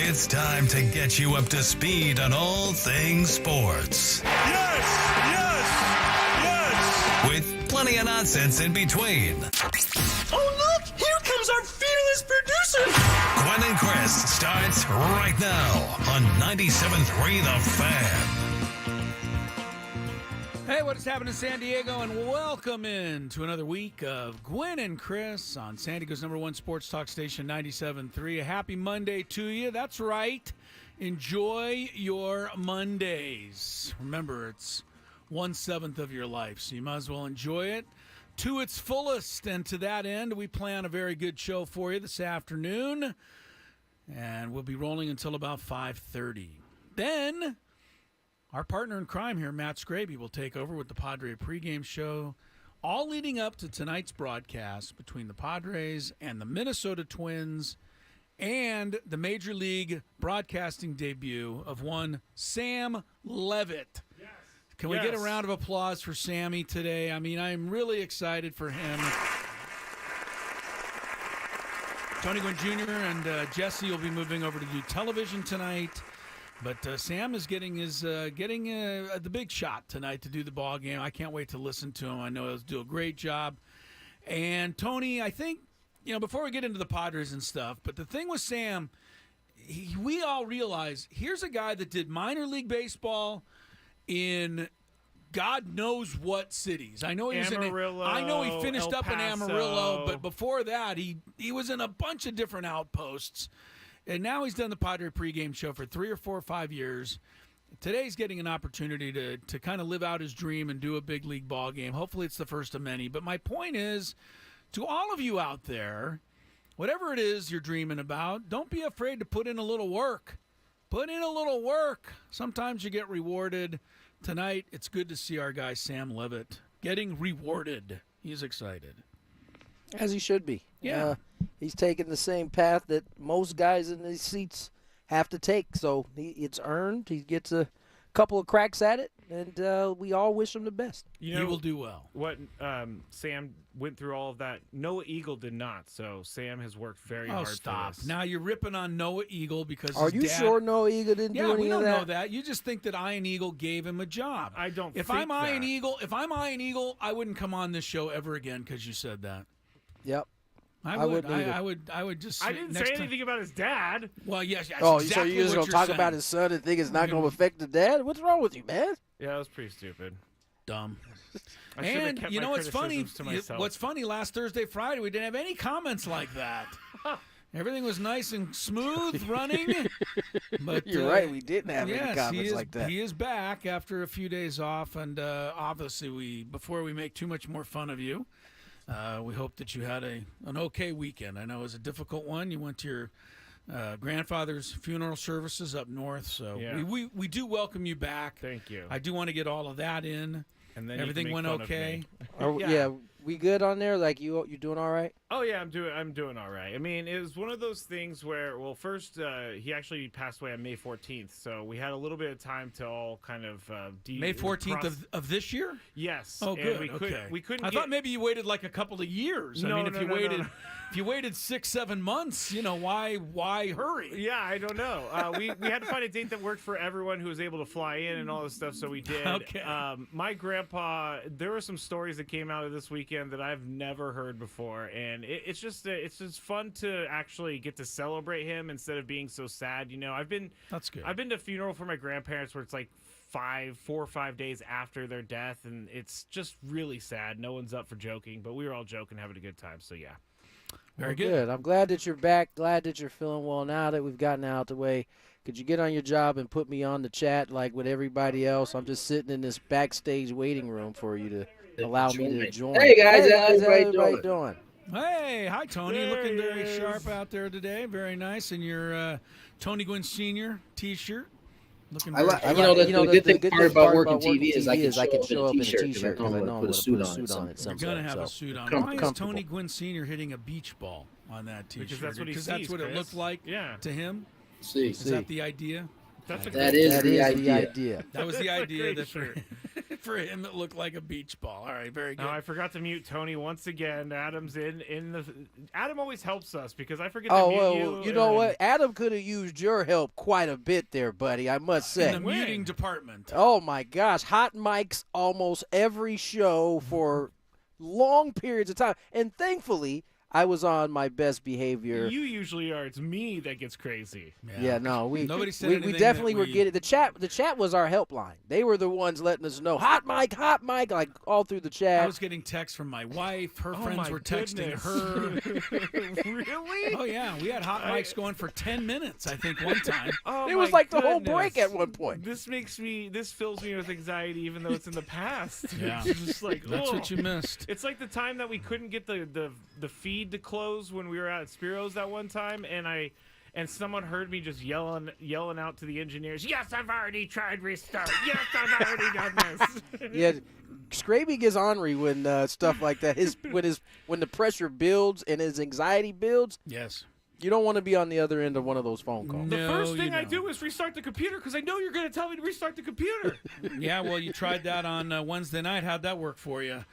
It's time to get you up to speed on all things sports. Yes! With plenty of nonsense in between. Oh, look! Here comes our fearless producer! Gwynn and Chris starts right now on 97.3 The Fan. Hey, what is happening in San Diego? And welcome in to another week of Gwynn and Chris on San Diego's #1 sports talk station, 97.3. A happy Monday to you. That's right. Enjoy your Mondays. Remember, it's 1/7 of your life, so you might as well enjoy it to its fullest. And to that end, we plan a very good show for you this afternoon. And we'll be rolling until about 5:30. Then our partner in crime here, Matt Scraby, will take over with the Padre pregame show, all leading up to tonight's broadcast between the Padres and the Minnesota Twins and the Major League Broadcasting debut of one Sam Levitt. Yes. Can we get a round of applause for Sammy today? I mean, I'm really excited for him. Tony Gwynn Jr. and Jesse will be moving over to do television tonight. But Sam is getting the big shot tonight to do the ball game. I can't wait to listen to him. I know he'll do a great job. And Tony, I think, before we get into the Padres and stuff, but the thing with Sam, we all realize here's a guy that did minor league baseball in God knows what cities. I know he was Amarillo, I know he finished El up in Paso. Amarillo, but before that, he was in a bunch of different outposts. And now he's done the Padre pregame show for 3 or 4 or 5 years. Today he's getting an opportunity to kind of live out his dream and do a big league ball game. Hopefully it's the first of many. But my point is, to all of you out there, whatever it is you're dreaming about, don't be afraid to put in a little work. Put in a little work. Sometimes you get rewarded. Tonight, it's good to see our guy Sam Levitt getting rewarded. He's excited. As he should be. Yeah. He's taking the same path that most guys in these seats have to take. So it's earned. He gets a couple of cracks at it, and we all wish him the best. He will do well. What Sam went through all of that. Noah Eagle did not, so Sam has worked very hard Stop. for this. Now you're ripping on Noah Eagle because Are his you dad... sure Noah Eagle didn't do any we don't of that? know that. You just think that Ian Eagle gave him a job. I don't If think I'm Ian that. Eagle, I wouldn't come on this show ever again because you said that. Yep. I would. wouldn't either. I would just. I didn't say anything about his dad. Well, yes. That's Oh, exactly so you're just what going to talk saying. about his son and think it's not going to affect the dad? What's wrong with you, man? Yeah, that was pretty stupid. Dumb. I should have And kept you my know what's funny? criticisms to myself. What's funny? Last Thursday, Friday, we didn't have any comments like that. Everything was nice and smooth running. But You're right. We didn't have any yes, comments like that. He is back after a few days off, and obviously, before we make too much more fun of you, we hope that you had an okay weekend. I know it was a difficult one. You went to your grandfather's funeral services up north, so Yeah. we do welcome you back. Thank you. I do want to get all of that in. And then you can Everything make went fun of okay. me. Yeah, we good on there? Like you doing all right? Oh yeah, I'm doing all right. I mean, it was one of those things where, well, first he actually passed away on May 14th, so we had a little bit of time to all kind of May 14th of this year? Yes. Oh, and good. We couldn't. I thought maybe you waited like a couple of years. No, I mean, no, if you no, waited, no. if you waited 6-7 months, why hurry? Yeah, I don't know. We had to find a date that worked for everyone who was able to fly in and all this stuff, so we did. Okay. My grandpa, there were some stories that came out of this weekend that I've never heard before, and it's just fun to actually get to celebrate him instead of being so sad. That's good. I've been to a funeral for my grandparents where it's like 4 or 5 days after their death, and it's just really sad. No one's up for joking, but we were all joking, having a good time. So yeah. Very Well, good. I'm glad that you're back. Glad that you're feeling well now that we've gotten out the way. Could you get on your job and put me on the chat like with everybody else? I'm just sitting in this backstage waiting room for you to allow me to join. Hey, guys, how's how everybody everybody doing? doing? Hey, hi Tony. There Looking he very is. sharp out there today. Very nice in your Tony Gwynn Sr. T-shirt. Looking I very like, the good thing part about working working TV is I can show up in a t-shirt t-shirt because I know I'm going to put a suit on at You're some gonna point. have So. a suit on. Com- Why is comfortable. Tony Gwynn Sr. hitting a beach ball on that T-shirt? Because that's what he Because that's sees, what it Chris. looked like Yeah. to him. See, Is that the idea? That's a That great- is That the is idea. the idea. That was the That's a idea. great That shirt. for him, it looked like a beach ball. All right, very good. No, I forgot to mute Tony once again. Adam's in the. Adam always helps us because I forget Oh, to mute well, you. you know what? Adam could have used your help quite a bit there, buddy, I must say. In the muting department. Oh, my gosh. Hot mics almost every show for long periods of time. And thankfully, I was on my best behavior. You usually are. It's me that gets crazy. Yeah, no, Nobody said we anything definitely that were we- getting the chat was our helpline. They were the ones letting us know hot mic, like all through the chat. I was getting texts from my wife. Her Oh, friends my were texting goodness. her. Really? Oh, yeah. We had hot mics going for 10 minutes, I think, one time. Oh, It was my like the whole goodness. break at one point. This fills me with anxiety, even though it's in the past. Yeah. It's just like, That's ugh. what you missed. It's like the time that we couldn't get the feed to close when we were out at Spiro's that one time, and someone heard me just yelling out to the engineers, "Yes, I've already tried restart. Yes, I've already done this." Yeah, Scraby gets ornery when stuff like that. When the pressure builds and his anxiety builds, Yes. you don't want to be on the other end of one of those phone calls. The No, first you thing I don't. do is restart the computer because I know you're going to tell me to restart the computer. Yeah, well, you tried that on Wednesday night. How'd that work for you?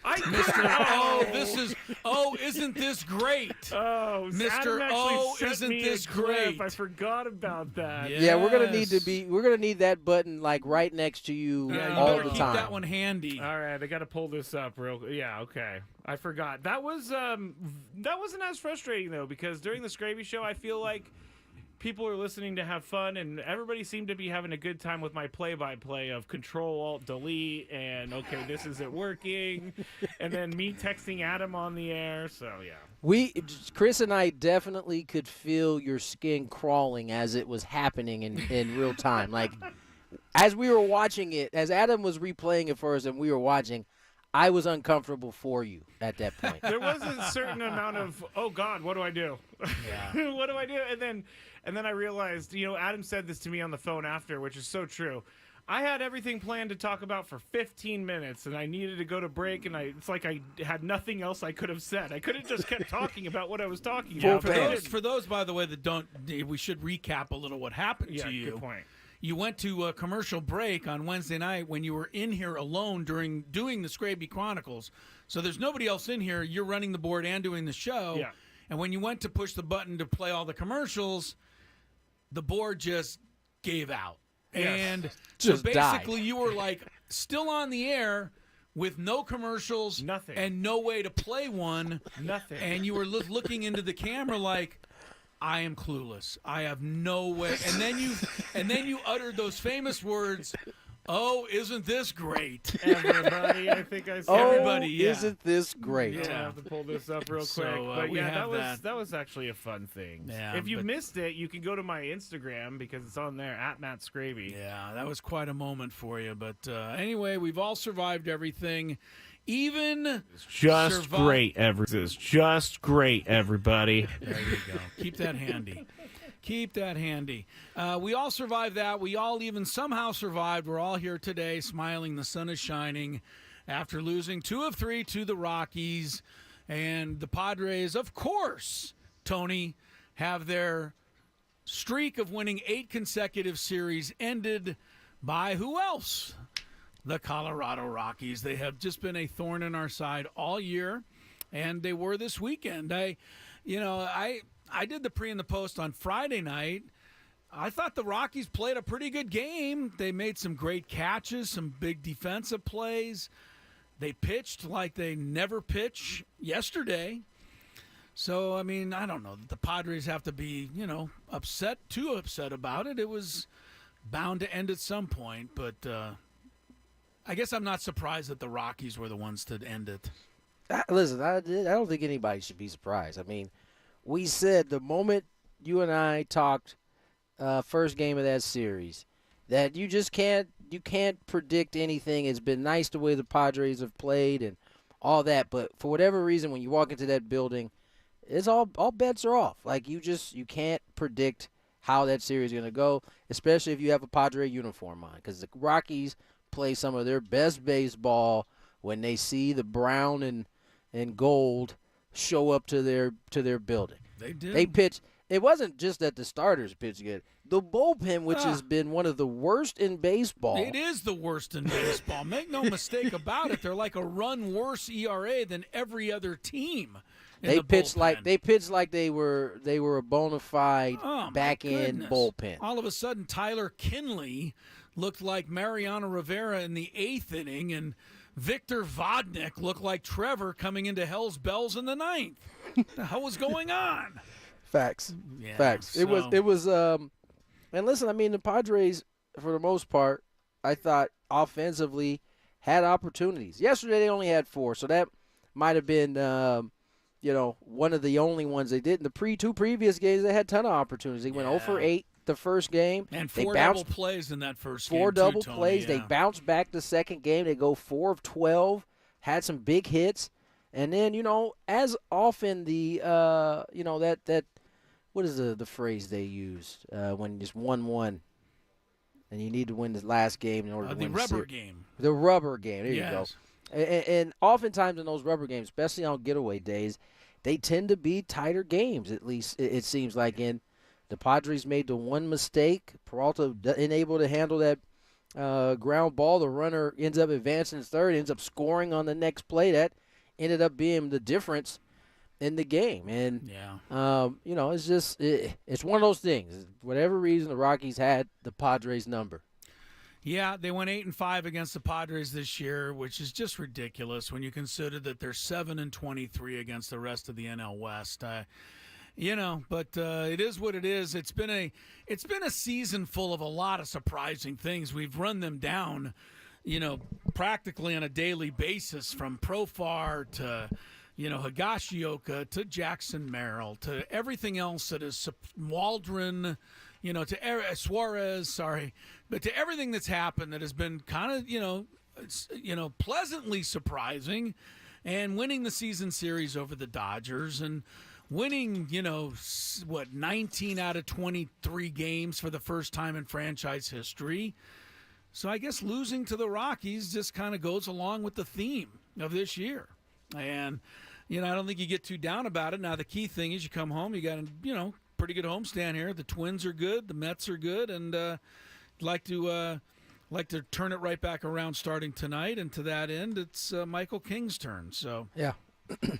Isn't this great? Oh, Mr. Adam actually Oh, sent isn't me this a clip. great? I forgot about that. Yeah, we're gonna Yes. need that button like right next to you Yeah, you all better the keep time. that one handy. All right, I got to pull this up real. Yeah, okay. I forgot. That wasn't as frustrating though because during the Scraby show, I feel like people are listening to have fun, and everybody seemed to be having a good time with my play-by-play of Control-Alt-Delete, and okay, this isn't working, and then me texting Adam on the air. So yeah. Chris and I definitely could feel your skin crawling as it was happening in real time. Like as we were watching it, as Adam was replaying it for us and we were watching, I was uncomfortable for you at that point. There was a certain amount of, oh God, what do I do? Yeah. What do I do? And then I realized, Adam said this to me on the phone after, which is so true. I had everything planned to talk about for 15 minutes, and I needed to go to break, and it's like I had nothing else I could have said. I could have just kept talking about what I was talking about. For those, by the way, that don't, we should recap a little what happened to you. Good point. You went to a commercial break on Wednesday night when you were in here alone doing the Scraby Chronicles. So there's nobody else in here. You're running the board and doing the show. Yeah. And when you went to push the button to play all the commercials, the board just gave out. Yes. And Just so basically you were like still on the air with no commercials, Nothing. and no way to play one. Nothing. And you were looking into the camera like, I am clueless. I have no way. And then you uttered those famous words, "Oh, isn't this great?" Everybody, I think I said. Everybody, yeah. Isn't this great? Yeah. I have to pull this up real quick. So, But we yeah, have that was actually a fun thing. Yeah, if you but- missed it, you can go to my Instagram because it's on there at Matt Scraby. Yeah, that was quite a moment for you. But anyway, we've all survived everything. Even Just great, It's just great, everybody. There you go. Keep that handy. Keep that handy. We all survived that. We all even somehow survived. We're all here today smiling. The sun is shining after losing 2 of 3 to the Rockies. And the Padres, of course, Tony, have their streak of winning 8 consecutive series ended by who else? The Colorado Rockies. They have just been a thorn in our side all year, and they were this weekend. I did the pre and the post on Friday night. I thought the Rockies played a pretty good game. They made some great catches, some big defensive plays. They pitched like they never pitch yesterday. So, I mean, I don't know that the Padres have to be, too upset about it. It was bound to end at some point, but I guess I'm not surprised that the Rockies were the ones to end it. Listen, I don't think anybody should be surprised. I mean, we said the moment you and I talked first game of that series that you can't predict anything. It's been nice the way the Padres have played and all that, but for whatever reason, when you walk into that building, it's all bets are off. Like you can't predict how that series is going to go, especially if you have a Padre uniform on, because the Rockies play some of their best baseball when they see the brown and gold show up to their building. They did. They pitch. it wasn't just that the starters pitched good. The bullpen, which has been one of the worst in baseball. It is the worst in baseball. Make no mistake about it. They're like a run worse ERA than every other team. They pitched like they were a bona fide back end bullpen. All of a sudden, Tyler Kinley looked like Mariano Rivera in the 8th inning, and Victor Vodnik looked like Trevor coming into Hell's Bells in the 9th. What the hell was going on? Facts. Yeah, Facts. so. It was and listen, I mean, the Padres for the most part, I thought offensively had opportunities. Yesterday they only had 4, so that might have been one of the only ones they did. In the two previous games they had a ton of opportunities. They went 0 for 8 the first game. And 4 double plays in that first game. 4 double Tony, plays. yeah. They bounced back the second game. They go 4 of 12, had some big hits. And then, as often the that what is the phrase they used when it's 1-1 and you need to win the last game in order to win the rubber game. The rubber game. There yes. you go. And oftentimes in those rubber games, especially on getaway days, they tend to be tighter games, at least it seems like. And the Padres made the one mistake. Peralta unable to handle that ground ball. The runner ends up advancing to third, ends up scoring on the next play. That ended up being the difference in the game. And, it's just it's one of those things. Whatever reason, the Rockies had the Padres' number. Yeah, they went 8-5 against the Padres this year, which is just ridiculous when you consider that they're 7-23 against the rest of the NL West. But it is what it is. It's been a season full of a lot of surprising things. We've run them down, practically on a daily basis, from Profar to Higashioka to Jackson Merrill to everything else that is Waldron. To Suarez, but to everything that's happened that has been kind of, pleasantly surprising, and winning the season series over the Dodgers and winning, 19 out of 23 games for the first time in franchise history. So I guess losing to the Rockies just kind of goes along with the theme of this year. And, I don't think you get too down about it. Now, the key thing is you come home, you got to, pretty good homestand here. The Twins are good, the Mets are good, and like to turn it right back around starting tonight. And to that end, it's Michael King's turn. So yeah,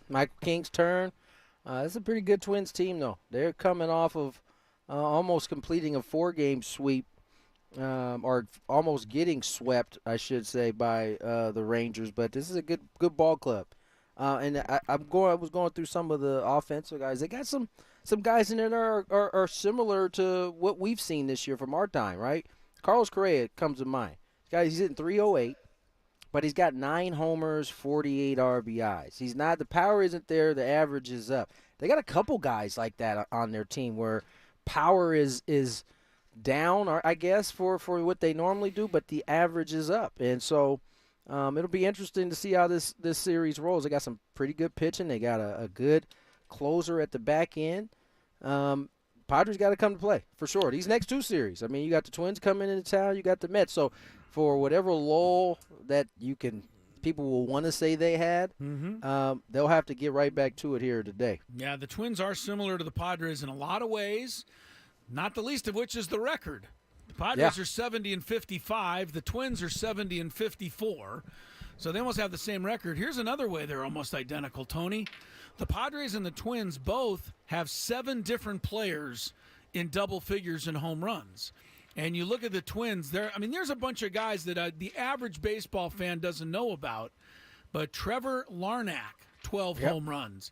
Michael King's turn. It's a pretty good Twins team, though. They're coming off of almost completing a 4-game sweep, or almost getting swept, I should say, by the Rangers. But this is a good ball club. And I was going through some of the offensive guys. They got some guys in there that are similar to what we've seen this year from our time, right? Carlos Correa comes to mind. He's hitting .308, but he's got 9 homers, 48 RBIs. The power isn't there. The average is up. They got a couple guys like that on their team where power is down, or I guess, for what they normally do, but the average is up. And so it'll be interesting to see how this series rolls. They got some pretty good pitching. They got a good closer at the back end. Padres got to come to play for sure. These next 2 series. I mean, you got the Twins coming into town. You got the Mets. So for whatever lull that people will want to say they had, they'll have to get right back to it here today. Yeah, the Twins are similar to the Padres in a lot of ways, not the least of which is the record. The Padres are 70-55. The Twins are 70-54. So they almost have the same record. Here's another way they're almost identical, Tony. The Padres and the Twins both have 7 different players in double figures in home runs. And you look at the Twins, there's a bunch of guys that the average baseball fan doesn't know about. But Trevor Larnach, 12 home runs.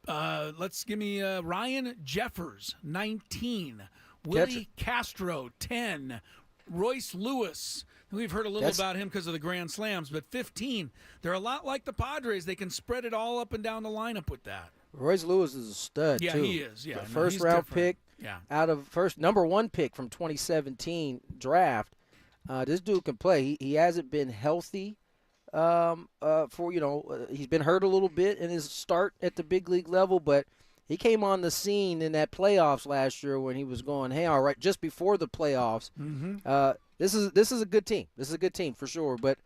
Give me Ryan Jeffers, 19. Willie Castro, 10. Royce Lewis. We've heard a little about him because of the Grand Slams, but 15. They're a lot like the Padres. They can spread it all up and down the lineup with that. Royce Lewis is a stud, too. Yeah, he is. Yeah, First-round pick out of number 1 pick from 2017 draft. This dude can play. He hasn't been healthy he's been hurt a little bit in his start at the big league level, but he came on the scene in that playoffs last year when he was going, hey, all right, just before the playoffs. This is a good team. This is a good team for sure. But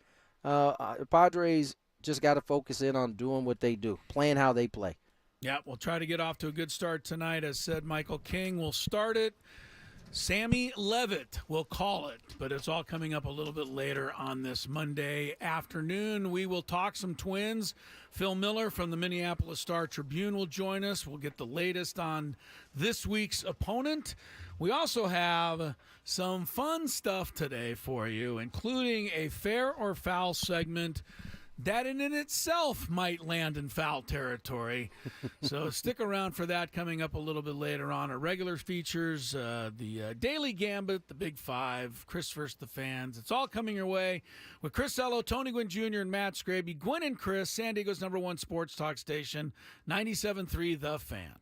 Padres just got to focus in on doing what they do, playing how they play. Yeah, we'll try to get off to a good start tonight. As said, Michael King will start it. Sammy Levitt will call it, but it's all coming up a little bit later on this Monday afternoon. We will talk some Twins. Phil Miller from the Minneapolis Star-Tribune will join us. We'll get the latest on this week's opponent. We also have some fun stuff today for you, including a fair or foul segment that in itself might land in foul territory. So stick around for that coming up a little bit later on. Our regular features, the Daily Gambit, the Big Five, Chris versus the Fans. It's all coming your way with Chris Ello, Tony Gwynn Jr., and Matt Scraby. Gwynn and Chris, San Diego's #1 sports talk station, 97.3 The Fan.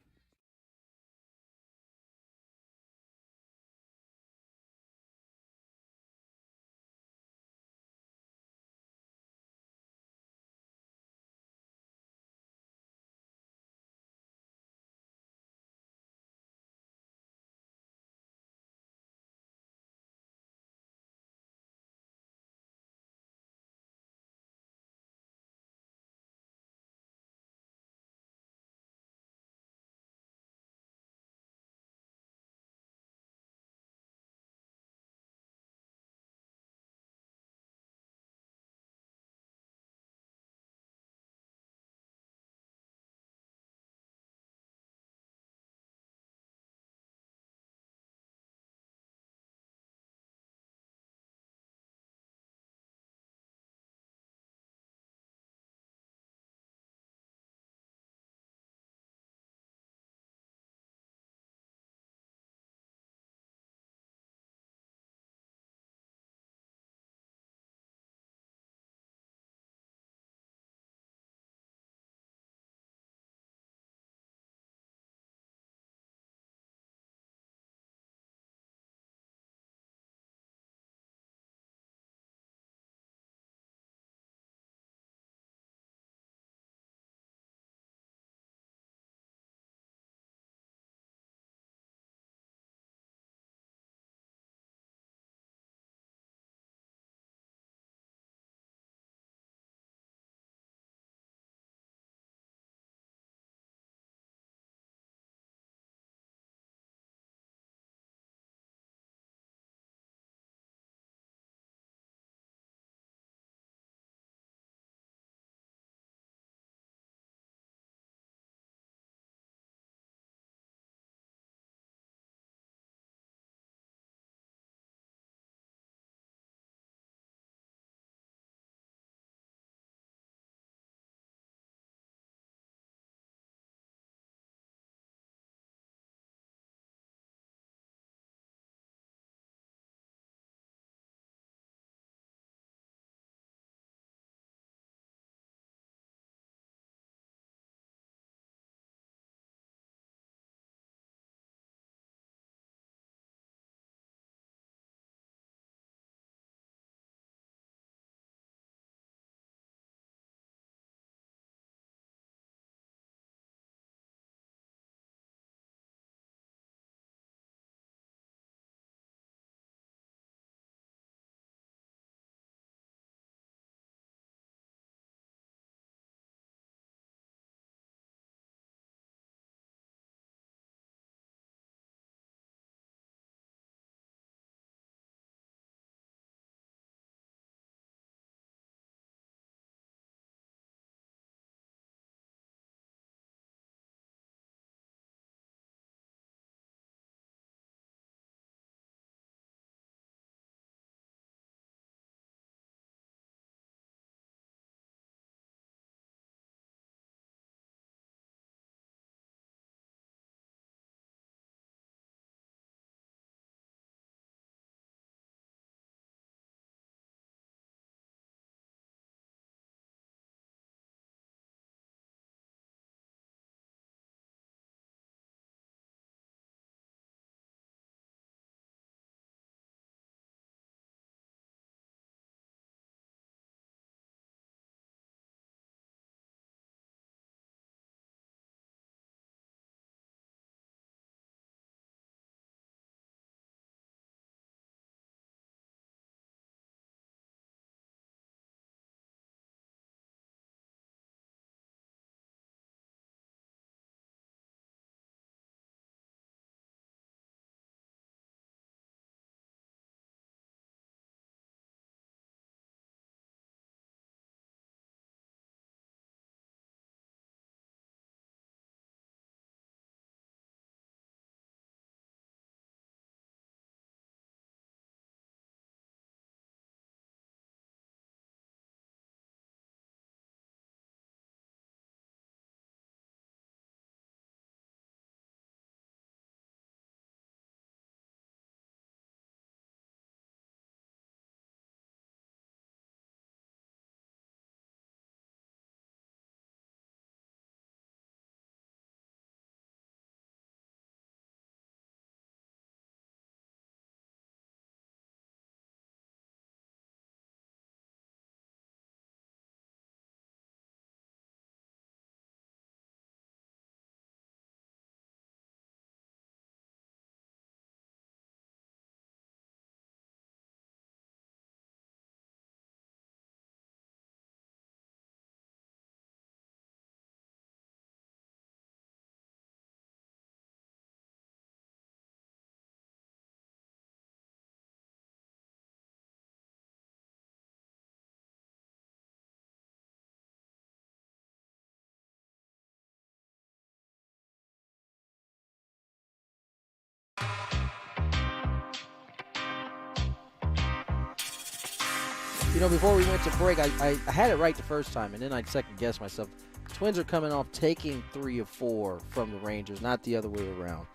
Before we went to break, I had it right the first time, and then I second-guessed myself. Twins are coming off taking 3 of 4 from the Rangers, not the other way around.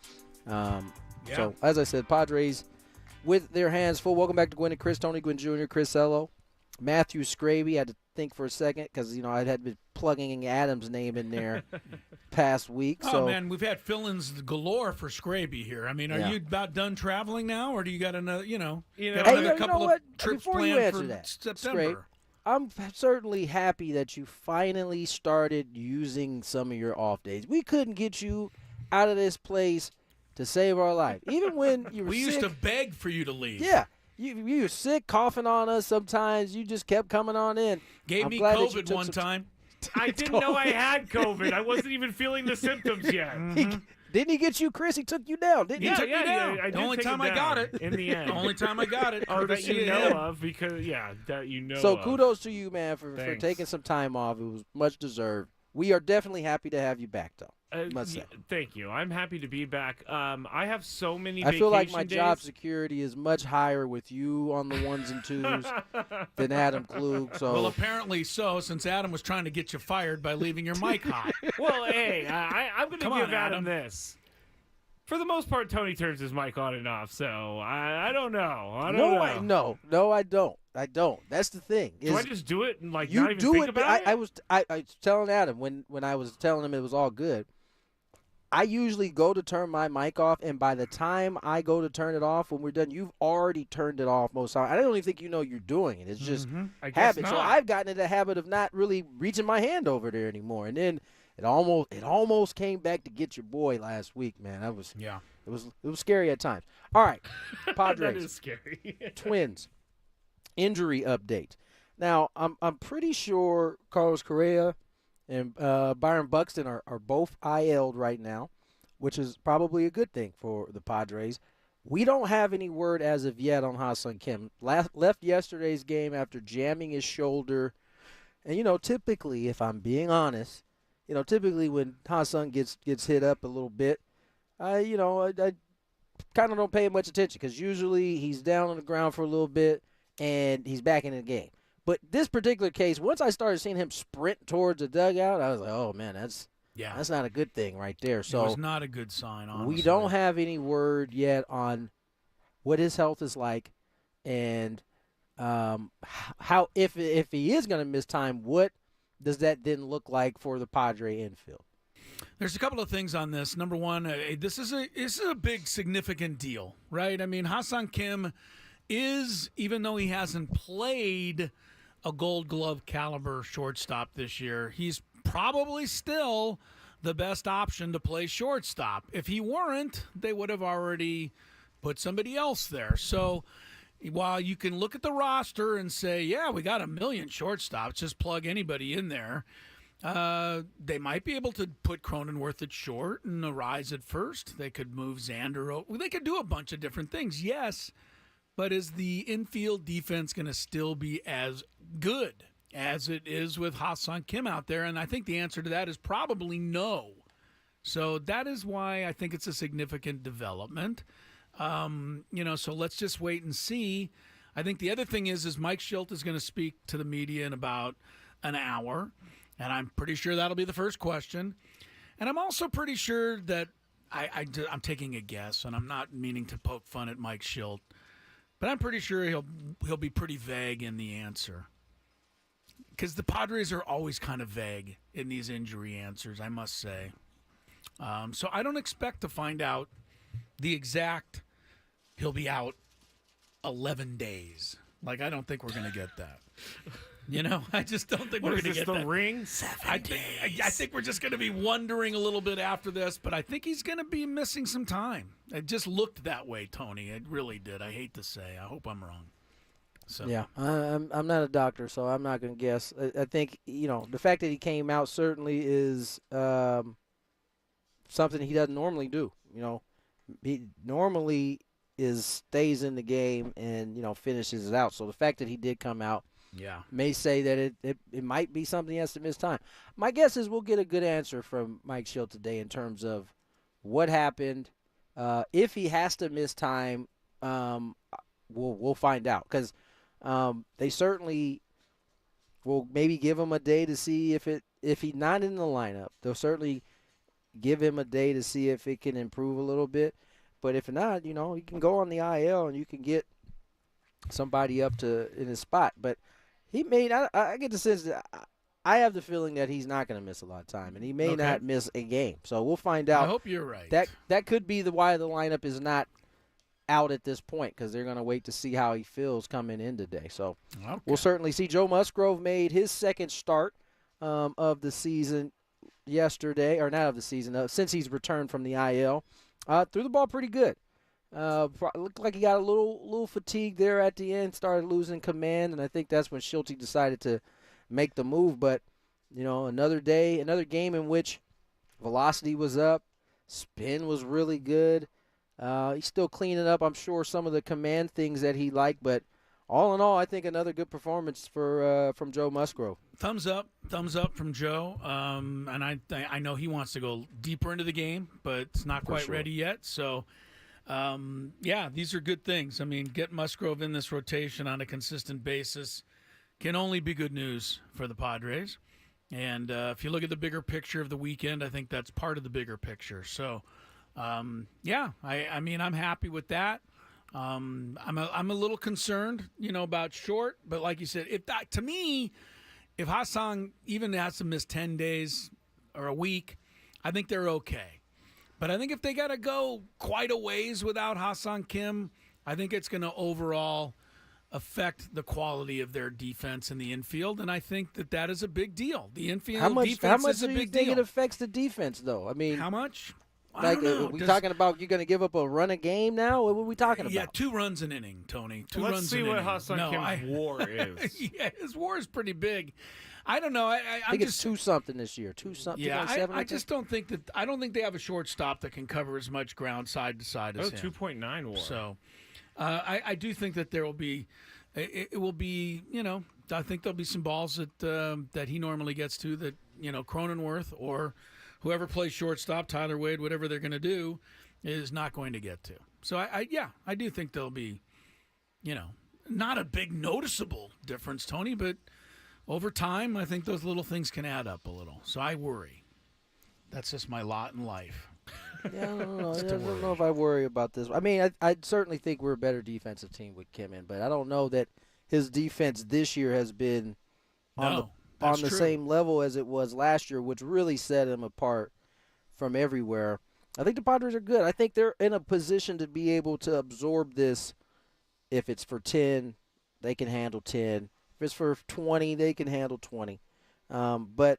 So, as I said, Padres with their hands full. Welcome back to Gwynn and Chris, Tony Gwynn Jr., Chris Ello, Matthew Scraby. Had to think for a second because, I had been plugging Adam's name in there past week. Oh, man, we've had fill-ins galore for Scraby here. I mean, are you about done traveling now, or do you got another, another couple of trips planned for September? Scrape, I'm certainly happy that you finally started using some of your off days. We couldn't get you out of this place to save our life. Even when you were we sick, used to beg for you to leave. Yeah. You were sick, coughing on us sometimes. You just kept coming on in. Gave me COVID one time. I didn't know I had COVID. I wasn't even feeling the symptoms yet. Didn't he get you, Chris? He took you down, didn't he? He took me down. I the only time I got it. In the end. The only time I got it. Oh, that you know of, because, that you know So of. kudos to you, man, for taking some time off. It was much deserved. We are definitely happy to have you back, though. Thank you. I'm happy to be back. I have so many I feel like my days. job security is much higher with you on the ones and twos than Adam Klug. So. Well, apparently so, since Adam was trying to get you fired by leaving your mic hot. Well, hey, I'm going to give Adam this. For the most part, Tony turns his mic on and off, so I don't know. No, I don't. I don't. That's the thing. Do I just do it and not you even do think it? about it? I was telling Adam when I was telling him it was all good. I usually go to turn my mic off, and by the time I go to turn it off, when we're done, you've already turned it off most times. I don't even think you know you're doing it. It's just habit. So I've gotten into the habit of not really reaching my hand over there anymore. And then it almost came back to get your boy last week, man. It was scary at times. All right, Padres. That is scary. Twins injury update. Now I'm pretty sure Carlos Correa and Byron Buxton are both IL'd right now, which is probably a good thing for the Padres. We don't have any word as of yet on Ha-Seong Kim. Left yesterday's game after jamming his shoulder. And, typically, if I'm being honest, typically when Ha-Seong gets hit up a little bit, I kind of don't pay much attention because usually he's down on the ground for a little bit and he's back in the game. But this particular case, once I started seeing him sprint towards the dugout, I was like, oh, man, that's not a good thing right there. So it was not a good sign, honestly. We don't have any word yet on what his health is like and how if he is going to miss time, what does that then look like for the Padre infield? There's a couple of things on this. Number one, this is a big, significant deal, right? I mean, Ha-Seong Kim is, even though he hasn't played a Gold Glove caliber shortstop this year, he's probably still the best option to play shortstop. If he weren't, they would have already put somebody else there. So while you can look at the roster and say, yeah, we got a million shortstops, just plug anybody in there, they might be able to put Cronenworth at short and Arise at first. They could move Xander over. They could do a bunch of different things, yes. But is the infield defense going to still be as good as it is with Ha-Seong Kim out there? And I think the answer to that is probably no. So that is why I think it's a significant development. So let's just wait and see. I think the other thing is Mike Schilt is going to speak to the media in about an hour, and I'm pretty sure that'll be the first question. And I'm also pretty sure that I'm taking a guess, and I'm not meaning to poke fun at Mike Schilt, but I'm pretty sure he'll be pretty vague in the answer. Because the Padres are always kind of vague in these injury answers, I must say. So I don't expect to find out the exact he'll be out 11 days. I don't think we're going to get that. I just don't think we're going to get that. The ring? 7 days. I think we're just going to be wondering a little bit after this, but I think he's going to be missing some time. It just looked that way, Tony. It really did. I hate to say. I hope I'm wrong. So. Yeah, I'm not a doctor, so I'm not going to guess. I think, the fact that he came out certainly is something he doesn't normally do. He normally stays in the game and, finishes it out. So the fact that he did come out may say that it might be something he has to miss time. My guess is we'll get a good answer from Mike Schilt today in terms of what happened. If he has to miss time, we'll find out. Because They certainly will maybe give him a day to see if he's not in the lineup. They'll certainly give him a day to see if it can improve a little bit. But if not, you can go on the IL and you can get somebody up in his spot. But I get the sense that I have the feeling that he's not going to miss a lot of time, and he may not miss a game. So we'll find out. I hope you're right. That could be why the lineup is not out at this point, because they're going to wait to see how he feels coming in today. So we'll certainly see. Joe Musgrove made his second start of the season yesterday, or not of the season, since he's returned from the IL. Threw the ball pretty good. Looked like he got a little fatigued there at the end, started losing command, and I think that's when Schulte decided to make the move. But, another day, another game in which velocity was up, spin was really good. He's still cleaning up, I'm sure, some of the command things that he liked, but all in all, I think another good performance from Joe Musgrove. Thumbs up from Joe. And I know he wants to go deeper into the game, but it's not quite ready yet. So, these are good things. I mean, get Musgrove in this rotation on a consistent basis can only be good news for the Padres. And if you look at the bigger picture of the weekend, I think that's part of the bigger picture. So, I mean, I'm happy with that. I'm a little concerned, about Short, but like you said, if Ha-Seong even has to miss 10 days or a week, I think they're okay. But I think if they got to go quite a ways without Ha-Seong Kim, I think it's going to overall affect the quality of their defense in the infield, and I think that is a big deal. The infield defense is a big deal. How much do you think it affects the defense, though? I mean, how much? Like, are we talking about you're going to give up a run a game now? What are we talking about? Yeah, 2 runs an inning, Tony. Let's see what Ha-Seong Kim's WAR is. Yeah, his WAR is pretty big. I don't know. I think it's 2-something this year. 2-something. Yeah, I just don't think that. I don't think they have a shortstop that can cover as much ground side to side as him. 2.9 WAR. So, I do think that there will be. It will be. I think there'll be some balls that he normally gets to that Cronenworth or whoever plays shortstop, Tyler Wade, whatever they're going to do, is not going to get to. So, I do think there'll be, not a big noticeable difference, Tony, but over time, I think those little things can add up a little. So I worry. That's just my lot in life. Yeah, I don't know. I don't know if I worry about this. I mean, I certainly think we're a better defensive team with Kim in, but I don't know that his defense this year has been on the same level as it was last year, which really set him apart from everywhere. I think the Padres are good. I think they're in a position to be able to absorb this. If it's for 10, they can handle 10. If it's for 20, they can handle 20. But,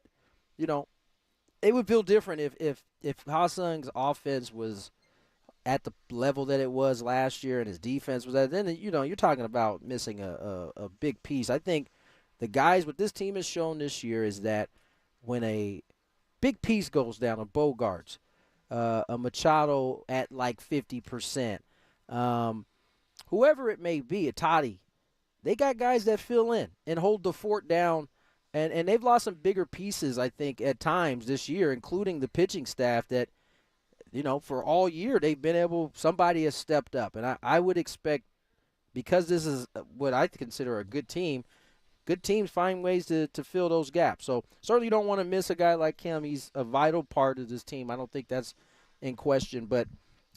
it would feel different if Ha-Seong's offense was at the level that it was last year and his defense was at. Then, you're talking about missing a big piece. I think the guys, what this team has shown this year is that when a big piece goes down, a Bogarts, a Machado at like 50%, whoever it may be, a Toddy, they got guys that fill in and hold the fort down, and they've lost some bigger pieces, I think, at times this year, including the pitching staff that, for all year they've been able, somebody has stepped up. And I would expect, because this is what I consider a good team, good teams find ways to fill those gaps. So certainly you don't want to miss a guy like him. He's a vital part of this team. I don't think that's in question. But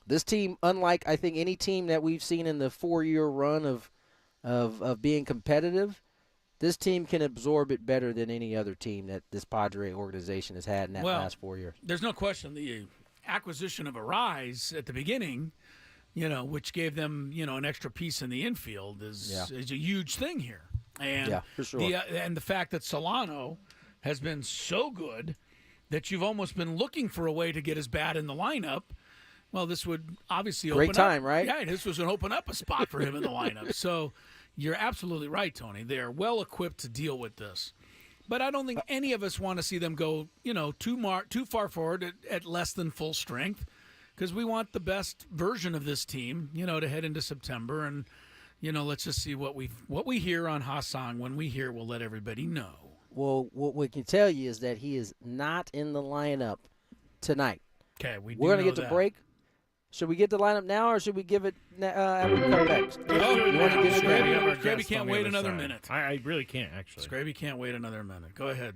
this team, unlike I think any team that we've seen in the 4-year run of being competitive, this team can absorb it better than any other team that this Padre organization has had in that last 4 years. There's no question the acquisition of Arise at the beginning, which gave them, an extra piece in the infield is a huge thing here. And for sure. And the fact that Solano has been so good that you've almost been looking for a way to get his bat in the lineup. Well, this would obviously open great time, up, right? Yeah, this was going to open up a spot for him in the lineup. So you're absolutely right, Tony. They are well equipped to deal with this. But I don't think any of us want to see them go, too far forward at less than full strength, because we want the best version of this team, to head into September. And, let's just see what we hear on Ha-Seong. When we hear, we'll let everybody know. Well, what we can tell you is that he is not in the lineup tonight. Okay, we're going to get to break. Should we get the lineup now, or should we give it after we come back? Oh, You want to give it Scraby can't wait another minute. I really can't, actually. Scraby can't wait another minute. Go ahead,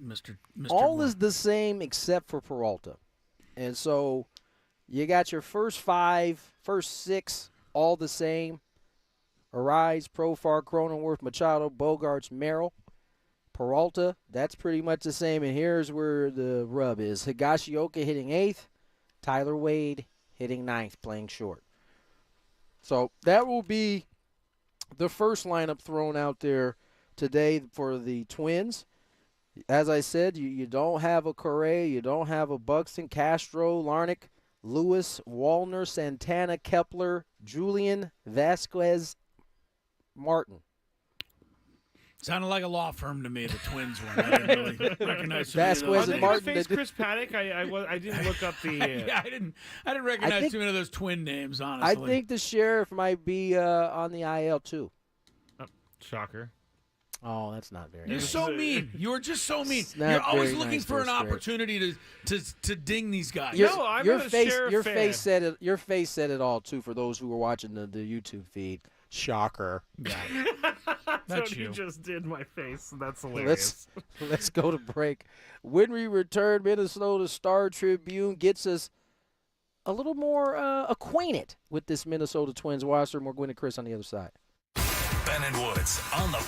Mr. All Gwynn. is the same except for Peralta. And so you got your first 6, all the same. Arise, Profar, Cronenworth, Machado, Bogarts, Merrill. Peralta, that's pretty much the same. And here's where the rub is. Higashioka hitting 8th. Tyler Wade hitting 9th, playing short. So that will be the first lineup thrown out there today for the Twins. As I said, you don't have a Correa, you don't have a Buxton, Castro, Larnach, Lewis, Wallner, Santana, Kepler, Julian, Vasquez, Martin. Sounded like a law firm to me, the Twins one. I didn't really recognize Vasquez and Martin. Face Chris Paddock. I didn't look up the. Yeah, I didn't recognize too many of those twin names, honestly. I think the sheriff might be on the IL too. Shocker. Oh, that's not very You're nice. so mean. You are just so mean. It's not You're always very looking nice for an there, Scrape. opportunity to ding these guys. No, I'm your a face, sheriff your fan. face said it. Your face said it all too. For those who were watching the YouTube feed, shocker. That's what you. you just did. My face. That's hilarious. Let's go to break. When we return, Minnesota Star Tribune gets us a little more acquainted with this Minnesota Twins roster. More Gwynn and Chris on the other side. Ben and Woods on the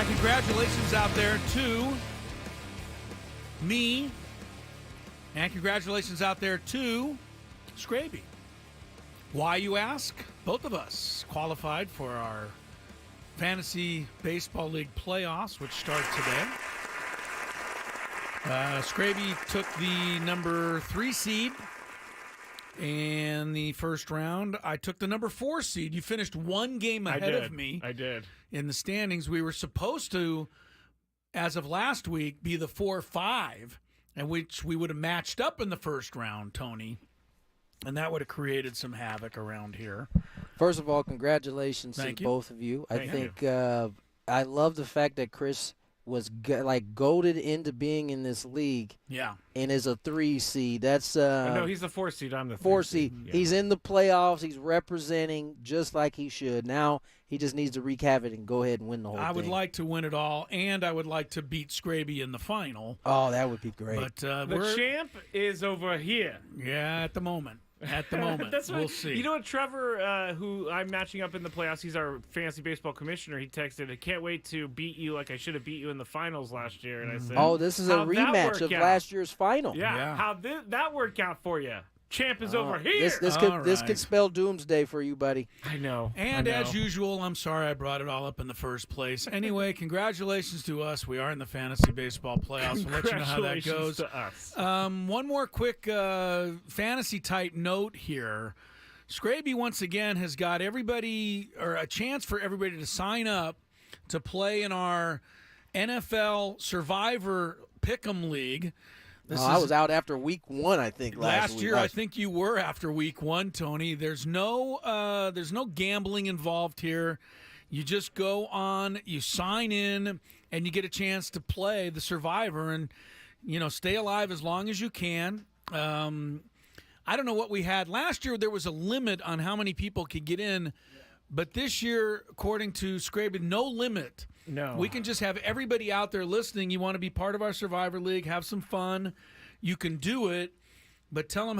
My congratulations out there to me, and congratulations out there to Scraby. Why, you ask? Both of us qualified for our Fantasy Baseball League playoffs, which start today. Scraby took the number 3 seed in the first round. I took the number 4 seed. You finished one game ahead of me. I did. In the standings. We were supposed to, as of last week, be the 4-5, and which we would have matched up in the first round, Tony. And that would have created some havoc around here. First of all, congratulations Thank to you. both of you. Thank I think I love the fact that Chris was goaded into being in this league Yeah. and is a 3 seed. That's No, he's the 4 seed. I'm the 4 3 seed. Yeah. He's in the playoffs. He's representing just like he should. Now he just needs to wreak havoc and go ahead and win the whole thing. I would like to win it all, and I would like to beat Scraby in the final. Oh, that would be great. But the we're champ is over here. at the moment. At the moment, That's we'll what, see. You know what, Trevor, who I'm matching up in the playoffs, he's our fantasy baseball commissioner. He texted, "I can't wait to beat you like I should have beat you in the finals last year." And I said, oh, this is a "How'd that rematch work of out?" last year's final. Yeah, how did that work out for you? Champ is over here. This All could right. spell doomsday for you, buddy. I know. And I know. as usual, I'm sorry I brought it all up in the first place. Anyway, congratulations to us. We are in the fantasy baseball playoffs. We'll let you know how that Congratulations goes. to us. One more quick fantasy type note here. Scraby once again has got everybody, or a chance for everybody to sign up to play in our NFL Survivor Pick'em League. I was out after week 1, I think, last week. Year. I think you were after week 1, Tony. There's no gambling involved here. You just go on, you sign in, and you get a chance to play the Survivor, and stay alive as long as you can. I don't know what we had last year. There was a limit on how many people could get in, but this year, according to Scraby, no limit. No. We can just have everybody out there listening. You want to be part of our Survivor League, have some fun. You can do it, but tell them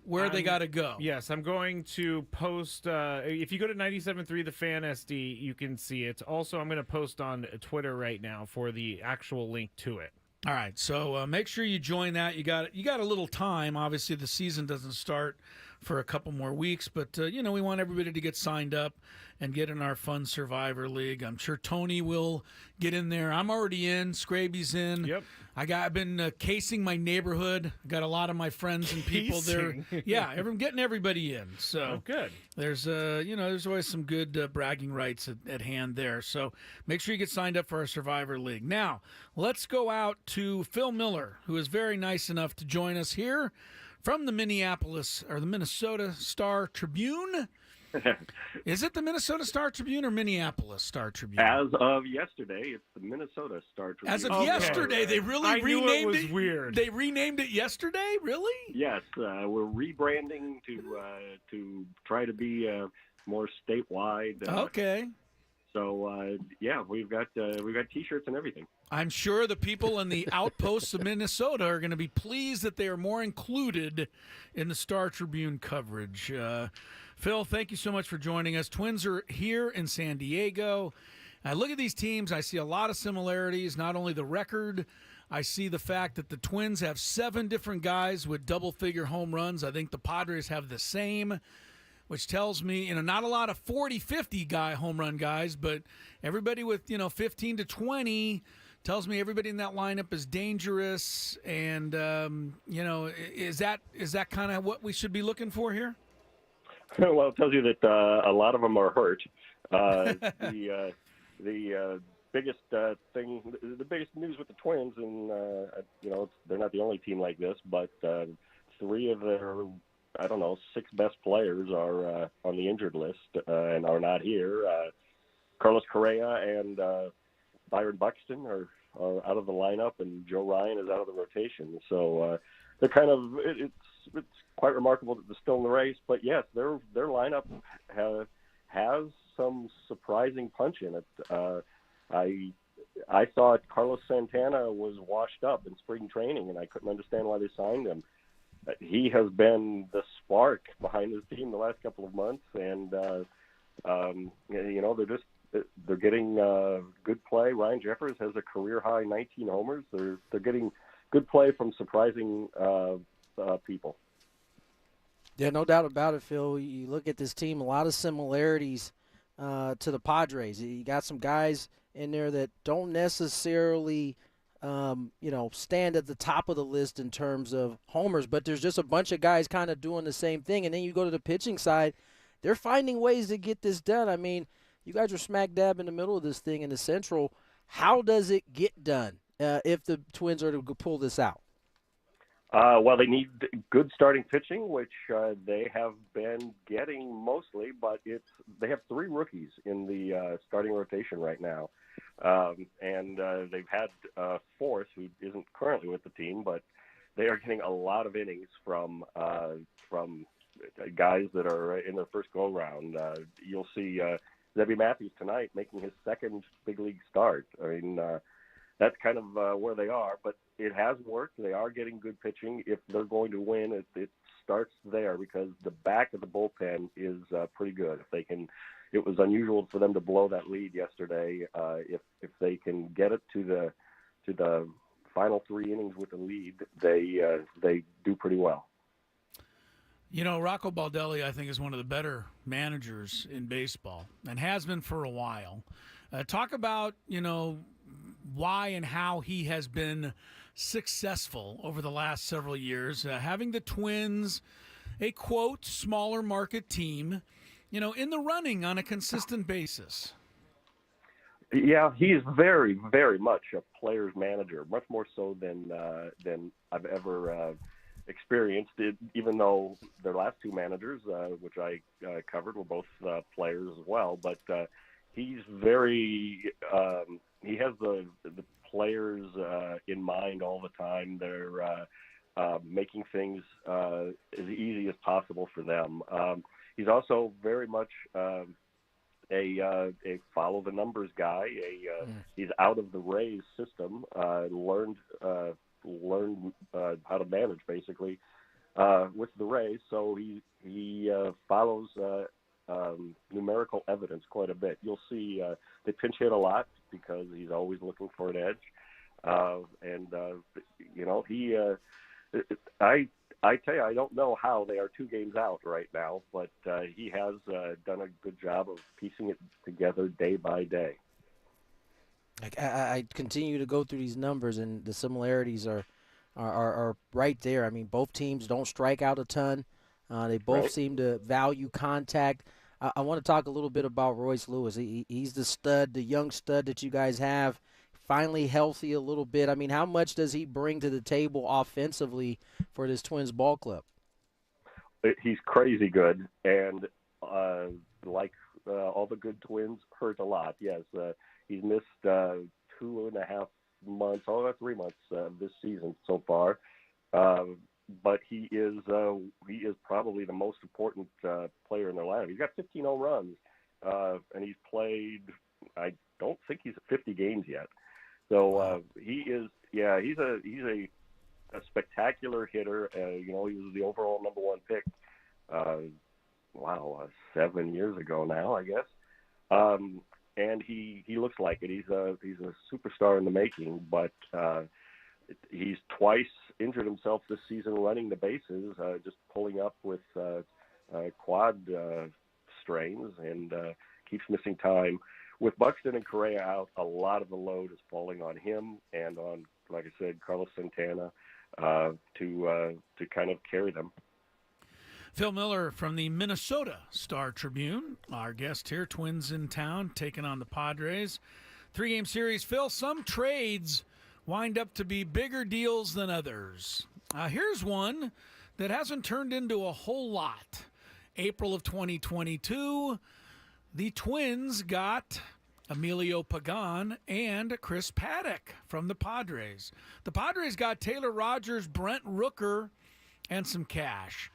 where they got to go. Yes, I'm going to post. If you go to 97.3 The Fan SD, you can see it. Also, I'm going to post on Twitter right now for the actual link to it. All right, so make sure you join that. You got a little time. Obviously, the season doesn't start for a couple more weeks, but we want everybody to get signed up and get in our fun Survivor League. I'm sure Tony will get in there. I'm already in. Scraby's in. Yep. I've been casing my neighborhood. Got a lot of my friends and people there. Casing? Yeah, getting everybody in. So Oh, good. there's there's always some good bragging rights at hand there. So make sure you get signed up for our Survivor League. Now, let's go out to Phil Miller, who is very nice enough to join us here from the Minnesota Star Tribune. Is it the Minnesota Star Tribune or Minneapolis Star Tribune? As of yesterday, it's the Minnesota Star Tribune. As of Okay. yesterday, they really I knew renamed it was weird. They renamed it yesterday, really? Yes, we're rebranding to try to be more statewide. Okay. So we've got T-shirts and everything. I'm sure the people in the outposts of Minnesota are going to be pleased that they are more included in the Star Tribune coverage. Phil, thank you so much for joining us. Twins are here in San Diego. I look at these teams. I see a lot of similarities, not only the record. I see the fact that the Twins have 7 different guys with double-figure home runs. I think the Padres have the same, which tells me, not a lot of 40, 50 home run guys, but everybody with, 15 to 20 tells me everybody in that lineup is dangerous. And, is that kind of what we should be looking for here? Well, it tells you that a lot of them are hurt. The biggest thing, the biggest news with the Twins, and they're not the only team like this, but 3 of their 6 best players are on the injured list and are not here. Carlos Correa and Byron Buxton are out of the lineup, and Joe Ryan is out of the rotation. So they're kind of it's quite remarkable that they're still in the race. But yes, their lineup has some surprising punch in it. I thought Carlos Santana was washed up in spring training, and I couldn't understand why they signed him. He has been the spark behind this team the last couple of months, and they're getting good play. Ryan Jeffers has a career high 19 homers. They're getting good play from surprising people. Yeah, no doubt about it, Phil. You look at this team, a lot of similarities to the Padres. You got some guys in there that don't necessarily, stand at the top of the list in terms of homers, but there's just a bunch of guys kind of doing the same thing. And then you go to the pitching side, they're finding ways to get this done. I mean, you guys are smack dab in the middle of this thing in the Central. How does it get done if the Twins are to pull this out? Well, they need good starting pitching, which they have been getting mostly, but they have 3 rookies in the starting rotation right now. And they've had a fourth who isn't currently with the team, but they are getting a lot of innings from guys that are in their first go-round. You'll see Zebby Matthews tonight making his second big league start. I mean, that's kind of where they are, but it has worked. They are getting good pitching. If they're going to win, it starts there because the back of the bullpen is pretty good. If they can, it was unusual for them to blow that lead yesterday. If they can get it to the final 3 innings with the lead, they do pretty well. You know, Rocco Baldelli, I think, is one of the better managers in baseball and has been for a while. Talk about, why and how he has been successful over the last several years, having the Twins, a, quote, smaller market team, in the running on a consistent basis. Yeah, he is very, very much a player's manager, much more so than I've ever experienced it, even though their last 2 managers, which I covered, were both players as well. But he's very he has the players in mind all the time. They're making things as easy as possible for them. He's also very much a follow the numbers guy. He's out of the Rays system, learned how to manage basically with the Rays. So he follows numerical evidence quite a bit. You'll see they pinch hit a lot because he's always looking for an edge. I tell you, I don't know how they are 2 games out right now, but he has done a good job of piecing it together day by day. I continue to go through these numbers, and the similarities are right there. I mean, both teams don't strike out a ton. They both seem to value contact. I want to talk a little bit about Royce Lewis. He's the stud, the young stud that you guys have, finally healthy a little bit. I mean, how much does he bring to the table offensively for this Twins ball club? He's crazy good, and like all the good Twins, hurt a lot. Yes, he's missed 2.5 months, 3 months this season so far. But he is probably the most important player in their lineup. He's got 15 home runs, and he's played. I don't think he's at 50 games yet. So he is. Yeah, he's a spectacular hitter. He was the overall number 1 pick. 7 years ago now, I guess. And he looks like it. He's a superstar in the making, but. He's twice injured himself this season running the bases, just pulling up with quad strains, and keeps missing time. With Buxton and Correa out, a lot of the load is falling on him and on, like I said, Carlos Santana to kind of carry them. Phil Miller from the Minnesota Star-Tribune, our guest here. Twins in town, taking on the Padres. 3-game series. Phil, some trades wind up to be bigger deals than others. Here's one that hasn't turned into a whole lot. April of 2022, the Twins got Emilio Pagan and Chris Paddock from the Padres. The Padres got Taylor Rogers, Brent Rooker, and some cash.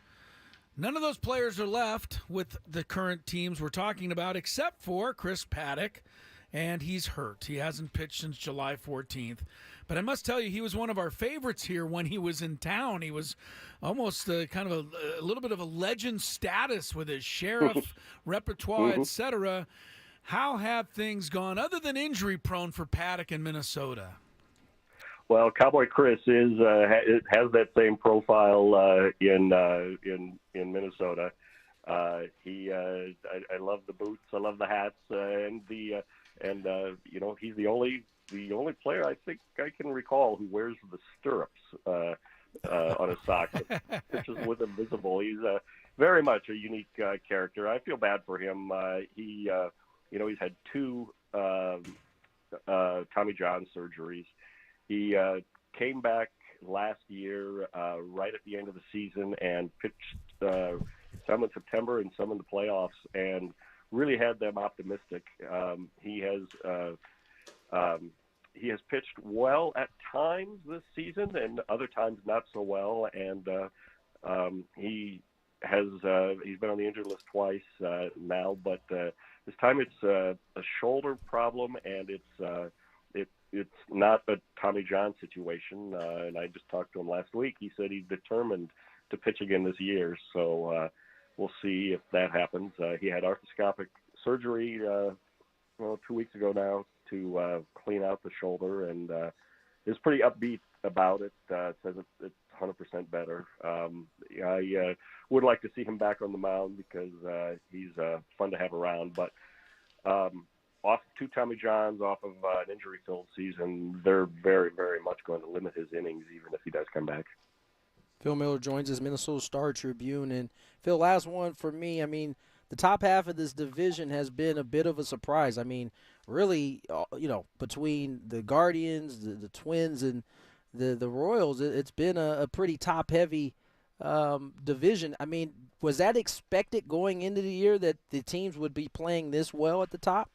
None of those players are left with the current teams we're talking about except for Chris Paddock, and he's hurt. He hasn't pitched since July 14th. But I must tell you, he was one of our favorites here when he was in town. He was almost kind of a little bit of a legend status with his sheriff repertoire, etc. How have things gone, other than injury-prone, for Paddock in Minnesota? Well, Cowboy Chris has that same profile in Minnesota. I love the boots, I love the hats, and he's the only player I think I can recall who wears the stirrups on his socks. Pitches with them visible. He's very much a unique character. I feel bad for him. He's had 2 Tommy John surgeries. He came back last year right at the end of the season and pitched some in September and some in the playoffs, and really had them optimistic. He has pitched well at times this season, and other times not so well. And he's been on the injured list twice now, but this time it's a shoulder problem, and it's not a Tommy John situation. And I just talked to him last week. He said he's determined to pitch again this year. So we'll see if that happens. He had arthroscopic surgery 2 weeks ago now to clean out the shoulder, and is pretty upbeat about it. Says it's 100% better. I would like to see him back on the mound because he's fun to have around. But off 2 Tommy Johns, off of an injury-filled season, they're very, very much going to limit his innings, even if he does come back. Phil Miller joins us, Minnesota Star-Tribune. And, Phil, last one for me. I mean, the top half of this division has been a bit of a surprise. I mean, really, between the Guardians, the Twins, and the Royals, it's been a pretty top-heavy division. I mean, was that expected going into the year that the teams would be playing this well at the top?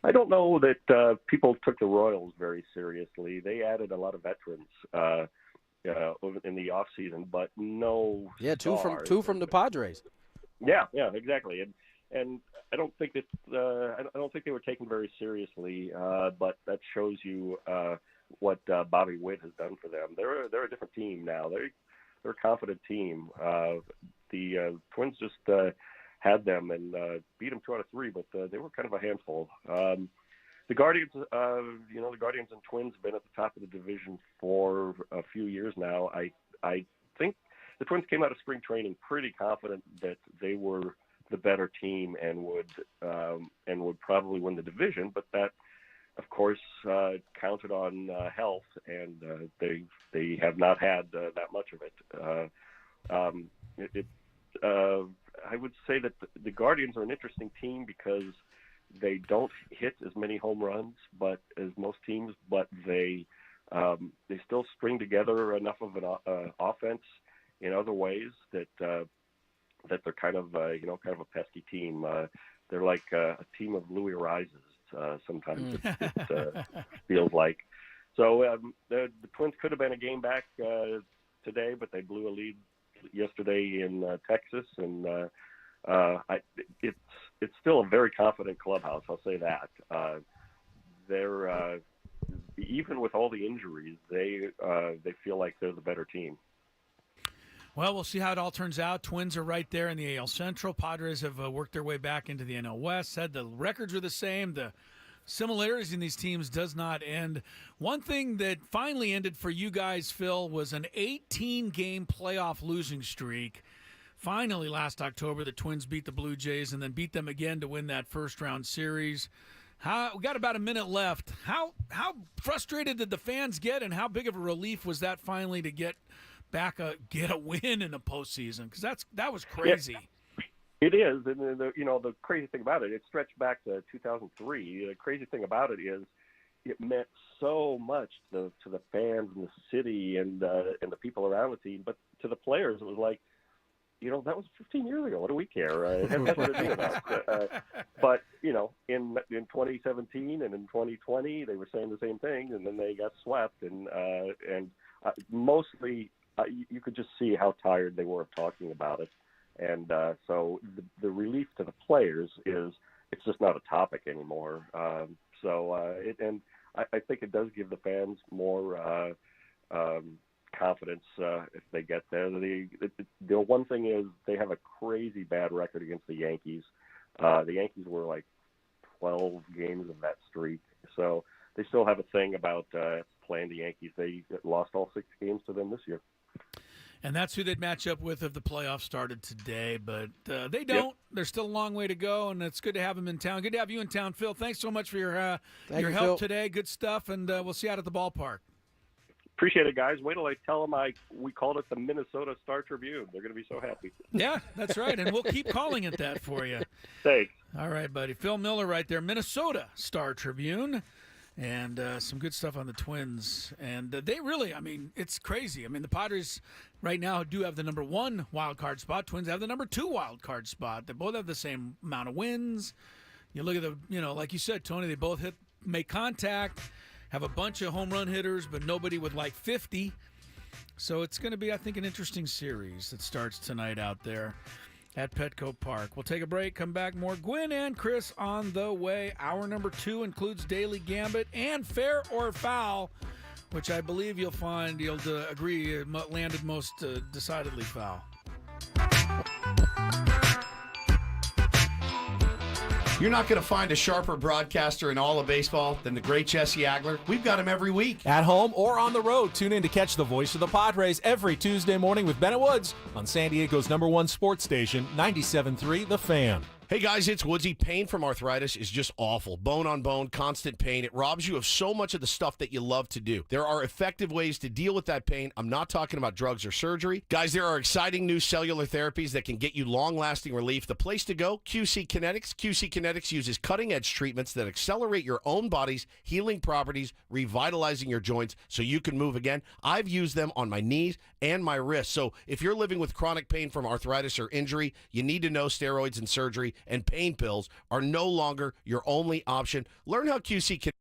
I don't know that people took the Royals very seriously. They added a lot of veterans in the off season, but no. Yeah, two from the Padres. Yeah, exactly. And I don't think that I don't think they were taken very seriously. But that shows you what Bobby Witt has done for them. They're a different team now. They're a confident team. The Twins just had them and beat them 2 out of 3, but they were kind of a handful. The Guardians, the Guardians and Twins have been at the top of the division for a few years now. I think the Twins came out of spring training pretty confident that they were the better team and would probably win the division, but that, of course, counted on health, and they have not had that much of it. I would say that the Guardians are an interesting team because they don't hit as many home runs, as most teams, but they still string together enough of an offense in other ways that they're kind of a pesky team. They're like a team of Louis Rises. Sometimes it feels like. So the Twins could have been a game back today, but they blew a lead yesterday in Texas, and it's still a very confident clubhouse. I'll say that. They're even with all the injuries, they feel like they're the better team. Well, we'll see how it all turns out. Twins are right there in the AL Central. Padres have worked their way back into the NL West. Said the records are the same. The similarities in these teams does not end. One thing that finally ended for you guys, Phil, was an 18-game playoff losing streak. Finally, last October, the Twins beat the Blue Jays and then beat them again to win that first-round series. We got about a minute left. How frustrated did the fans get, and how big of a relief was that finally to get a win in the postseason? Because that was crazy. Yeah, it is, and the crazy thing about it stretched back to 2003. The crazy thing about it is it meant so much to the fans and the city and the people around the team, but to the players it was like, that was 15 years ago. What do we care? It has nothing to do with us. But in 2017 and in 2020, they were saying the same thing, and then they got swept. And mostly, you could just see how tired they were of talking about it. And so the relief to the players is it's just not a topic anymore. I think it does give the fans more confidence if they get there. The one thing is they have a crazy bad record against the Yankees. The Yankees were like 12 games of that streak. So they still have a thing about playing the Yankees. They lost all 6 games to them this year. And that's who they'd match up with if the playoffs started today. But they don't. Yep. There's still a long way to go, and it's good to have them in town. Good to have you in town, Phil. Thanks so much for your help Phil. today. Good stuff, and we'll see you out at the ballpark. Appreciate it, guys. Wait till I tell them we called it the Minnesota Star Tribune. They're going to be so happy. Yeah, that's right, and we'll keep calling it that for you. Thanks. All right, buddy. Phil Miller right there, Minnesota Star Tribune. And some good stuff on the Twins. And they really, it's crazy. The Padres right now do have the number 1 wild card spot. Twins have the number 2 wild card spot. They both have the same amount of wins. You look at like you said, Tony, they both make contact, have a bunch of home run hitters, but nobody with like 50. So it's going to be, I think, an interesting series that starts tonight out there at Petco Park. We'll take a break, come back, more Gwynn and Chris on the way. Hour number 2 includes Daily Gambit and Fair or Foul, which I believe you'll find you'll agree landed most decidedly foul. You're not going to find a sharper broadcaster in all of baseball than the great Jesse Agler. We've got him every week. At home or on the road, tune in to catch the voice of the Padres every Tuesday morning with Bennett Woods on San Diego's number 1 sports station, 97.3 The Fan. Hey guys, it's Woodsy. Pain from arthritis is just awful. Bone on bone, constant pain. It robs you of so much of the stuff that you love to do. There are effective ways to deal with that pain. I'm not talking about drugs or surgery. Guys, there are exciting new cellular therapies that can get you long-lasting relief. The place to go, QC Kinetics. QC Kinetics uses cutting-edge treatments that accelerate your own body's healing properties, revitalizing your joints so you can move again. I've used them on my knees and my wrists. So if you're living with chronic pain from arthritis or injury, you need to know steroids and surgery and pain pills are no longer your only option. Learn how QC can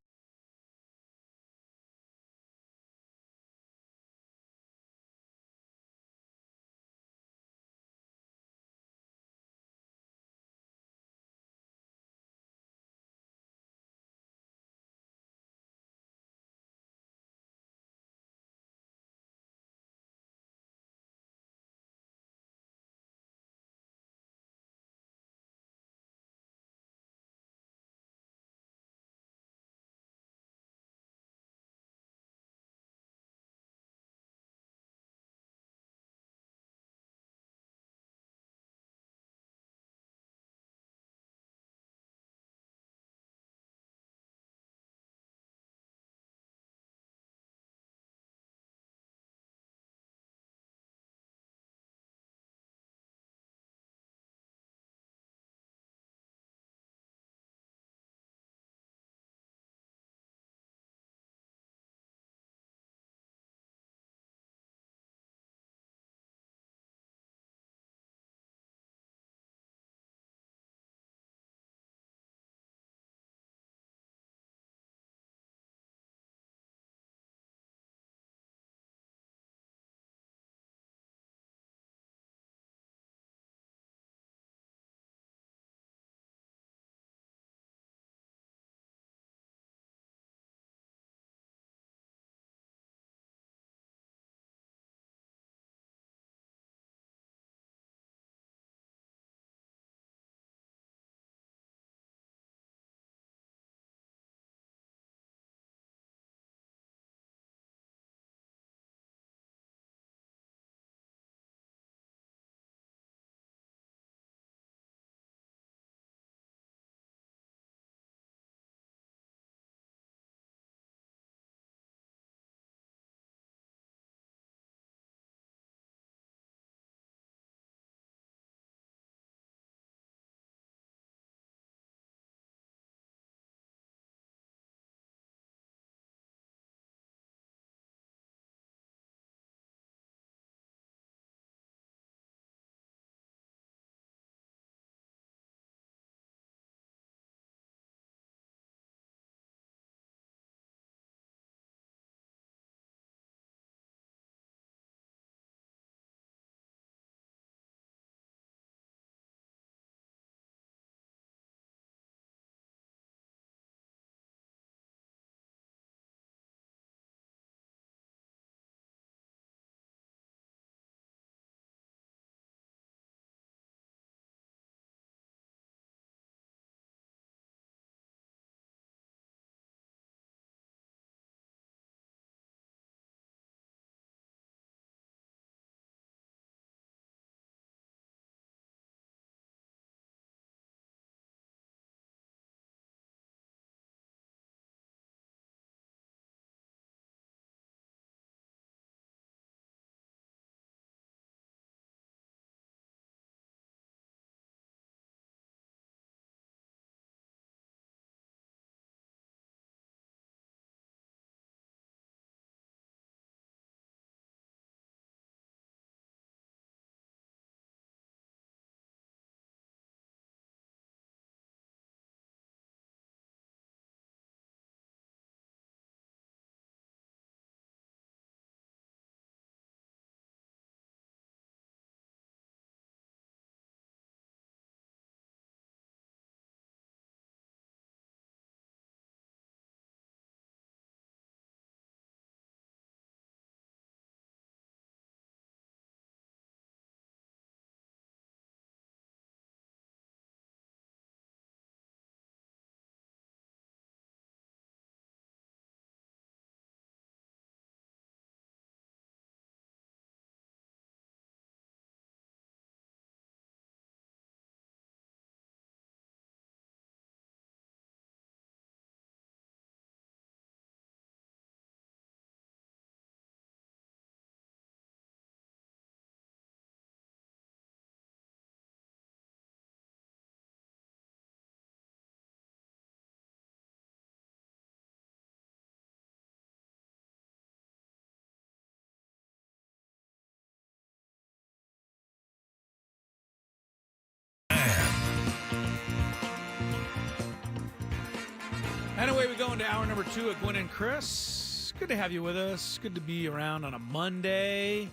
Anyway, we go into hour number 2 of Gwynn and Chris. Good to have you with us. Good to be around on a Monday.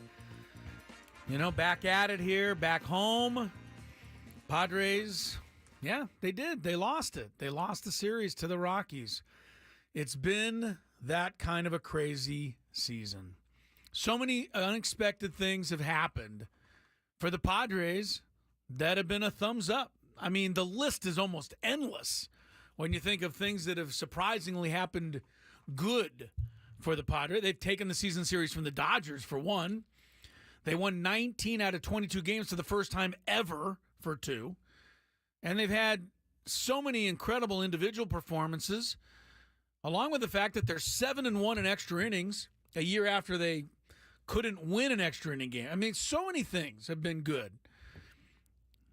You know, back at it here, back home. Padres, yeah, they did. They lost it. They lost the series to the Rockies. It's been that kind of a crazy season. So many unexpected things have happened for the Padres that have been a thumbs up. I mean, the list is almost endless when you think of things that have surprisingly happened good for the Padres. They've taken the season series from the Dodgers, for one. They won 19 out of 22 games for the first time ever, for two. And they've had so many incredible individual performances, along with the fact that they're 7-1 in extra innings a year after they couldn't win an extra inning game. I mean, so many things have been good.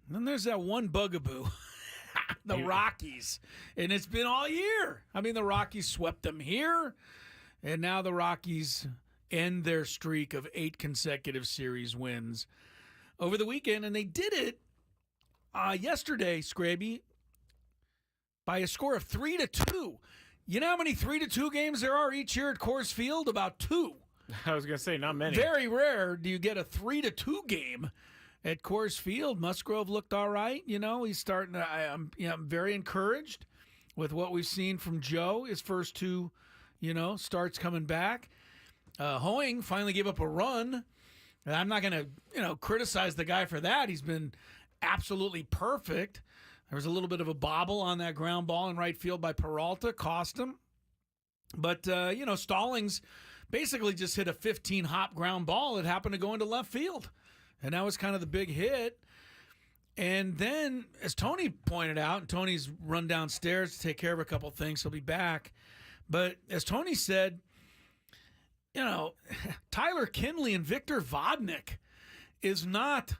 And then there's that one bugaboo, the Rockies. And it's been all year. I mean, the Rockies swept them here, and now the Rockies end their streak of 8 consecutive series wins over the weekend. And they did it yesterday, Scraby, by a score of 3-2. You know how many 3-2 games there are each year at Coors Field? About 2. I was going to say, not many. Very rare do you get a 3-2 game at Coors Field. Musgrove looked all right. You know, he's starting to, I'm very encouraged with what we've seen from Joe, his first 2, starts coming back. Hoeing finally gave up a run. And I'm not going to, criticize the guy for that. He's been absolutely perfect. There was a little bit of a bobble on that ground ball in right field by Peralta, cost him. But, Stallings basically just hit a 15-hop ground ball that happened to go into left field. And that was kind of the big hit. And then, as Tony pointed out, and Tony's run downstairs to take care of a couple things, he'll be back. But as Tony said, Tyler Kinley and Victor Vodnik is not,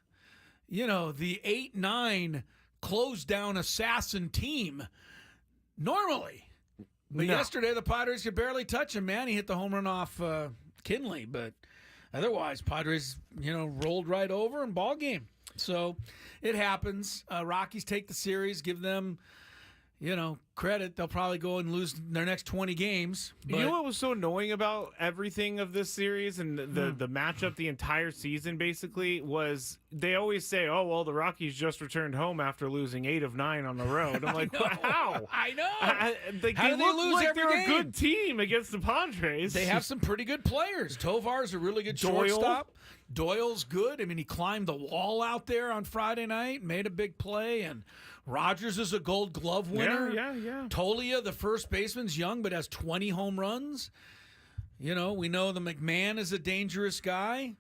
the 8-9 close-down assassin team normally. But yesterday, the Padres could barely touch him, man. He hit the home run off Kinley, but otherwise, Padres, rolled right over and ball game. So it happens. Rockies take the series, give them, credit. They'll probably go and lose their next 20 games. But you know what was so annoying about everything of this series and the matchup the entire season basically was they always say, oh, well, the Rockies just returned home after losing 8 of 9 on the road. I'm like, how? I know. How do they lose like every they're game? a good team against the Padres. They have some pretty good players. Tovar's a really good shortstop. Doyle's good. I mean, he climbed the wall out there on Friday night, made a big play, and Rogers is a Gold Glove winner. Yeah. Tolia, the first baseman's young, but has 20 home runs. We know the McMahon is a dangerous guy.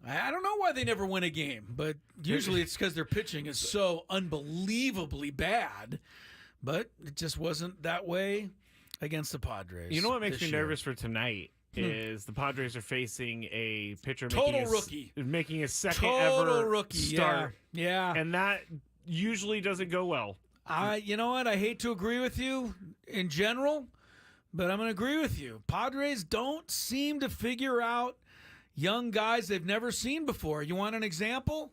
I don't know why they never win a game, but usually it's because their pitching is so unbelievably bad. But it just wasn't that way against the Padres. You know what makes me nervous for tonight? Is the Padres are facing a pitcher making his second ever rookie start. Yeah. And that usually doesn't go well. You know what? I hate to agree with you in general, but I'm going to agree with you. Padres don't seem to figure out young guys they've never seen before. You want an example?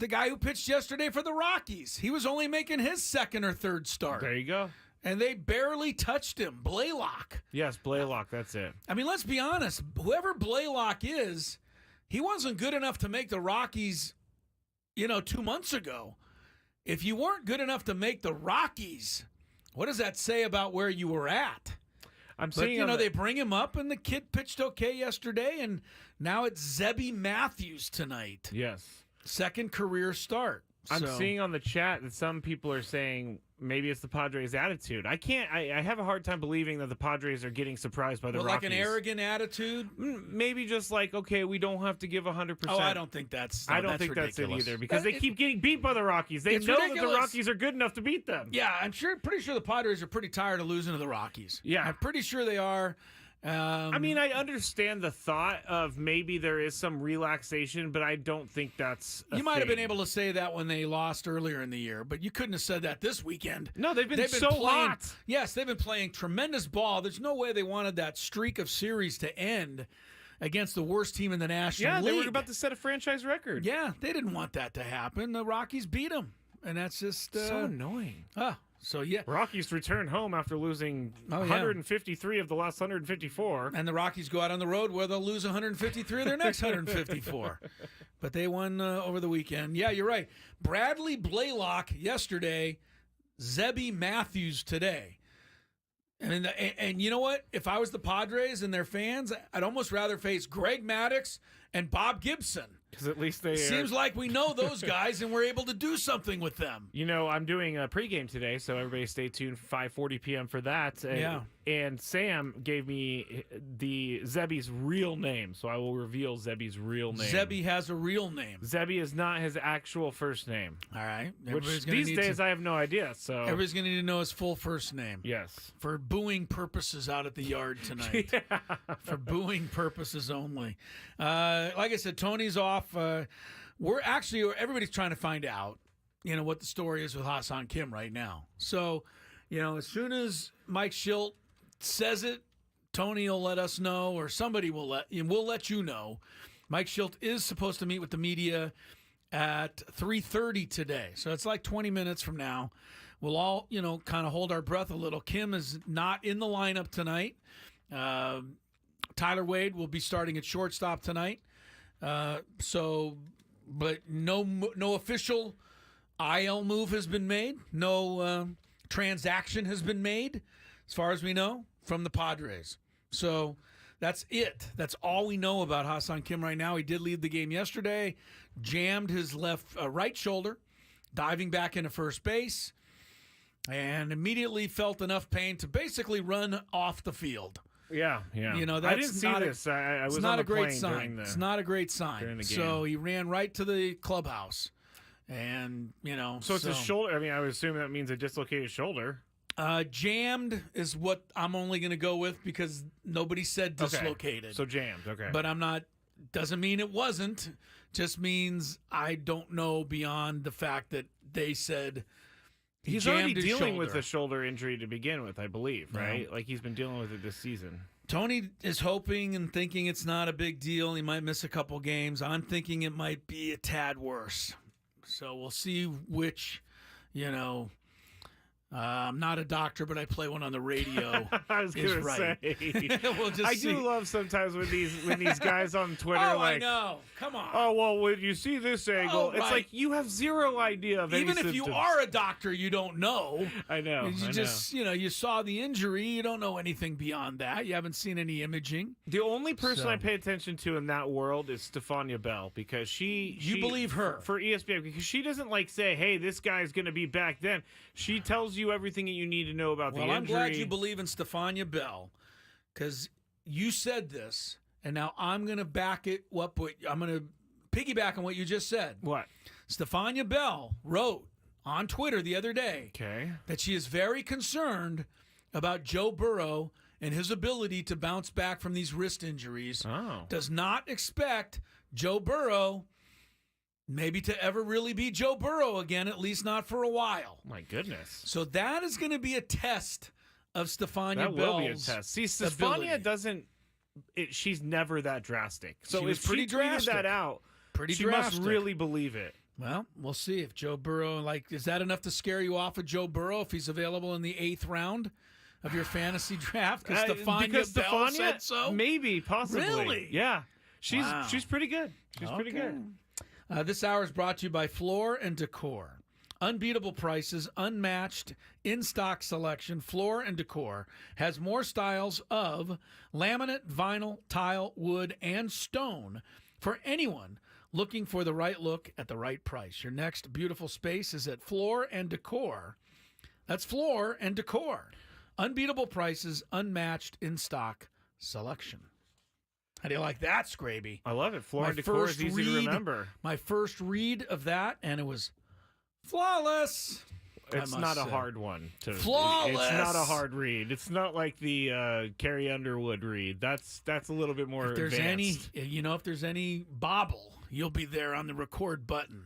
The guy who pitched yesterday for the Rockies. He was only making his second or third start. There you go. And they barely touched him. Blaylock. Yes, Blaylock, that's it. I mean, let's be honest. Whoever Blaylock is, he wasn't good enough to make the Rockies, 2 months ago. If you weren't good enough to make the Rockies, what does that say about where you were at? They bring him up, and the kid pitched okay yesterday, and now it's Zebby Matthews tonight. Yes. Second career start. I'm seeing on the chat that some people are saying maybe it's the Padres' attitude. I have a hard time believing that the Padres are getting surprised by the Rockies. Like an arrogant attitude? Maybe just like, okay, we don't have to give 100%. Oh, I don't think that's I don't think ridiculous. That's it either because they keep getting beat by the Rockies. They know that the Rockies are good enough to beat them. Yeah, pretty sure the Padres are pretty tired of losing to the Rockies. Yeah. I'm pretty sure they are. I understand the thought of maybe there is some relaxation, but I don't think that's a You might have thing. been able to say that when they lost earlier in the year, but you couldn't have said that this weekend. No, they've been so playing, hot. Yes, they've been playing tremendous ball. There's no way they wanted that streak of series to end against the worst team in the National League. Yeah, they were about to set a franchise record. Yeah, they didn't want that to happen. The Rockies beat them, and that's just so annoying. So, yeah. Rockies return home after losing 153 of the last 154. And the Rockies go out on the road where they'll lose 153 of their next 154. But they won over the weekend. Yeah, you're right. Bradley Blaylock yesterday, Zebby Matthews today. And you know what? If I was the Padres and their fans, I'd almost rather face Greg Maddux and Bob Gibson. Because at least they seems like we know those guys and we're able to do something with them. You know, I'm doing a pregame today, so everybody stay tuned for 5:40 p.m. for that. And Sam gave me the Zebby's real name, so I will reveal Zebby's real name. Zebby has a real name. Zebby is not his actual first name. All right. Which these days I have no idea. So everybody's going to need to know his full first name. Yes. For booing purposes out at the yard tonight. Yeah. For booing purposes only. Like I said, Tony's off. Everybody's trying to find out, what the story is with Ha-Seong Kim right now. So, as soon as Mike Schilt says it, Tony will let us know, or somebody will we'll let you know. Mike Schilt is supposed to meet with the media at 3:30 today. So it's like 20 minutes from now. We'll all, kind of hold our breath a little. Kim is not in the lineup tonight. Tyler Wade will be starting at shortstop tonight. But no official IL move has been made. No transaction has been made, as far as we know, from the Padres. So that's it. That's all we know about Ha-Seong Kim right now. He did leave the game yesterday, jammed his right shoulder, diving back into first base, and immediately felt enough pain to basically run off the field. Yeah. That's I didn't see this. I was on the plane during the. It's not a great sign. So he ran right to the clubhouse, and So it's his shoulder. I mean, I would assume that means a dislocated shoulder. Jammed is what I'm only going to go with because nobody said dislocated. Okay. So jammed. Okay. But I'm not. Doesn't mean it wasn't. Just means I don't know beyond the fact that they said. He's already dealing with a shoulder injury to begin with, I believe, right? Like he's been dealing with it this season. Tony is hoping and thinking it's not a big deal. He might miss a couple games. I'm thinking it might be a tad worse. So we'll see which, I'm not a doctor, but I play one on the radio. I was going to say. We'll just see. Do love sometimes when these guys on Twitter I know. Come on. Oh, well, when you see this angle, it's like you have zero idea of even any if symptoms. You are a doctor, you don't know. I know. You saw the injury. You don't know anything beyond that. You haven't seen any imaging. The only person I pay attention to in that world is Stefania Bell because she believe her for ESPN because she doesn't say, hey, this guy's going to be back then. She tells you everything that you need to know about the injury. Well, I'm glad you believe in Stefania Bell because you said this, and now I'm going to back it up. I'm going to piggyback on what you just said. What? Stefania Bell wrote on Twitter the other day that she is very concerned about Joe Burrow and his ability to bounce back from these wrist injuries. Does not expect Joe Burrow maybe to ever really be Joe Burrow again, at least not for a while. My goodness. So that is going to be a test of Stefania Bell's. That will be a test. See, Stefania doesn't she's never that drastic. So she was if pretty she drastic. Tweeted that out, she must really believe it. Well, we'll see if Joe Burrow, is that enough to scare you off of Joe Burrow if he's available in the 8th round of your fantasy draft? Because Stefania said so? Maybe, possibly. Really? Yeah. She's pretty good. She's pretty good. This hour is brought to you by Floor & Decor. Unbeatable prices, unmatched in-stock selection. Floor & Decor has more styles of laminate, vinyl, tile, wood, and stone for anyone looking for the right look at the right price. Your next beautiful space is at Floor & Decor. That's Floor & Decor. Unbeatable prices, unmatched in-stock selection. How do you like that, Scraby? I love it. Floor & Decor is easy to remember. My first read of that, and it was flawless. It's not a hard one. Flawless. It's not a hard read. It's not like the Carrie Underwood read. That's a little bit more advanced. If there's any bobble, you'll be there on the record button.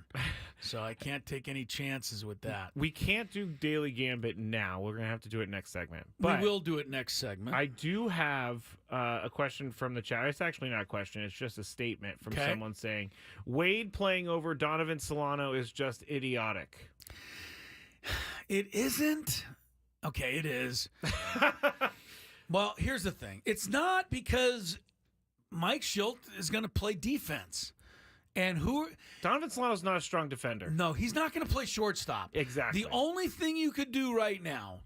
So I can't take any chances with that. We can't do Daily Gambit now. We're going to have to do it next segment. But we will do it next segment. I do have a question from the chat. It's actually not a question. It's just a statement from someone saying, Wade playing over Donovan Solano is just idiotic. It isn't. Okay, it is. Well, here's the thing. It's not because Mike Schilt is going to play defense. And Donovan Solano's not a strong defender. No, he's not going to play shortstop. Exactly. The only thing you could do right now,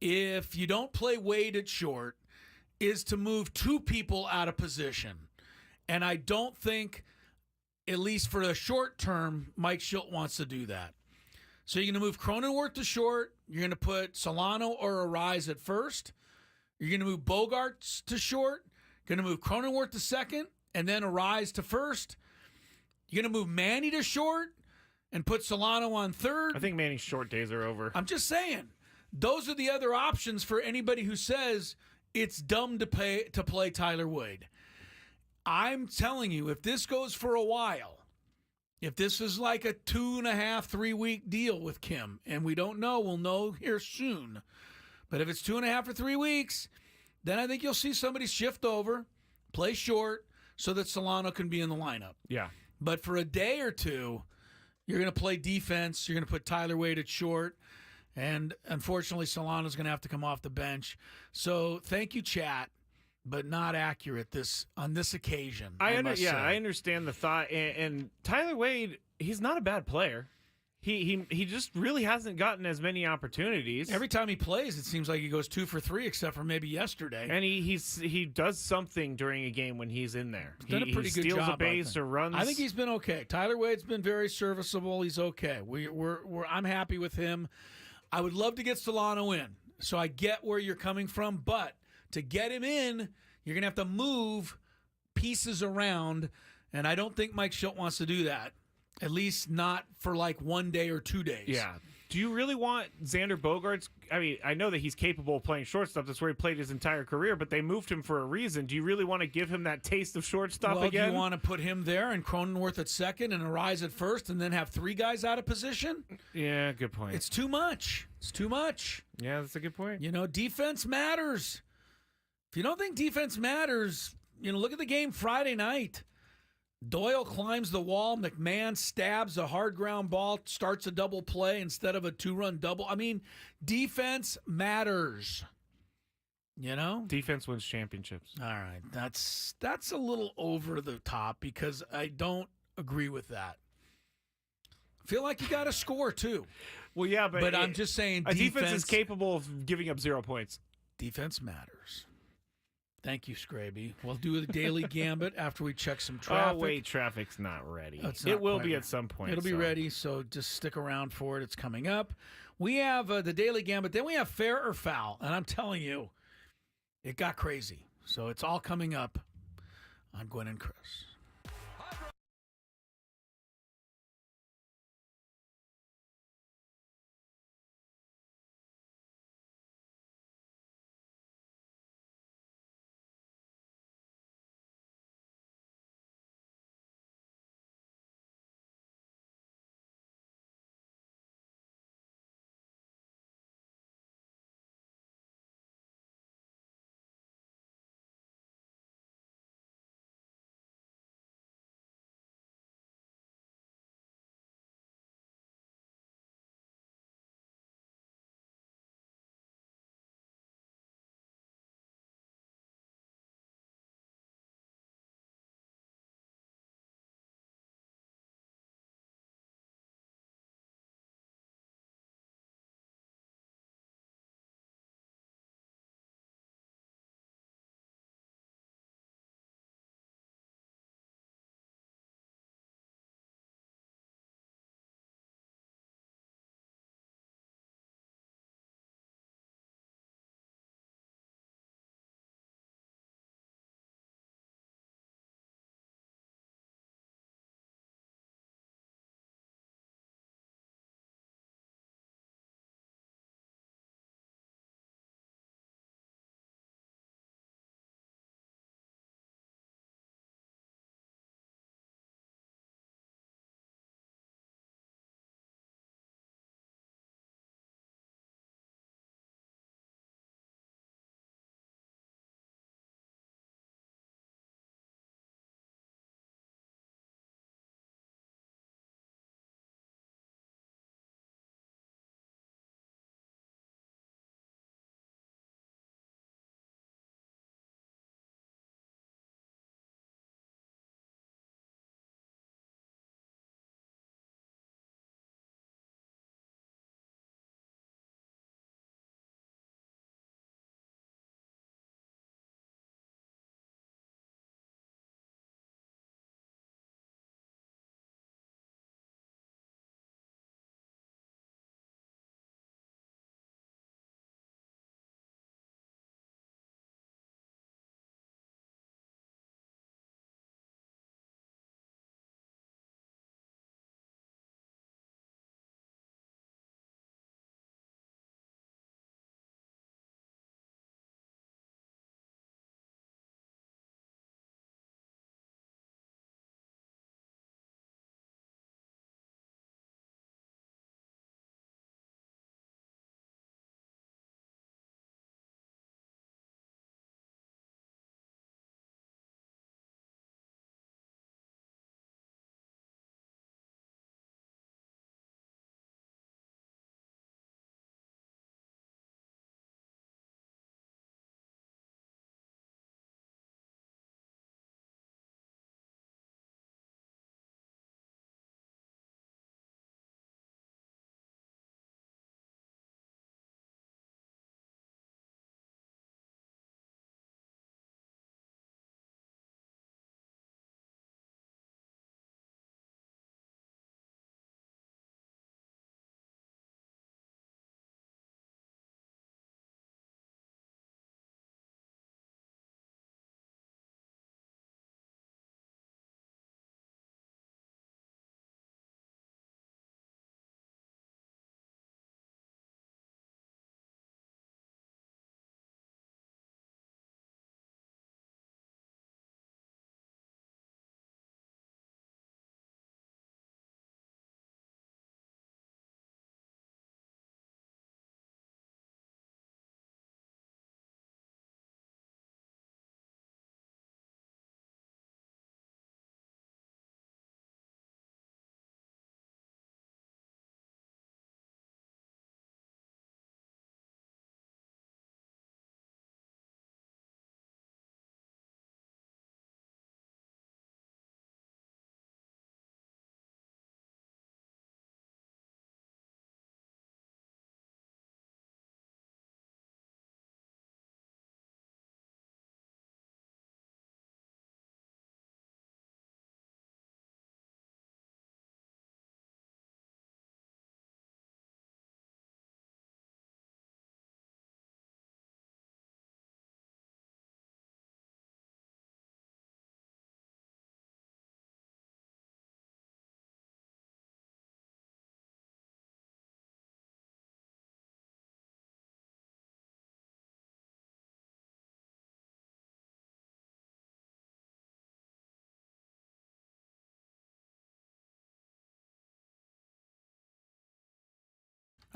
if you don't play Wade at short, is to move two people out of position. And I don't think, at least for the short term, Mike Schilt wants to do that. So you're going to move Cronenworth to short. You're going to put Solano or Arise at first. You're going to move Bogarts to short. Going to move Cronenworth to second, and then Arise to first. You're going to move Manny to short and put Solano on third. I think Manny's short days are over. I'm just saying. Those are the other options for anybody who says it's dumb to play Tyler Wade. I'm telling you, if this goes for a while, if this is like a 2.5, 3 week deal with Kim, and we don't know, we'll know here soon. But if it's 2.5 or 3 weeks, then I think you'll see somebody shift over, play short, so that Solano can be in the lineup. Yeah. But for a day or two, you're going to play defense. You're going to put Tyler Wade at short. And unfortunately, Solano's going to have to come off the bench. So thank you, chat, but not accurate on this occasion. I understand the thought. And Tyler Wade, he's not a bad player. He just really hasn't gotten as many opportunities. Every time he plays, it seems like he goes 2 for 3, except for maybe yesterday. And he does something during a game when he's in there. He's done a pretty good job. Steals a base or runs. I think he's been okay. Tyler Wade's been very serviceable. He's okay. I'm happy with him. I would love to get Solano in, so I get where you're coming from. But to get him in, you're going to have to move pieces around, and I don't think Mike Schilt wants to do that. At least not for like 1 day or 2 days. Yeah. Do you really want Xander Bogaerts? I mean, I know that he's capable of playing shortstop. That's where he played his entire career, but they moved him for a reason. Do you really want to give him that taste of shortstop again? Do you want to put him there and Cronenworth at second and Arise at first and then have 3 guys out of position? Yeah, good point. It's too much. It's too much. Yeah, that's a good point. Defense matters. If you don't think defense matters, look at the game Friday night. Doyle climbs the wall. McMahon stabs a hard ground ball, starts a double play instead of a 2-run double. I mean, defense matters. Defense wins championships. All right, that's a little over the top because I don't agree with that. I feel like you got to score too. Well, yeah, but I'm just saying, a defense is capable of giving up 0 points. Defense matters. Thank you, Scraby. We'll do the daily gambit after we check some traffic. Oh, wait, traffic's not ready. It will be at some point. It'll be ready, so just stick around for it. It's coming up. We have the daily gambit. Then we have fair or foul. And I'm telling you, it got crazy. So it's all coming up on Gwynn and Chris.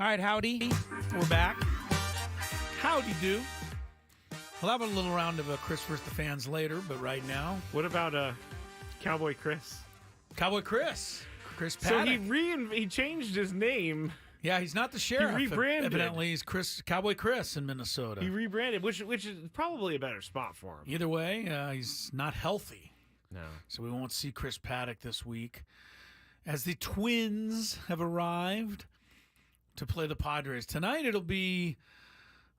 All right, howdy. We're back. Howdy do. We'll have a little round of Chris versus the fans later, but right now. What about Cowboy Chris? Cowboy Chris. Chris So Paddock. he changed his name. Yeah, he's not the sheriff. He rebranded. Evidently, he's Cowboy Chris in Minnesota. He rebranded, which is probably a better spot for him. Either way, he's not healthy. No. So we won't see Chris Paddock this week. As the Twins have arrived to play the Padres. Tonight it'll be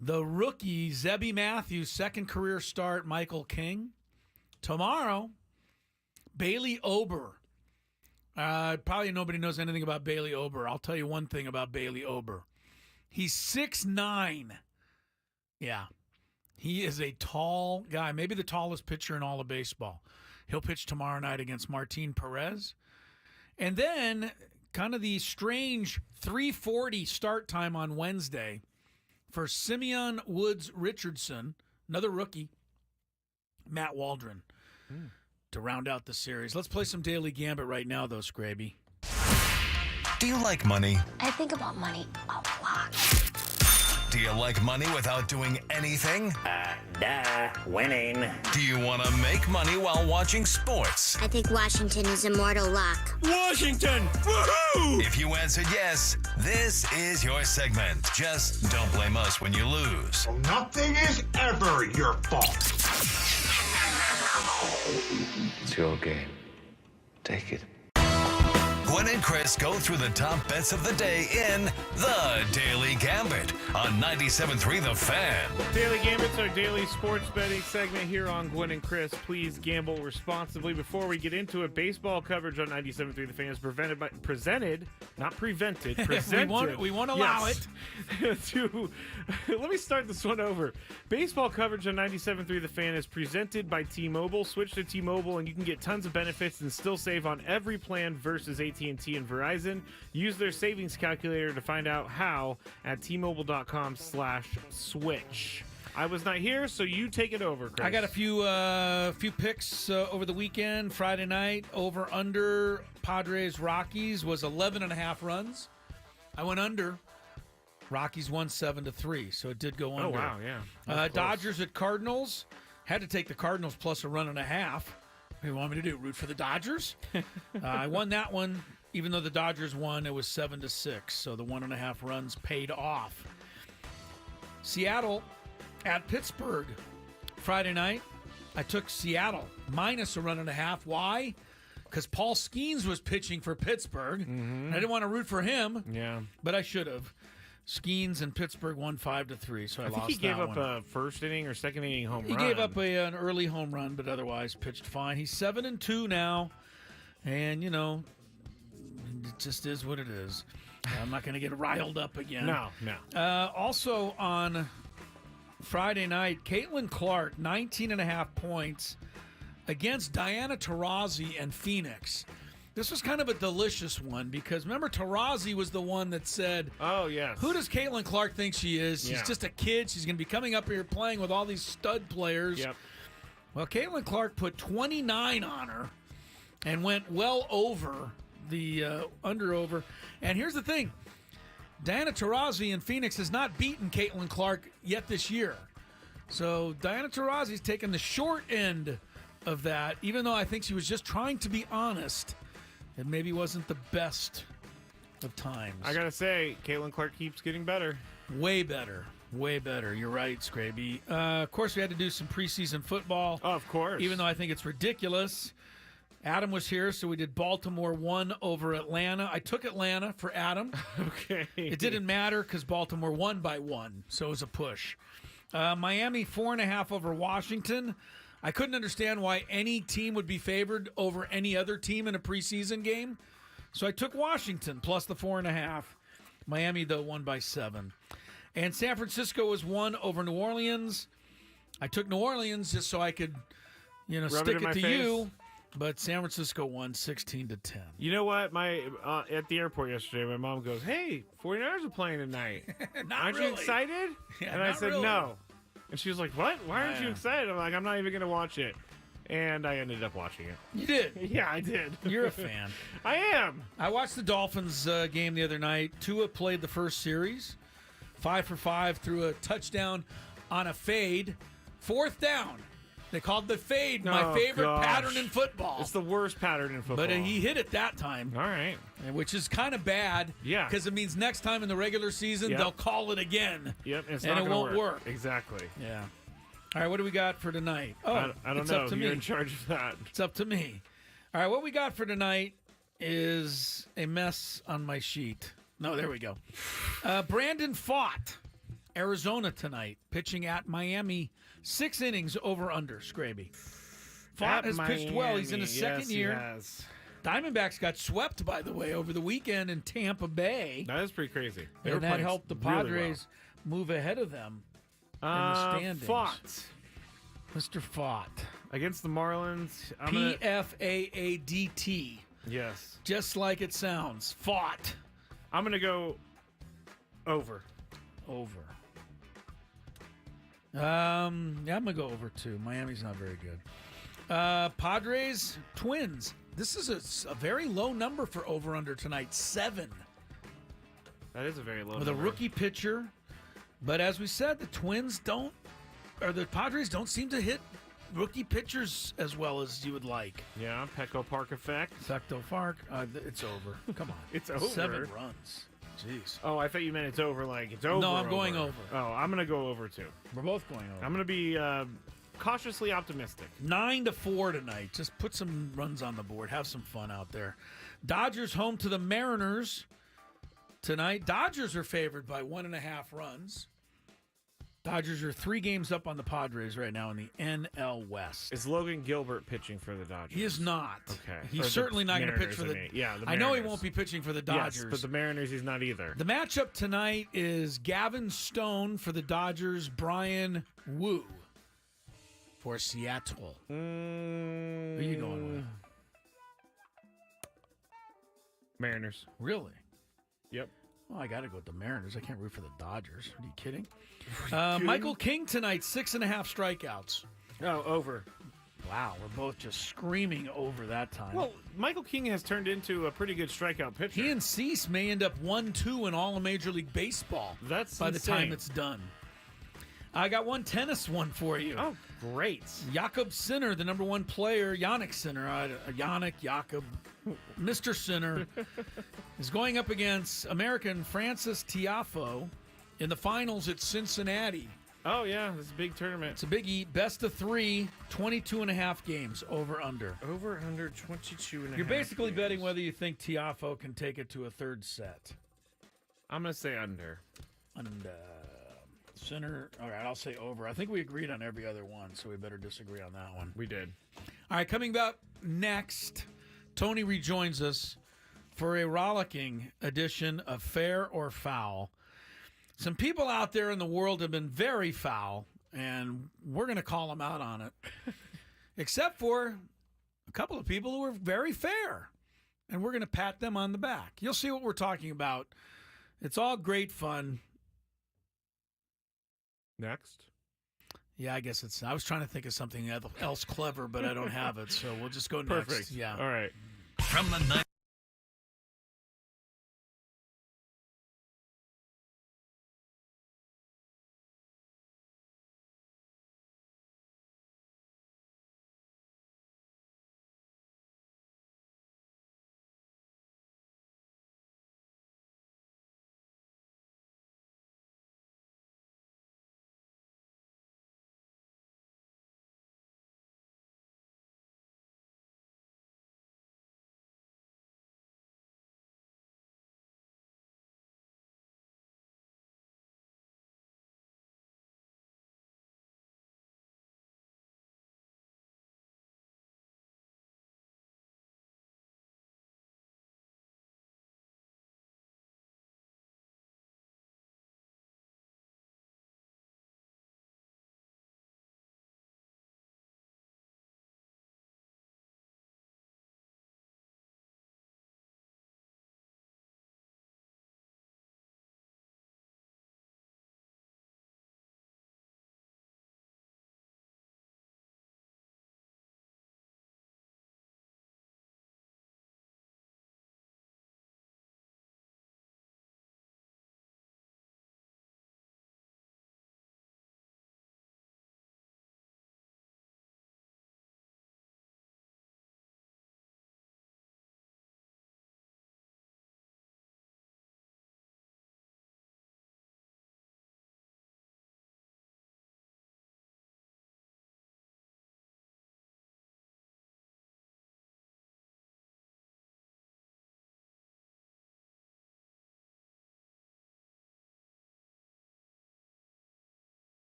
the rookie Zebby Matthews, second career start, Michael King. Tomorrow, Bailey Ober. Probably nobody knows anything about Bailey Ober. I'll tell you one thing about Bailey Ober. He's 6'9". Yeah. He is a tall guy, maybe the tallest pitcher in all of baseball. He'll pitch tomorrow night against Martin Perez. And then kind of the strange 3:40 start time on Wednesday for Simeon Woods Richardson, another rookie, Matt Waldron, to round out the series. Let's play some Daily Gambit right now, though, Scraby. Do you like money? I think about money a lot. Do you like money without doing anything? Winning. Do you want to make money while watching sports? I think Washington is immortal luck. Washington! Woohoo! If you answered yes, this is your segment. Just don't blame us when you lose. Nothing is ever your fault. It's your game. Take it. Gwynn and Chris go through the top bets of the day in The Daily Gambit on 97.3 The Fan. Daily Gambit's our daily sports betting segment here on Gwynn and Chris. Please gamble responsibly. Before we get into it, baseball coverage on 97.3 The Fan is presented, not prevented, presented. we won't allow it. Let me start this one over. Baseball coverage on 97.3 The Fan is presented by T-Mobile. Switch to T-Mobile and you can get tons of benefits and still save on every plan versus AT&T and Verizon. Use their savings calculator to find out how at T-Mobile.com/switch. I was not here, so you take it over, Chris. I got a few picks over the weekend. Friday night, over under Padres Rockies was 11.5 runs. I went under. Rockies won 7-3, so it did go under. Oh wow, yeah. Dodgers at Cardinals. Had to take the Cardinals plus a run and a half. What do you want me to do? Root for the Dodgers? I won that one. Even though the Dodgers won, it was 7-6, so the 1.5 runs paid off. Seattle at Pittsburgh Friday night. I took Seattle minus a run and a half. Why? Because Paul Skeens was pitching for Pittsburgh. I didn't want to root for him. Yeah, but I should have. Skeens and Pittsburgh won 5-3, so I lost that one. I think he gave up a first inning or second inning home run. He gave up an early home run, but otherwise pitched fine. He's 7-2 now, and it just is what it is. I'm not going to get riled up again. No. Also on Friday night, Caitlin Clark, 19.5 points against Diana Taurasi and Phoenix. This was kind of a delicious one because remember Taurasi was the one that said, "Oh yes, who does Caitlin Clark think she is? She's just a kid. She's going to be coming up here playing with all these stud players." Yep. Well, Caitlin Clark put 29 on her and went well over the under. And here's the thing: Diana Taurasi in Phoenix has not beaten Caitlin Clark yet this year. So Diana Taurasi's taken the short end of that, even though I think she was just trying to be honest. It maybe wasn't the best of times. I got to say, Caitlin Clark keeps getting better. Way better. Way better. You're right, Scraby. Of course, we had to do some preseason football. Oh, of course. Even though I think it's ridiculous. Adam was here, so we did Baltimore 1 over Atlanta. I took Atlanta for Adam. Okay. It didn't matter because Baltimore won by 1, so it was a push. Miami 4.5 over Washington. I couldn't understand why any team would be favored over any other team in a preseason game. So I took Washington plus the 4.5. Miami, though, won by 7. And San Francisco was 1 over New Orleans. I took New Orleans just so I could, stick it to you. But San Francisco won 16-10. You know what? At the airport yesterday, my mom goes, "Hey, 49ers are playing tonight. Aren't you excited?" Yeah, and I said, really. "No." And she was like, "What? Why aren't you excited?" I'm like, "I'm not even going to watch it." and I ended up watching it. You did? Yeah, I did. You're a fan. I am. I watched the Dolphins game the other night. Tua played the first series, 5 for 5, threw a touchdown on a fade. 4th down. They called the fade my favorite pattern in football. It's the worst pattern in football. But he hit it that time. All right. Which is kind of bad. Yeah. Because it means next time in the regular season, they'll call it again. Yep. And not it won't work. Exactly. Yeah. All right, what do we got for tonight? Oh, I don't it's know. Up to You're me. in charge of that. It's up to me. All right, what we got for tonight is a mess on my sheet. No, there we go. Brandon Fott, Arizona tonight, pitching at Miami. 6 innings over under, Scraby. Fott has pitched well. He's in his second year. He has. Diamondbacks got swept, by the way, over the weekend in Tampa Bay. That is pretty crazy. They And were that playing helped the really Padres move ahead of them in the standings. Fott. Mr. Fott. Against the Marlins. P-F-A-A-D-T. Yes. Just like it sounds. Fought. I'm going to go over. Over. Yeah, I'm going to go over too. Miami's not very good. Padres, Twins. This is a very low number for over-under tonight. 7. That is a very low With number. a rookie pitcher. But as we said, the Padres don't seem to hit rookie pitchers as well as you would like. Yeah, Petco Park effect. Petco Park, it's over. Come on. It's over. 7 runs. Jeez. Oh, I thought you meant it's over like it's over. No, I'm going over. Oh, I'm going to go over too. We're both going over. I'm going to be cautiously optimistic. 9-4 tonight. Just put some runs on the board. Have some fun out there. Dodgers home to the Mariners tonight. Dodgers are favored by 1.5 runs. Dodgers are 3 games up on the Padres right now in the NL West. Is Logan Gilbert pitching for the Dodgers? He is not. Okay. He's certainly not going to pitch for the. Yeah, the I know he Mariners. won't be pitching for the Dodgers. Yes, but the Mariners he's not either. The matchup tonight is Gavin Stone for the Dodgers, Brian Wu for Seattle. Who are you going with? Mariners. Really? Yep. Well, I got to go with the Mariners. I can't root for the Dodgers. Are you kidding? Michael King tonight, 6.5 strikeouts. Oh, over. Wow, we're both just screaming over that time. Well, Michael King has turned into a pretty good strikeout pitcher. He and Cease may end up 1-2 in all of Major League Baseball. That's by insane. the time it's done. I got one tennis one for you. Oh, great. Jakob Sinner, the number 1 player, Yannick Sinner, Jakob, Mr. Sinner, is going up against American Francis Tiafoe in the finals at Cincinnati. Oh, yeah, this is a big tournament. It's a biggie. Best of 3, 22.5 games, over under. Over under 22.5. You're basically games. betting whether you think Tiafoe can take it to a third set. I'm going to say under. Center. All right, I'll say over. I think we agreed on every other one, so we better disagree on that one. We did. All right, coming up next, Tony rejoins us for a rollicking edition of Fair or Foul. Some people out there in the world have been very foul, and we're going to call them out on it. Except for a couple of people who are very fair, and we're going to pat them on the back. You'll see what we're talking about. It's all great fun. Next. Yeah, I guess it's. I was trying to think of something else clever, but I don't have it, so we'll just go next. Perfect. Yeah. All right. From the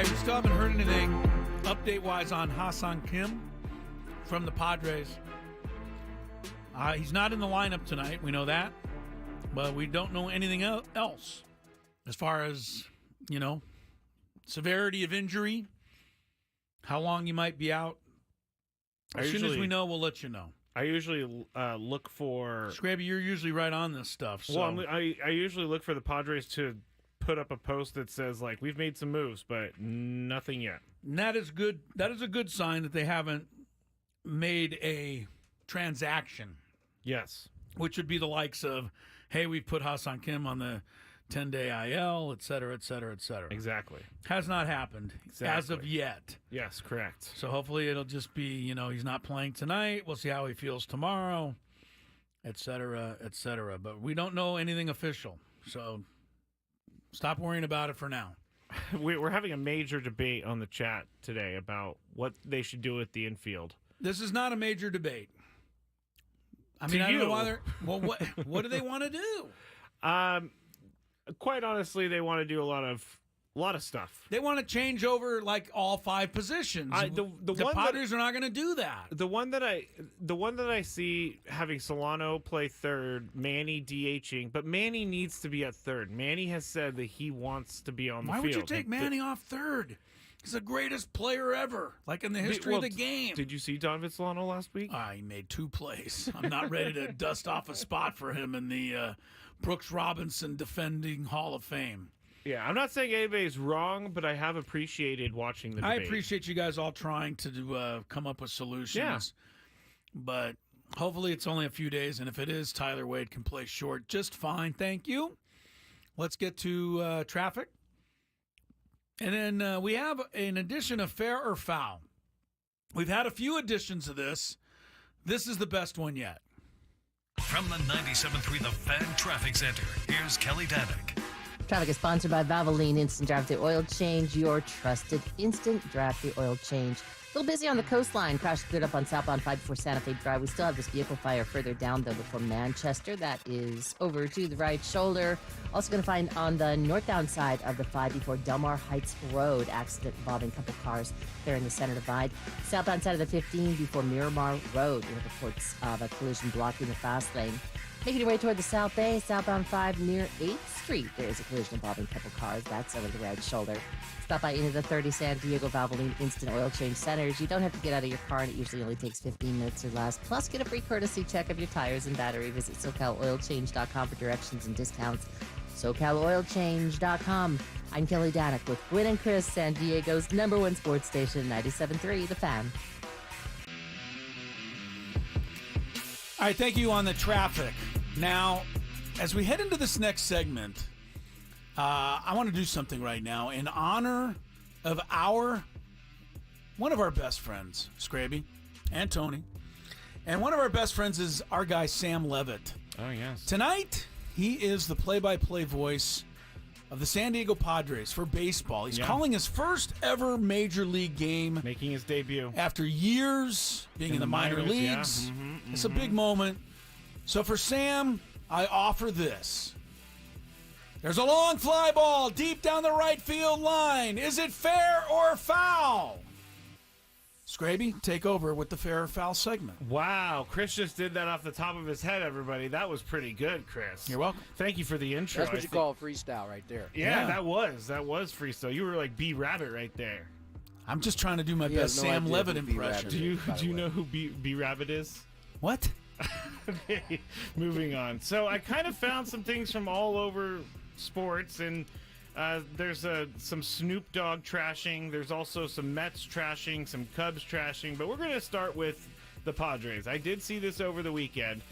right, we still haven't heard anything update-wise on Ha-Seong Kim from the Padres. He's not in the lineup tonight. We know that. But we don't know anything else as far as, severity of injury, how long you might be out. As soon as we know, we'll let you know. I usually look for... Scrappy, you're usually right on this stuff. So. Well, I usually look for the Padres to put up a post that says, like, we've made some moves, but nothing yet. And that is good. That is a good sign that they haven't made a transaction. Yes. Which would be the likes of, hey, we've put Ha-Seong Kim on the 10-day IL, et cetera, et cetera, et cetera. Exactly. Has not happened as of yet. Yes, correct. So hopefully it'll just be, he's not playing tonight. We'll see how he feels tomorrow, et cetera, et cetera. But we don't know anything official. So stop worrying about it for now. We're having a major debate on the chat today about what they should do at the infield. This is not a major debate. I mean, I don't know why they're... Well, what do they want to do? Quite honestly, they want to do a lot of stuff. They want to change over like all 5 positions. The Padres are not going to do that. The one that I see having Solano play third, Manny DHing, but Manny needs to be at third. Manny has said that he wants to be on the field. Why would you take Manny off third? He's the greatest player ever, like in the history of the game. Did you see Donovan Solano last week? He made 2 plays. I'm not ready to dust off a spot for him in the Brooks Robinson defending Hall of Fame. Yeah, I'm not saying anybody's wrong, but I have appreciated watching the debate. I appreciate you guys all trying to come up with solutions. Yeah. But hopefully it's only a few days, and if it is, Tyler Wade can play short just fine. Thank you. Let's get to traffic. And then we have an edition of Fair or Foul. We've had a few editions of this. This is the best one yet. From the 97.3 The Fan Traffic Center, here's Kelly Danick. Traffic is sponsored by Valvoline Instant Draft Day Oil Change, your trusted instant draft day oil change. A little busy on the coastline. Crash cleared up on southbound 5 before Santa Fe Drive. We still have this vehicle fire further down, though, before Manchester. That is over to the right shoulder. Also going to find on the northbound side of the 5 before Delmar Heights Road. Accident involving a couple cars there in the center divide. Southbound side of the 15 before Miramar Road. We have reports of a collision blocking the fast lane. Making your way toward the South Bay, southbound 5 near 8th Street. There is a collision involving a couple cars. That's over the right shoulder. Stop by any of the 30 San Diego Valvoline Instant Oil Change Centers. You don't have to get out of your car, and it usually only takes 15 minutes or less. Plus, get a free courtesy check of your tires and battery. Visit SoCalOilChange.com for directions and discounts. SoCalOilChange.com. I'm Kelly Danick with Gwynn and Chris, San Diego's #1 sports station, 97.3 The Fan. All right, thank you on the traffic. Now, as we head into this next segment, I want to do something right now in honor of one of our best friends, Scraby, and Tony. And one of our best friends is our guy, Sam Levitt. Oh, yes. Tonight, he is the play-by-play voice of the San Diego Padres for baseball. He's calling his first ever major league game. Making his debut. After years being in the minor leagues. Yeah. It's a big moment. So for Sam, I offer this. There's a long fly ball deep down the right field line. Is it fair or foul? Scraby, take over with the fair or foul segment. Wow, Chris just did that off the top of his head, everybody. That was pretty good, Chris. You're welcome. Thank you for the intro. That's what you call freestyle right there. Yeah, that was freestyle. You were like B Rabbit right there. I'm just trying to do my best Sam Levitt impression. Do you know who B Rabbit is? What? Okay, moving on. So I kind of found some things from all over sports, and there's some Snoop Dogg trashing. There's also some Mets trashing, some Cubs trashing. But we're going to start with the Padres. I did see this over the weekend,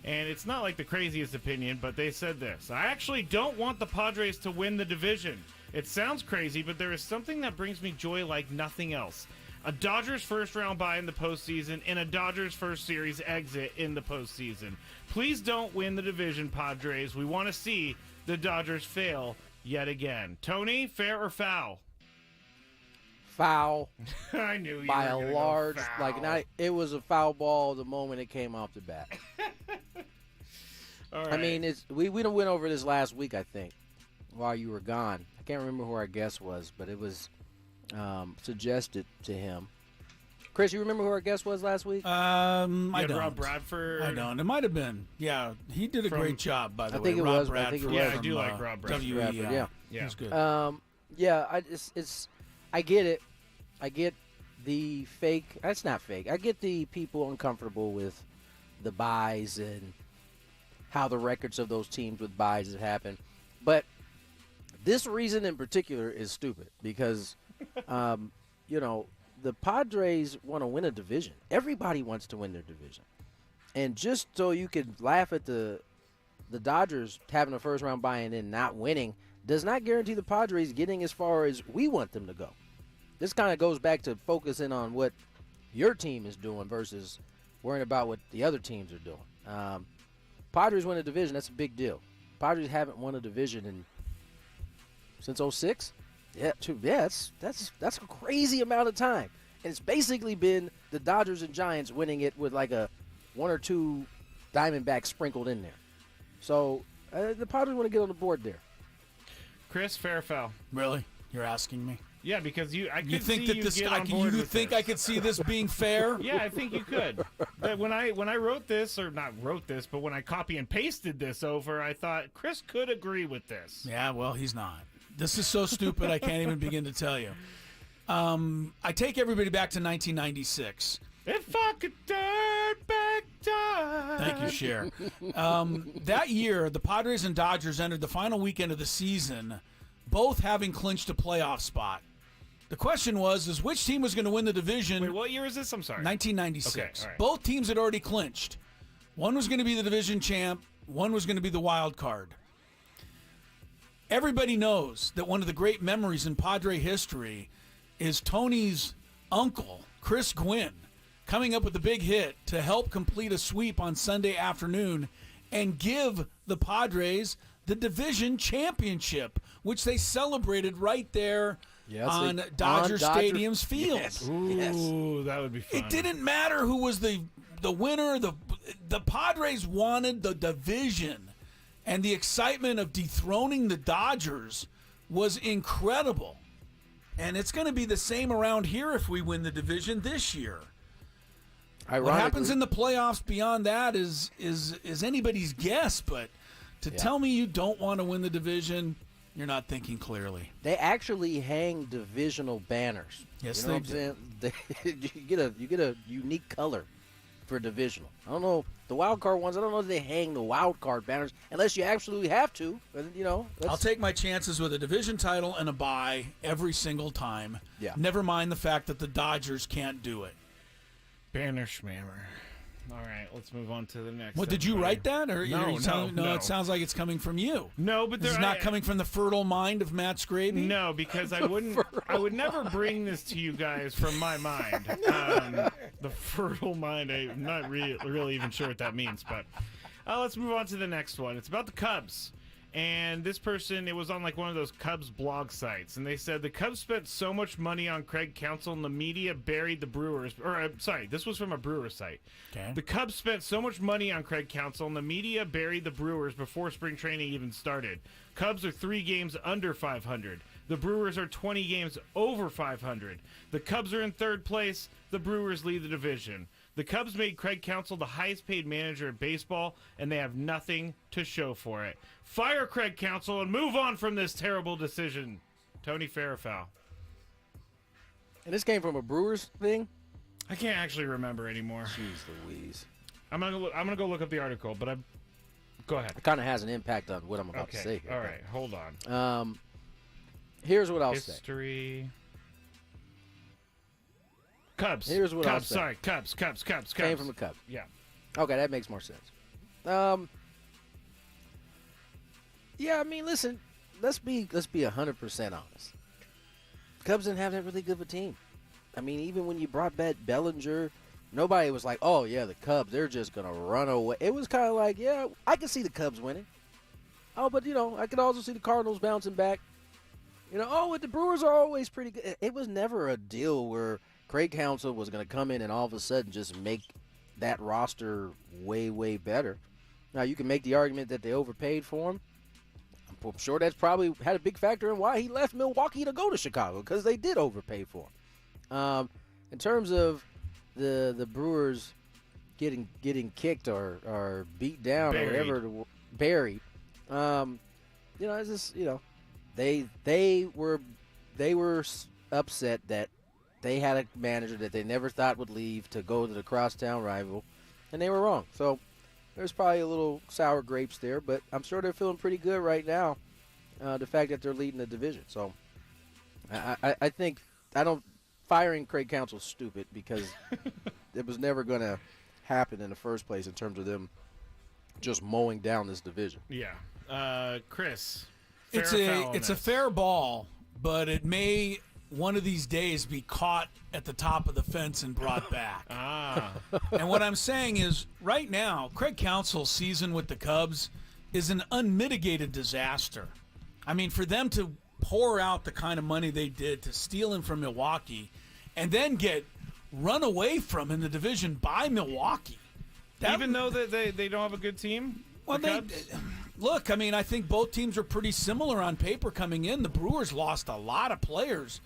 and it's not like the craziest opinion, but they said this. I actually don't want the Padres to win the division. It sounds crazy, but there is something that brings me joy like nothing else. A Dodgers first-round bye in the postseason and a Dodgers first series exit in the postseason. Please don't win the division, Padres. We want to see the Dodgers fail yet again. Tony, fair or foul? Foul. I knew you by were a gonna large, go foul. it was a foul ball the moment it came off the bat. All right. I mean, we went over this last week, I think, while you were gone. I can't remember who our guest was, but it was suggested to him. Chris, you remember who our guest was last week? I don't. Rob Bradford. I don't. It might have been. Yeah, he did a great job, by the way. I think it Rob was. Bradford. I think it was. Yeah, I do like Rob Bradford. Yeah. He's good. I get it. I get the fake. That's not fake. I get the people uncomfortable with the buys and how the records of those teams with buys have happened. But this reason in particular is stupid because, the Padres want to win a division. Everybody wants to win their division. And just so you could laugh at the Dodgers having a first-round bye and then not winning does not guarantee the Padres getting as far as we want them to go. This kind of goes back to focusing on what your team is doing versus worrying about what the other teams are doing. Padres win a division, that's a big deal. Padres haven't won a division since 06. Yeah, that's a crazy amount of time. And it's basically been the Dodgers and Giants winning it with like a 1 or 2 Diamondbacks sprinkled in there. So the Padres want to get on the board there. Chris, fair or foul? Really? You're asking me? Yeah, because you think see that this get guy? on board You with think this. I could see this being fair? Yeah, I think you could. But when I wrote this, or not wrote this, but when I copy and pasted this over, I thought Chris could agree with this. Yeah, well, he's not. This is so stupid I can't even begin to tell you. I take everybody back to 1996. If I could turn back time. Thank you, Cher. That year, the Padres and Dodgers entered the final weekend of the season, both having clinched a playoff spot. The question was which team was going to win the division? Wait, what year is this? I'm sorry. 1996. Okay, all right. Both teams had already clinched. One was going to be the division champ. One was going to be the wild card. Everybody knows that one of the great memories in Padre history is Tony's uncle, Chris Gwynn, coming up with a big hit to help complete a sweep on Sunday afternoon and give the Padres the division championship, which they celebrated right there on Dodger Stadium's field. Yes. Ooh, that would be fun. It didn't matter who was the winner. The Padres wanted the division, and the excitement of dethroning the Dodgers was incredible. And it's going to be the same around here if we win the division this year. What happens in the playoffs beyond that is anybody's guess, but to tell me you don't want to win the division, you're not thinking clearly. They actually hang divisional banners. Yes, you know what I'm saying? You get a unique color for divisional. I don't know the wild card ones. I don't know if they hang the wild card banners unless you absolutely have to. I'll take my chances with a division title and a bye every single time. Yeah. Never mind the fact that the Dodgers can't do it. Banner schmammer. All right, let's move on to the next. What, did you write that? Or No. It sounds like it's coming from you. No, but This is not coming from the fertile mind of Matt Scraby? No, because I would never bring this to you guys from my mind. The fertile mind, I'm not really even sure what that means, but let's move on to the next one. It's about the Cubs. And this person, it was on like one of those Cubs blog sites, and they said the Cubs spent so much money on Craig Counsell and the media buried the Brewers. This was from a Brewers site. Okay. The Cubs spent so much money on Craig Counsell and the media buried the Brewers before spring training even started. Cubs are 3 games under 500. The Brewers are 20 games over 500. The Cubs are in 3rd place. The Brewers lead the division. The Cubs made Craig Counsell the highest paid manager in baseball, and they have nothing to show for it. Fire Craig Counsell and move on from this terrible decision. Tony, fair or foul? And this came from a Brewers thing? I can't actually remember anymore. Jeez Louise. I'm gonna go look up the article, but go ahead. It kind of has an impact on what I'm about to say here. All right, hold on. Here's what I'll say. History. Cubs. Here's what I'll say. Sorry, Cubs. Came from a Cub. Yeah. Okay, that makes more sense. Yeah, I mean, listen, let's be 100% honest. Cubs didn't have that really good of a team. I mean, even when you brought back Bellinger, nobody was like, oh, yeah, the Cubs, they're just going to run away. It was kind of like, yeah, I can see the Cubs winning. Oh, but, I could also see the Cardinals bouncing back. The Brewers are always pretty good. It was never a deal where Craig Counsell was going to come in and all of a sudden just make that roster way, way better. Now, you can make the argument that they overpaid for him. I'm I'm sure that's probably had a big factor in why he left Milwaukee to go to Chicago, because they did overpay for him. In terms of the Brewers getting kicked or beat down or whatever, buried, it's just, they were upset that they had a manager that they never thought would leave to go to the crosstown rival, and they were wrong. So there's probably a little sour grapes there, but I'm sure they're feeling pretty good right now. The fact that they're leading the division. So I think firing Craig Counsell's stupid, because it was never going to happen in the first place in terms of them just mowing down this division. Yeah. Chris, it's a fair ball, but it may one of these days be caught at the top of the fence and brought back. And what I'm saying is, right now, Craig Counsell's season with the Cubs is an unmitigated disaster. I mean, for them to pour out the kind of money they did to steal him from Milwaukee and then get run away from in the division by Milwaukee. Even though that they don't have a good team? Well, look, I mean, I think both teams are pretty similar on paper coming in. The Brewers lost a lot of players.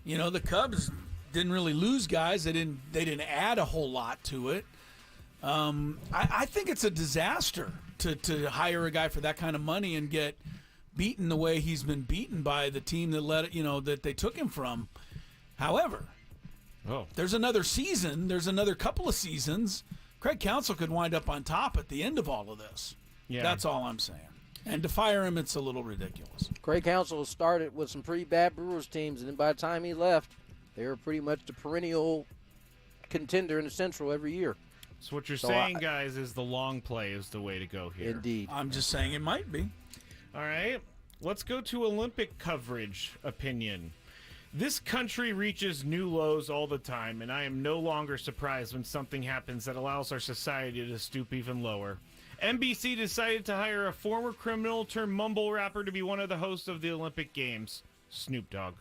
The Cubs didn't really lose guys. They didn't add a whole lot to it. I think it's a disaster to hire a guy for that kind of money and get beaten the way he's been beaten by the team that they took him from. However, there's another season. There's another couple of seasons. Craig Counsell could wind up on top at the end of all of this. Yeah. That's all I'm saying. And to fire him, it's a little ridiculous. Craig Counsell started with some pretty bad Brewers teams, and then by the time he left, they were pretty much the perennial contender in the Central every year. So what you're saying, guys, is the long play is the way to go here. Indeed. I'm just saying it might be. All right. Let's go to Olympic coverage opinion. This country reaches new lows all the time, and I am no longer surprised when something happens that allows our society to stoop even lower. NBC decided to hire a former criminal turned mumble rapper to be one of the hosts of the Olympic Games, Snoop Dogg.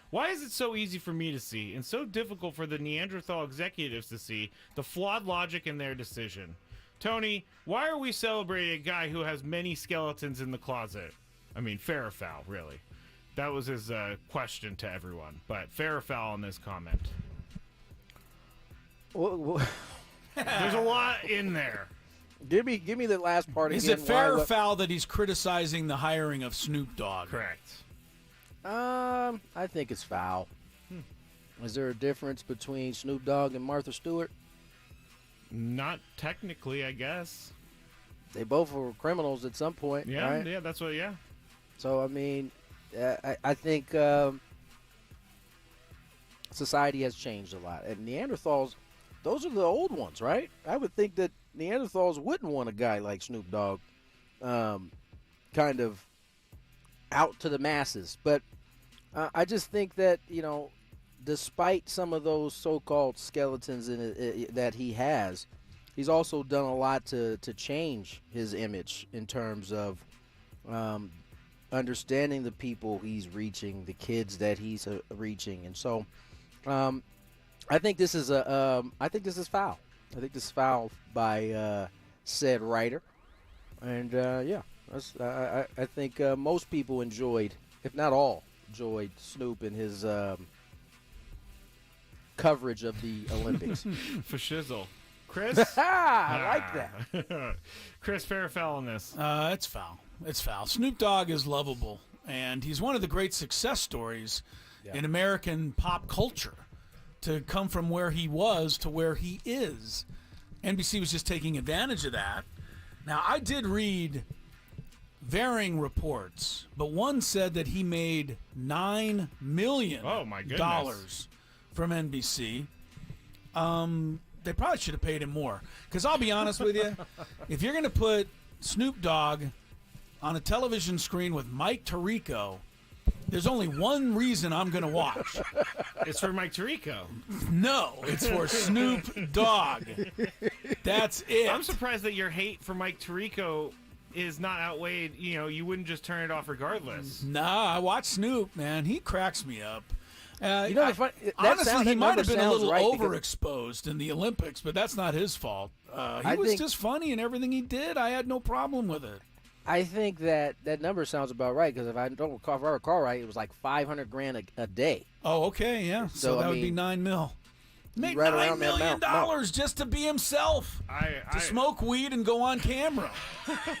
Why is it so easy for me to see and so difficult for the Neanderthal executives to see the flawed logic in their decision? Tony, why are we celebrating a guy who has many skeletons in the closet? I mean, fair or foul, really. That was his question to everyone, but fair or foul on this comment. There's a lot in there. Give me the last part again. Is it fair or foul that he's criticizing the hiring of Snoop Dogg? Correct. I think it's foul. Is there a difference between Snoop Dogg and Martha Stewart? Not technically, I guess. They both were criminals at some point, yeah, right? Yeah, that's what, yeah. So, I mean, I think society has changed a lot. And Neanderthals, those are the old ones, right? I would think that Neanderthals wouldn't want a guy like Snoop Dogg kind of out to the masses. But I just think that, despite some of those so-called skeletons that he has, he's also done a lot to change his image in terms of understanding the people he's reaching, the kids that he's reaching. And so I think this is foul. I think this is foul by said writer. And, I think most people enjoyed, if not all, enjoyed Snoop and his coverage of the Olympics. For shizzle. Chris? I like that. Chris, fair or foul on this? It's foul. It's foul. Snoop Dogg is lovable, and he's one of the great success stories in American pop culture to come from where he was to where he is. NBC was just taking advantage of that. Now, I did read varying reports, but one said that he made $9 million from NBC. They probably should have paid him more. Because I'll be honest with you, if you're going to put Snoop Dogg on a television screen with Mike Tirico, there's only one reason I'm going to watch. It's for Mike Tirico. No, it's for Snoop Dogg. That's it. I'm surprised that your hate for Mike Tirico is not outweighed. You wouldn't just turn it off regardless. Nah, I watch Snoop, man. He cracks me up. Honestly, he might have been a little overexposed in the Olympics, but that's not his fault. He was just funny in everything he did. I had no problem with it. I think that number sounds about right because if I recall right, it was like $500,000 a day. Oh, okay, yeah. So that would be $9 million. Make right $9 around that million amount. just to be himself, to smoke weed and go on camera.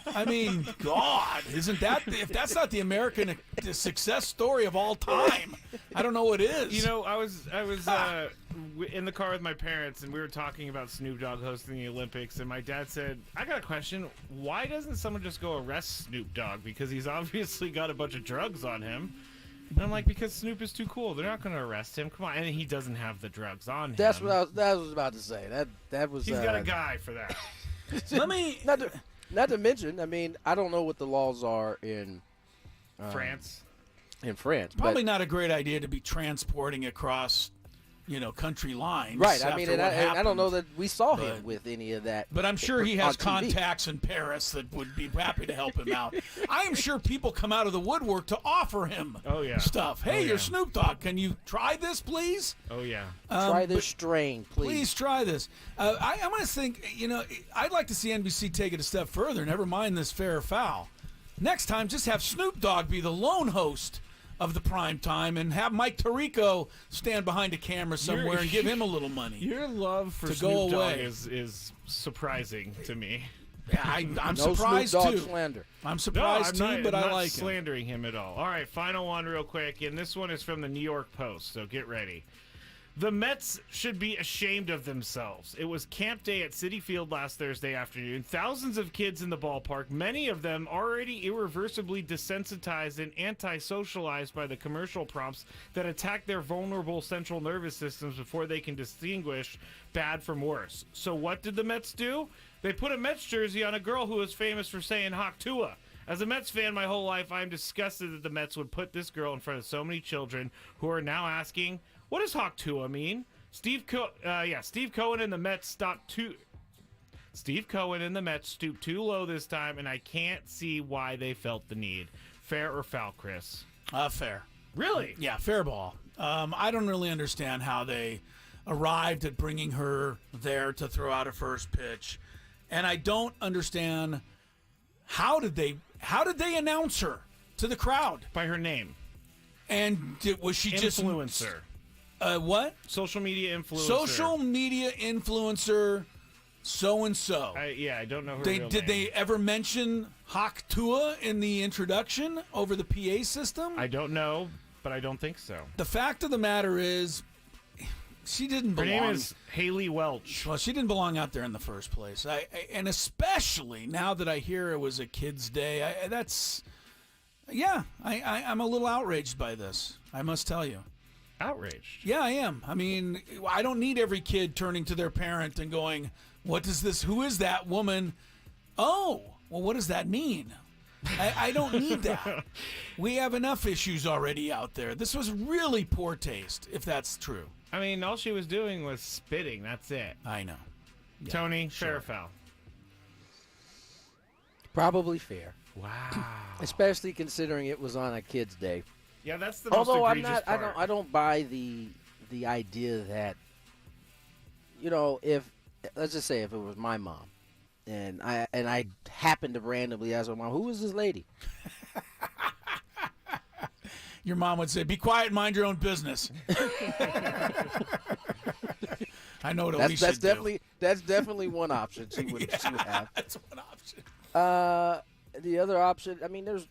I mean, God, isn't that if that's not the American success story of all time? I don't know what is. You know, I was in the car with my parents, and we were talking about Snoop Dogg hosting the Olympics, and my dad said, "I got a question. Why doesn't someone just go arrest Snoop Dogg? Because he's obviously got a bunch of drugs on him." And I'm like, because Snoop is too cool. They're not going to arrest him. Come on. And he doesn't have the drugs on him. That's what I was about to say. That was. He's got a guy for that. Let me not to mention. I mean, I don't know what the laws are in France. In France, probably not a great idea to be transporting across, country lines. Right. I mean, and I don't know that we saw him with any of that. But I'm sure he has contacts in Paris that would be happy to help him out. I am sure people come out of the woodwork to offer him stuff. Hey, you're Snoop Dogg. Can you try this, please? Oh, yeah. Try this strain, please. Please try this. I'm going to think, I'd like to see NBC take it a step further. Never mind this fair or foul. Next time, just have Snoop Dogg be the lone host of the prime time and have Mike Tirico stand behind a camera somewhere and give him a little money. Your love for Snoop Dogg is surprising to me. Yeah, I'm surprised Snoop Dogg too. Slander. I'm surprised too, but I like slandering him at all. All right, final one real quick, and this one is from the New York Post, so get ready. The Mets should be ashamed of themselves. It was camp day at Citi Field last Thursday afternoon. Thousands of kids in the ballpark, many of them already irreversibly desensitized and anti-socialized by the commercial prompts that attack their vulnerable central nervous systems before they can distinguish bad from worse. So what did the Mets do? They put a Mets jersey on a girl who was famous for saying Hawk Tuah. As a Mets fan my whole life, I am disgusted that the Mets would put this girl in front of so many children who are now asking, what does Hawk Tuah mean? Steve Cohen and the Mets stopped stooped too low this time, and I can't see why they felt the need. Fair or foul, Chris? Fair. Really? Yeah, fair ball. I don't really understand how they arrived at bringing her there to throw out a first pitch, and I don't understand how did they announce her to the crowd by her name, and was she just influencer? What? Social media influencer. Social media influencer, so-and-so. I don't know her real name. They ever mention Hawk Tuah in the introduction over the PA system? I don't know, but I don't think so. The fact of the matter is, she didn't belong. Her name is Haley Welch. Well, she didn't belong out there in the first place. And especially now that I hear it was a kid's day, I'm a little outraged by this, I must tell you. Outraged? Yeah, I am. I mean, I don't need every kid turning to their parent and going, what is this? Who is that woman? Oh, well, what does that mean? I don't need that. We have enough issues already out there. This was really poor taste, if that's true. I mean, all she was doing was spitting. That's it. I know. Yeah, Tony, fair or foul? Probably fair. Wow. Especially considering it was on a kid's day. Yeah, that's the most egregious part. I don't buy the idea that, if let's just say if it was my mom, and I happened to randomly ask my mom, who is this lady? Your mom would say, "Be quiet, mind your own business." I know what that's definitely one option she would have. That's one option. The other option, I mean, there's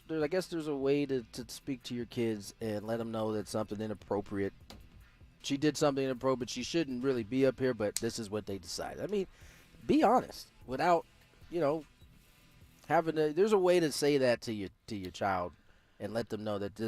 I guess there's a way to speak to your kids and let them know that something inappropriate. She did something inappropriate. She shouldn't really be up here, but this is what they decided. I mean, be honest without, having to. There's a way to say that to your child and let them know that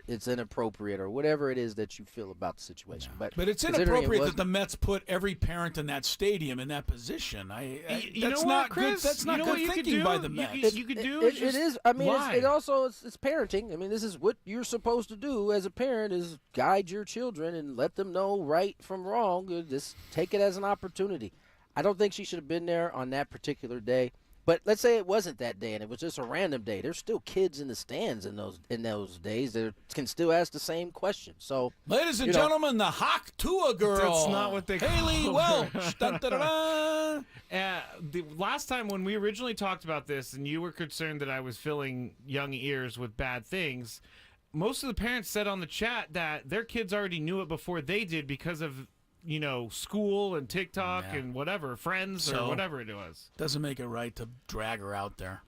it's inappropriate or whatever it is that you feel about the situation. Yeah. But it's inappropriate that the Mets put every parent in that stadium in that position. That's not good. That's not good thinking by the Mets. You could do it is. I mean, it's parenting. I mean, this is what you're supposed to do as a parent: is guide your children and let them know right from wrong. Just take it as an opportunity. I don't think she should have been there on that particular day. But let's say it wasn't that day and it was just a random day. There's still kids in the stands in those days that can still ask the same question. So, ladies and gentlemen, the Hawk Tua girl. That's not what they Haley call Welch. her. Dun, dun, dun, dun. The last time when we originally talked about this, and you were concerned that I was filling young ears with bad things, most of the parents said on the chat that their kids already knew it before they did because of school and TikTok and whatever, friends or whatever it was. Doesn't make it right to drag her out there.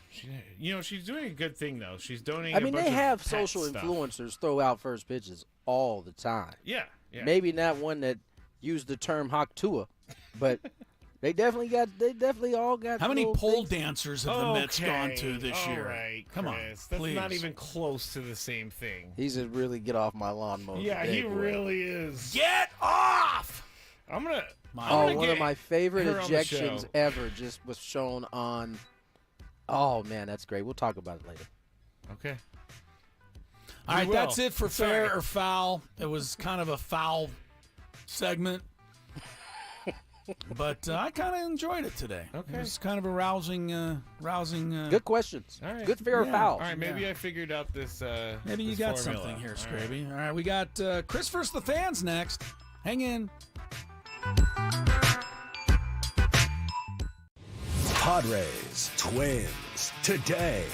She's doing a good thing though. She's donating. I mean, they have pet social stuff. influencers throw out first pitches all the time. Yeah. Maybe not one that used the term Hawk Tua, but they definitely all got. How many little pole things. dancers have the Mets gone to this year? All right, Come on, Chris. That's please. not even close to the same thing. He's a really get off my lawn mode. Yeah, today, he boy. really is. Get off! I'm gonna. One of my favorite her on the ejections show. ever just was shown on. Oh man, that's great. We'll talk about it later. Okay. All right, will. that's it for Sorry. fair or foul. It was kind of a foul segment. But I kind of enjoyed it today. Okay. It was kind of a rousing. Good questions. All right. Good fair or Yeah. foul. All right, maybe I figured out this. Maybe you this got formula. something here, All right. Scraby. All right, we got Chris versus the fans next. Hang in. Padres, Twins, today.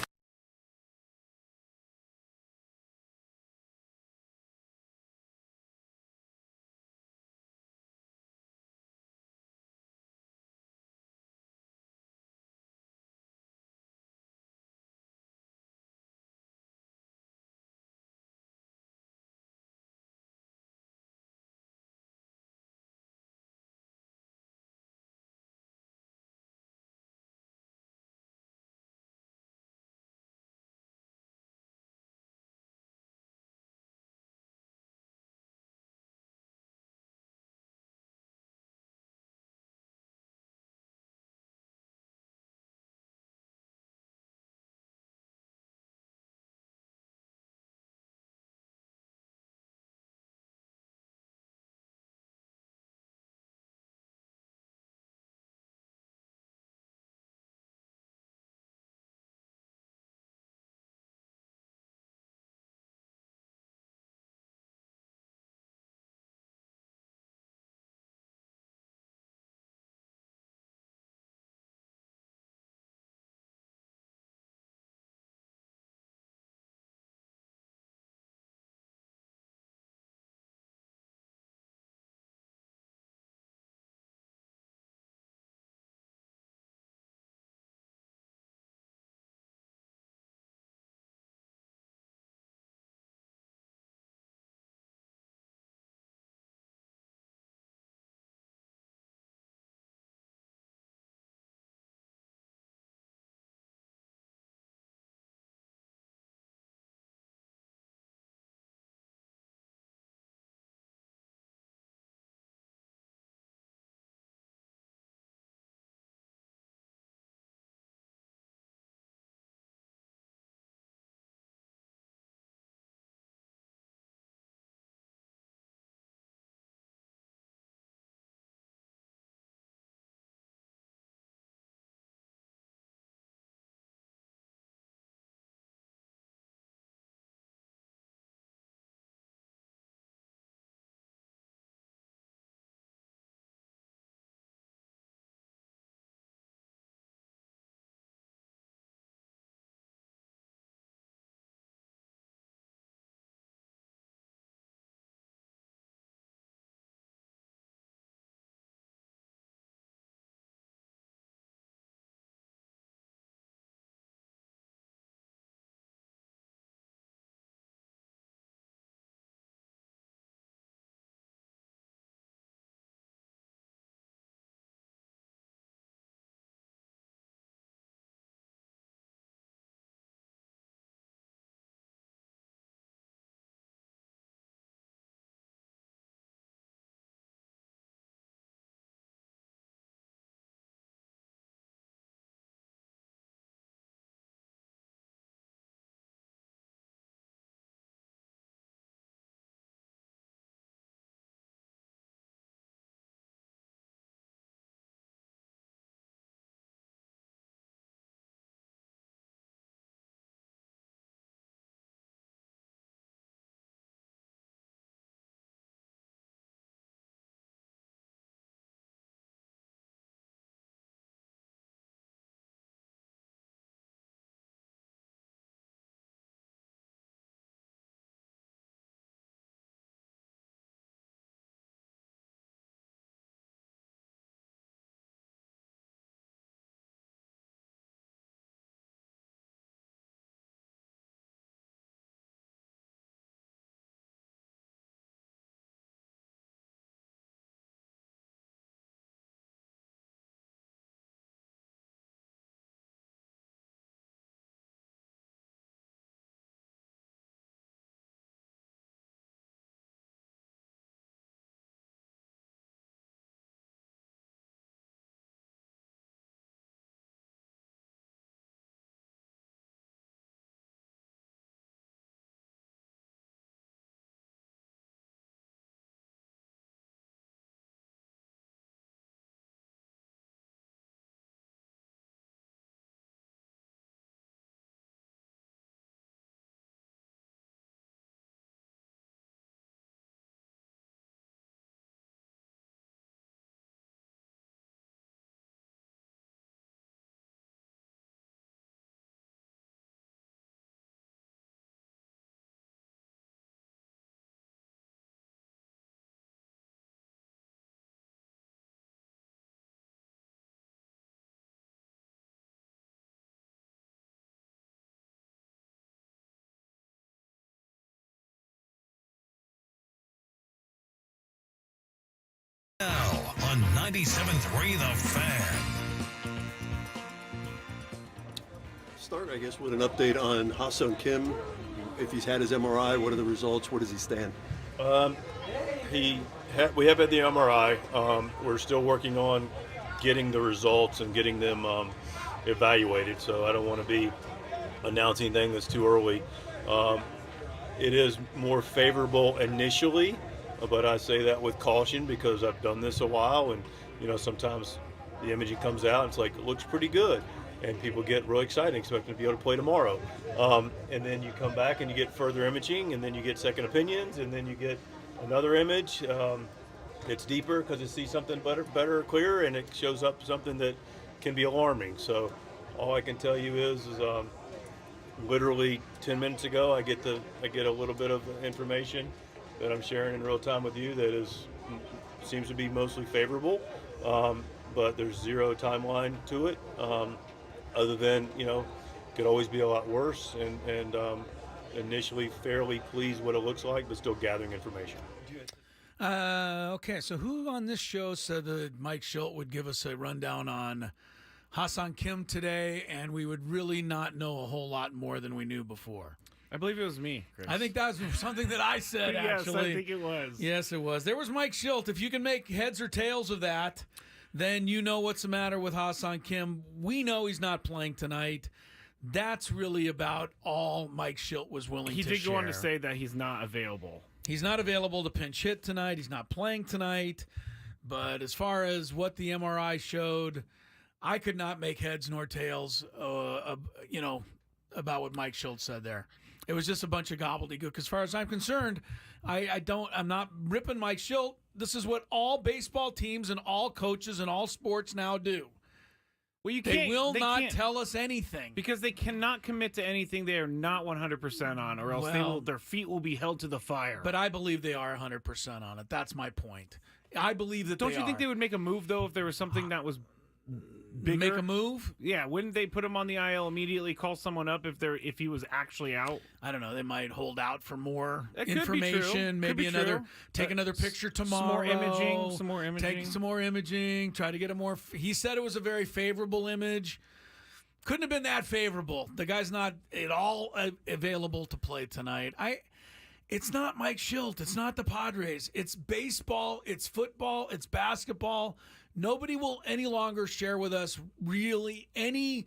on 97.3 The Fan. Start, I guess, with an update on Ha-Sung Kim. If he's had his MRI, what are the results? Where does he stand? We have had the MRI. We're still working on getting the results and getting them evaluated. So I don't want to be announcing anything that's too early. It is more favorable initially, but I say that with caution because I've done this a while, and sometimes the imaging comes out and it's like it looks pretty good. And people get really excited, expecting to be able to play tomorrow. And then you come back and you get further imaging, and then you get second opinions, and then you get another image. It's deeper because it sees something better, clearer, and it shows up something that can be alarming. So all I can tell you is literally 10 minutes ago, I get a little bit of information that I'm sharing in real time with you that seems to be mostly favorable, but there's zero timeline to it. Other than, could always be a lot worse, and initially fairly pleased what it looks like, but still gathering information. Okay, so who on this show said that Mike Schilt would give us a rundown on Ha-Sung Kim today, and we would really not know a whole lot more than we knew before? I believe it was me, Chris. I think that was something that I said, actually. Yes, I think it was. Yes, it was. There was Mike Schilt. If you can make heads or tails of that, then you know what's the matter with Ha-Sung Kim. We know he's not playing tonight. That's really about all Mike Schilt was willing to share. He did go on to say that he's not available. He's not available to pinch hit tonight. He's not playing tonight. But as far as what the MRI showed, I could not make heads nor tails, about what Mike Schilt said there. It was just a bunch of gobbledygook. As far as I'm concerned, I'm not ripping Mike Schilt. This is what all baseball teams and all coaches and all sports now do. Well, they will not tell us anything because they cannot commit to anything they are not 100% on, or else their feet will be held to the fire. But I believe they are 100% on it. That's my point. I believe that. Don't you think they would make a move though if there was something that was bigger? Make a move? Yeah, wouldn't they put him on the IL immediately, call someone up if he was actually out? I don't know. They might hold out for more that information. Maybe take another picture tomorrow. Some more imaging. Take some more imaging. Try to get a more. He said it was a very favorable image. Couldn't have been that favorable. The guy's not at all available to play tonight. It's not Mike Schilt. It's not the Padres. It's baseball. It's football. It's basketball. Nobody will any longer share with us really any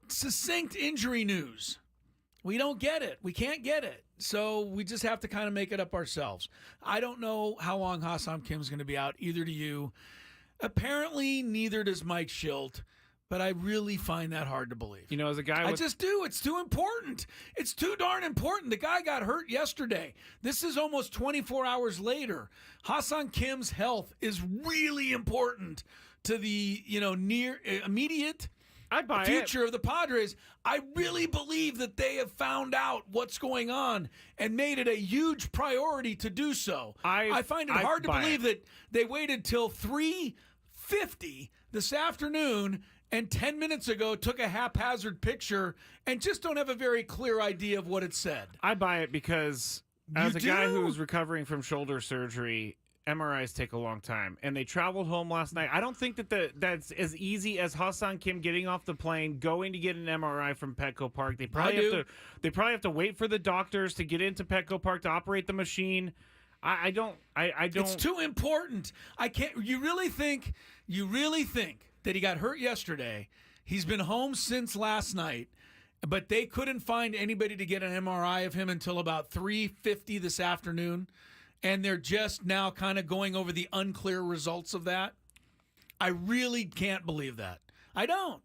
succinct injury news. We don't get it. We can't get it. So we just have to kind of make it up ourselves. I don't know how long Ha-Sung Kim's going to be out, either do you. Apparently, neither does Mike Schilt. But I really find that hard to believe. As a guy I just do. It's too important. It's too darn important. The guy got hurt yesterday. This is almost 24 hours later. Ha-Sung Kim's health is really important to the, near immediate future of the Padres. I really believe that they have found out what's going on and made it a huge priority to do so. I find it hard to believe that they waited till 3:50 this afternoon and 10 minutes ago took a haphazard picture and just don't have a very clear idea of what it said. I buy it because as a guy who was recovering from shoulder surgery, MRIs take a long time. And they traveled home last night. I don't think that's as easy as Ha-Sung Kim getting off the plane, going to get an MRI from Petco Park. They probably have to wait for the doctors to get into Petco Park to operate the machine. I don't. It's too important. I can't. You really think that he got hurt yesterday? He's been home since last night, but they couldn't find anybody to get an MRI of him until about 3:50 this afternoon, and they're just now kind of going over the unclear results of that. I really can't believe that. I don't.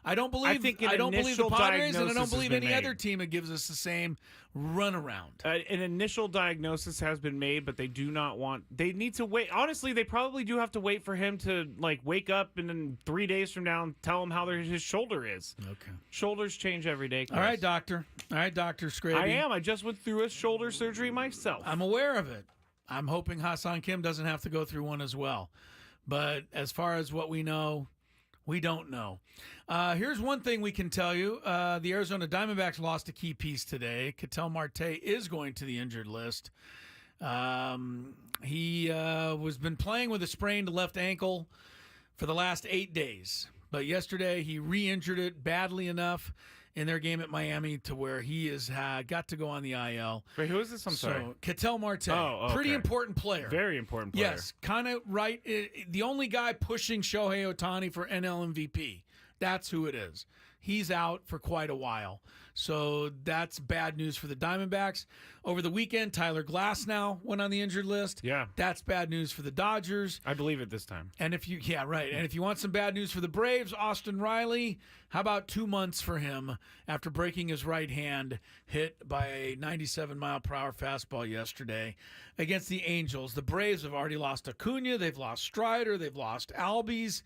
I don't believe the Padres, and I don't believe any other team that gives us the same runaround. An initial diagnosis has been made, but they do not want. They need to wait. Honestly, they probably do have to wait for him to wake up and then 3 days from now and tell him how his shoulder is. Okay. Shoulders change every day, Chris. All right, doctor. Scraby. I am. I just went through a shoulder surgery myself. I'm aware of it. I'm hoping Ha-Sung Kim doesn't have to go through one as well. But as far as what we know, we don't know. Here's one thing we can tell you. The Arizona Diamondbacks lost a key piece today. Ketel Marte is going to the injured list. He was been playing with a sprained left ankle for the last 8 days. But yesterday he re-injured it badly enough in their game at Miami to where he has got to go on the IL. Wait, who is this? I'm sorry. Ketel Marte. Oh, okay. Pretty important player. Very important player. Yes, kind of right. The only guy pushing Shohei Ohtani for NL MVP. That's who it is. He's out for quite a while. So that's bad news for the Diamondbacks. Over the weekend, Tyler Glasnow went on the injured list. Yeah. That's bad news for the Dodgers. I believe it this time. And if you And if you want some bad news for the Braves, Austin Riley, how about 2 months for him after breaking his right hand hit by a 97-mile-per-hour fastball yesterday against the Angels? The Braves have already lost Acuna. They've lost Strider. They've lost Albies.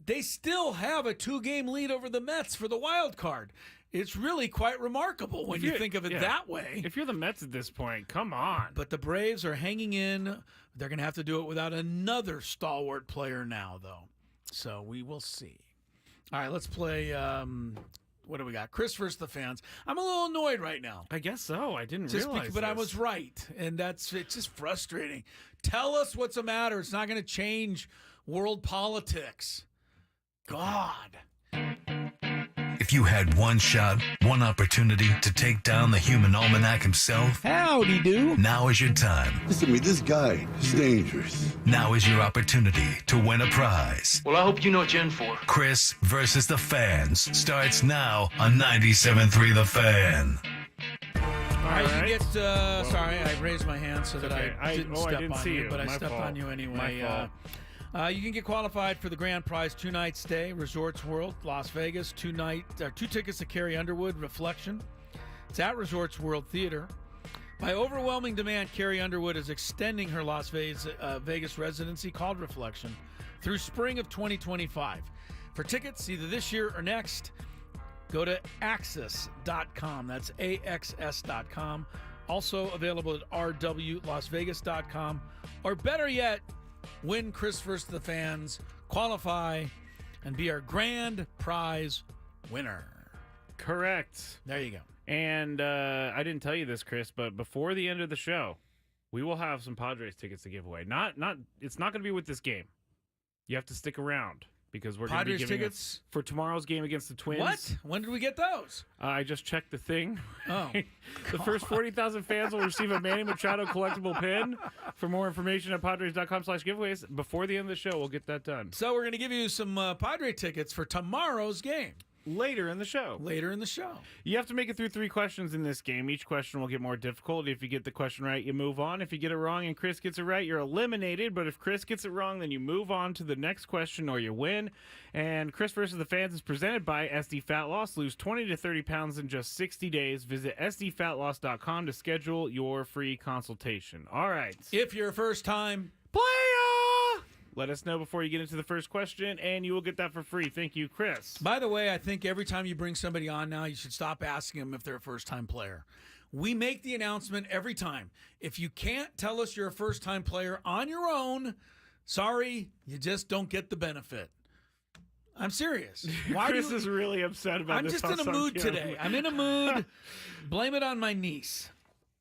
They still have a 2-game lead over the Mets for the wild card. It's really quite remarkable when you think of it that way. If you're the Mets at this point, come on. But the Braves are hanging in. They're going to have to do it without another stalwart player now, though. So we will see. All right, let's play. What do we got? Chris versus the fans. I'm a little annoyed right now. I guess so. I didn't realize but I this. was right, and it's just frustrating. Tell us what's the matter. It's not going to change world politics. God. If you had one shot, one opportunity to take down the human almanac himself, Howdy do. now is your time. Listen to me, this guy is dangerous. Now is your opportunity to win a prize. Well, I hope you know what you're in for. Chris versus the fans starts now on 97.3 The Fan. All right, you get. Sorry, I raised my hand so that okay. I didn't step on see you, but I My stepped fault. on you anyway. My fault. You can get qualified for the grand prize 2-night stay, Resorts World, Las Vegas. 2 tickets to Carrie Underwood, Reflection. It's at Resorts World Theater. By overwhelming demand, Carrie Underwood is extending her Las Vegas residency called Reflection through spring of 2025. For tickets, either this year or next, go to axis.com. That's AXS.com. Also available at rwlasvegas.com. Or better yet, win Chris versus the fans, qualify, and be our grand prize winner. Correct. There you go. And I didn't tell you this, Chris, but before the end of the show, we will have some Padres tickets to give away. It's not going to be with this game. You have to stick around because we're going to be Padres giving tickets for tomorrow's game against the Twins. What? When did we get those? I just checked the thing. Oh, the first 40,000 fans will receive a Manny Machado collectible pin. For more information at Padres.com/giveaways. Before the end of the show, we'll get that done. So we're going to give you some Padre tickets for tomorrow's game. Later in the show. You have to make it through 3 questions in this game. Each question will get more difficult. If you get the question right, you move on. If you get it wrong and Chris gets it right, you're eliminated. But if Chris gets it wrong, then you move on to the next question or you win. And Chris versus the fans is presented by SD Fat Loss. Lose 20 to 30 pounds in just 60 days. Visit sdfatloss.com to schedule your free consultation. All right. If you're a first-time player, let us know before you get into the first question, and you will get that for free. Thank you, Chris. By the way, I think every time you bring somebody on now, you should stop asking them if they're a first-time player. We make the announcement every time. If you can't tell us you're a first-time player on your own, sorry, you just don't get the benefit. I'm serious. Chris is really upset about I'm this. just in a mood today. I'm in a mood. Blame it on my niece.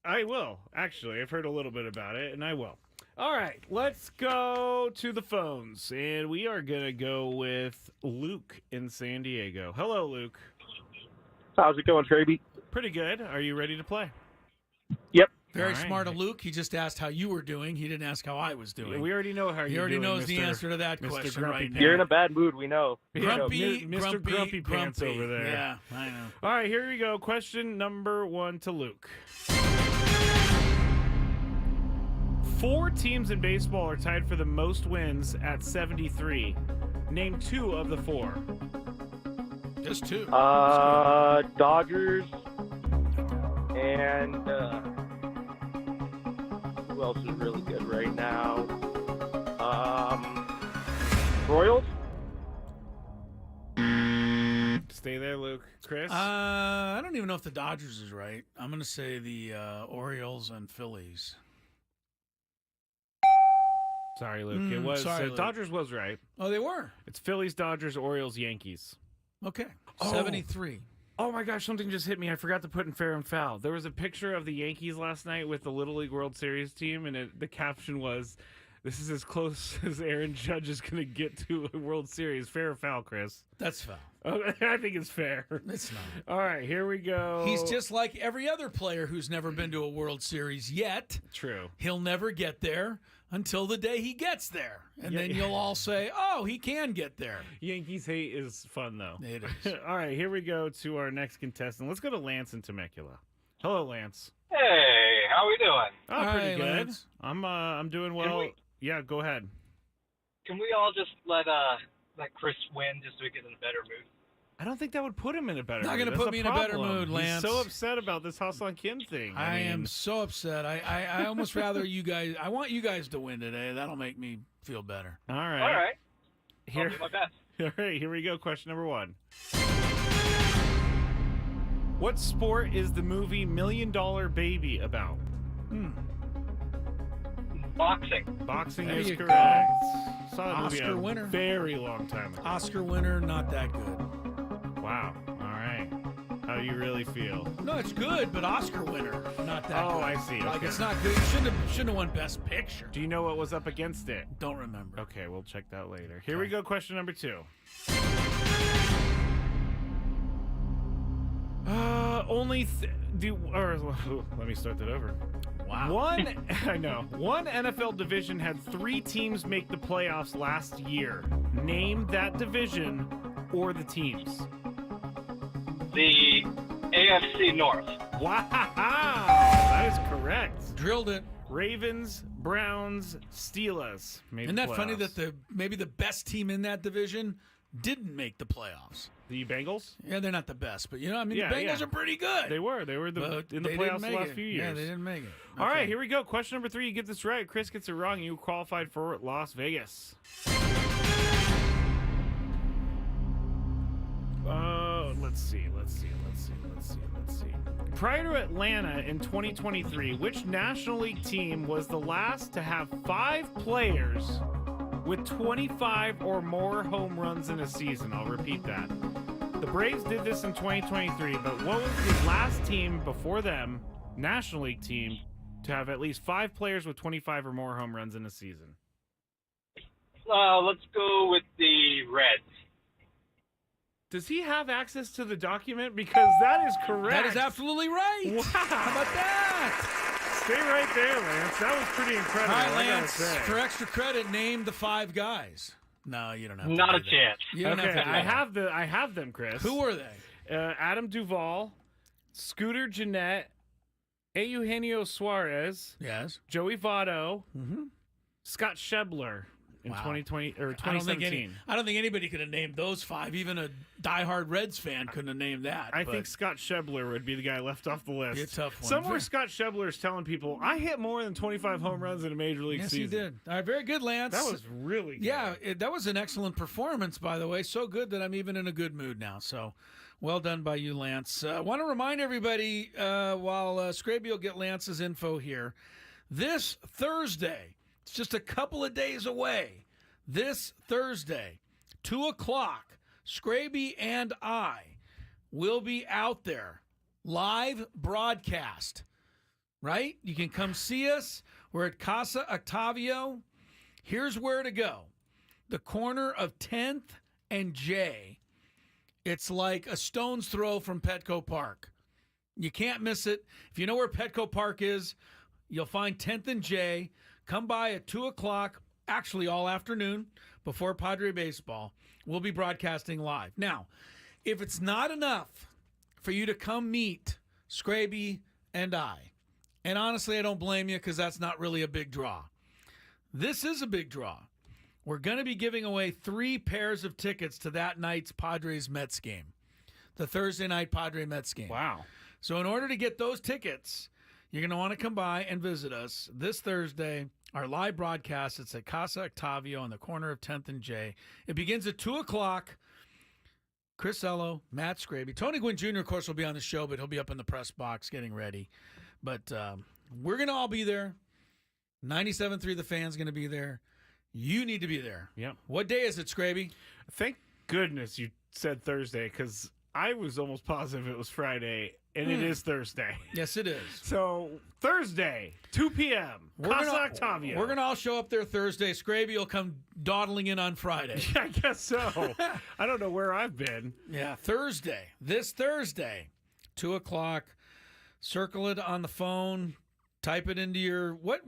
I will. Actually, I've heard a little bit about it, and I will. All right, let's go to the phones, and we are going to go with Luke in San Diego. Hello, Luke. How's it going, Traby? Pretty good. Are you ready to play? Yep. Very smart of Luke. He just asked how you were doing. He didn't ask how I was doing. We already know how you're doing. He already knows Mr. the answer to that question Grumpy right now. You're in a bad mood, we know. Mr. Grumpy Pants over there. Yeah, I know. All right, here we go. Question number 1 to Luke. 4 teams in baseball are tied for the most wins at 73. Name 2 of the 4. Just 2. Dodgers and who else is really good right now? Royals. Stay there, Luke. Chris? I don't even know if the Dodgers is right. I'm going to say the Orioles and Phillies. Sorry, Luke. It was sorry, Luke. Dodgers was right. Oh, they were? It's Phillies, Dodgers, Orioles, Yankees. Okay. 73. Oh my gosh, something just hit me. I forgot to put in fair and foul. There was a picture of the Yankees last night with the Little League World Series team, and the caption was, "This is as close as Aaron Judge is going to get to a World Series." Fair or foul, Chris? That's foul. Oh, I think it's fair. It's not. All right, here we go. He's just like every other player who's never been to a World Series yet. True. He'll never get there until the day he gets there. And then you'll all say, oh, he can get there. Yankees hate is fun, though. It is. All right, here we go to our next contestant. Let's go to Lance in Temecula. Hello, Lance. Hey, how we doing? Oh, pretty Hi, good. Lance. I'm doing well. Yeah, go ahead. Can we all just let Chris win just so we get in a better mood? I don't think that would put him in a better Not mood. gonna That's put me in a better problem. mood, Lance. He's so upset about this Hassan Kim thing. I am so upset. I almost rather you guys. I want you guys to win today. That'll make me feel better. All right. All right. Here, I'll do my best. All right, here we go. Question number 1. What sport is the movie $1 Million Baby about? Boxing. Boxing There is you go. correct. Saw that movie Oscar a winner. very long time ago. Oscar winner, not that good. Wow. All right. How do you really feel? No, it's good, but Oscar winner, not that good. Oh, I see. Like Okay. it's not good. Shouldn't have won Best Picture. Do you know what was up against it? Don't remember. Okay, we'll check that later. Here we go. Question number 2. Let me start that over. Wow. One NFL division had 3 teams make the playoffs last year. Name that division or the teams. The AFC North. Wow, that is correct. Drilled it. Ravens, Browns, Steelers. Made Isn't the that funny playoffs. that maybe the best team in that division didn't make the playoffs? The Bengals? Yeah, they're not the best, but the Yeah, Bengals yeah. are pretty good. They were in But the they playoffs didn't the make last it. few years. Yeah, they didn't make it. All Okay. right, here we go. Question number 3. You get this right. Chris gets it wrong. You qualified for Las Vegas. Let's see. Prior to Atlanta in 2023, which National League team was the last to have 5 players with 25 or more home runs in a season? I'll repeat that. The Braves did this in 2023, but what was the last team before them, National League team, to have at least 5 players with 25 or more home runs in a season? Let's go with the Reds. Does he have access to the document? Because that is correct. That is absolutely right. Wow. How about that? Stay right there, Lance. That was pretty incredible. All right, I gotta Lance, say. for extra credit, name the 5 guys. No, you don't have to. Not do a that. chance. You don't have Okay, to do that. I have them, Chris. Who were they? Adam Duvall, Scooter Gennett, Eugenio Suarez, Yes. Joey Votto, Mm-hmm. Scott Schebler in Wow. 2020 or I don't 2017. think anybody could have named those 5. Even a diehard Reds fan couldn't have named that. I but think Scott Schebler would be the guy left off the list. Be a tough one. Somewhere Scott Schebler is telling people, I hit more than 25 home runs in a major league yes, season. he did. All right, very good, Lance. That was really good. Yeah, that was an excellent performance, by the way. So good that I'm even in a good mood now. So well done by you, Lance. I want to remind everybody while Scraby will get Lance's info here, this Thursday, it's just a couple of days away, this Thursday, 2 o'clock, Scraby and I will be out there, live broadcast, right? You can come see us. We're at Casa Octavio. Here's where to go. The corner of 10th and J. It's like a stone's throw from Petco Park. You can't miss it. If you know where Petco Park is, you'll find 10th and J. Come by at 2 o'clock, actually all afternoon, before Padre Baseball. We'll be broadcasting live. Now, if it's not enough for you to come meet Scraby and I, and honestly, I don't blame you because that's not really a big draw. This is a big draw. We're going to be giving away 3 pairs of tickets to that night's Padres-Mets game, the Thursday night Padre-Mets game. Wow. So in order to get those tickets, you're going to want to come by and visit us this Thursday. Our live broadcast, it's at Casa Octavio on the corner of 10th and J. It begins at 2 o'clock. Chris Ello, Matt Scraby. Tony Gwynn Jr., of course, will be on the show, but he'll be up in the press box getting ready. But we're going to all be there. 97.3 The Fan's going to be there. You need to be there. Yep. What day is it, Scraby? Thank goodness you said Thursday, because I was almost positive it was Friday, and it is Thursday. Yes, it is. So Thursday, 2 p.m. Casa Octavio. We're gonna all show up there Thursday. Scraby will come dawdling in on Friday. Yeah, I guess so. I don't know where I've been. Yeah, Thursday. This Thursday, 2 o'clock. Circle it on the phone. Type it into your what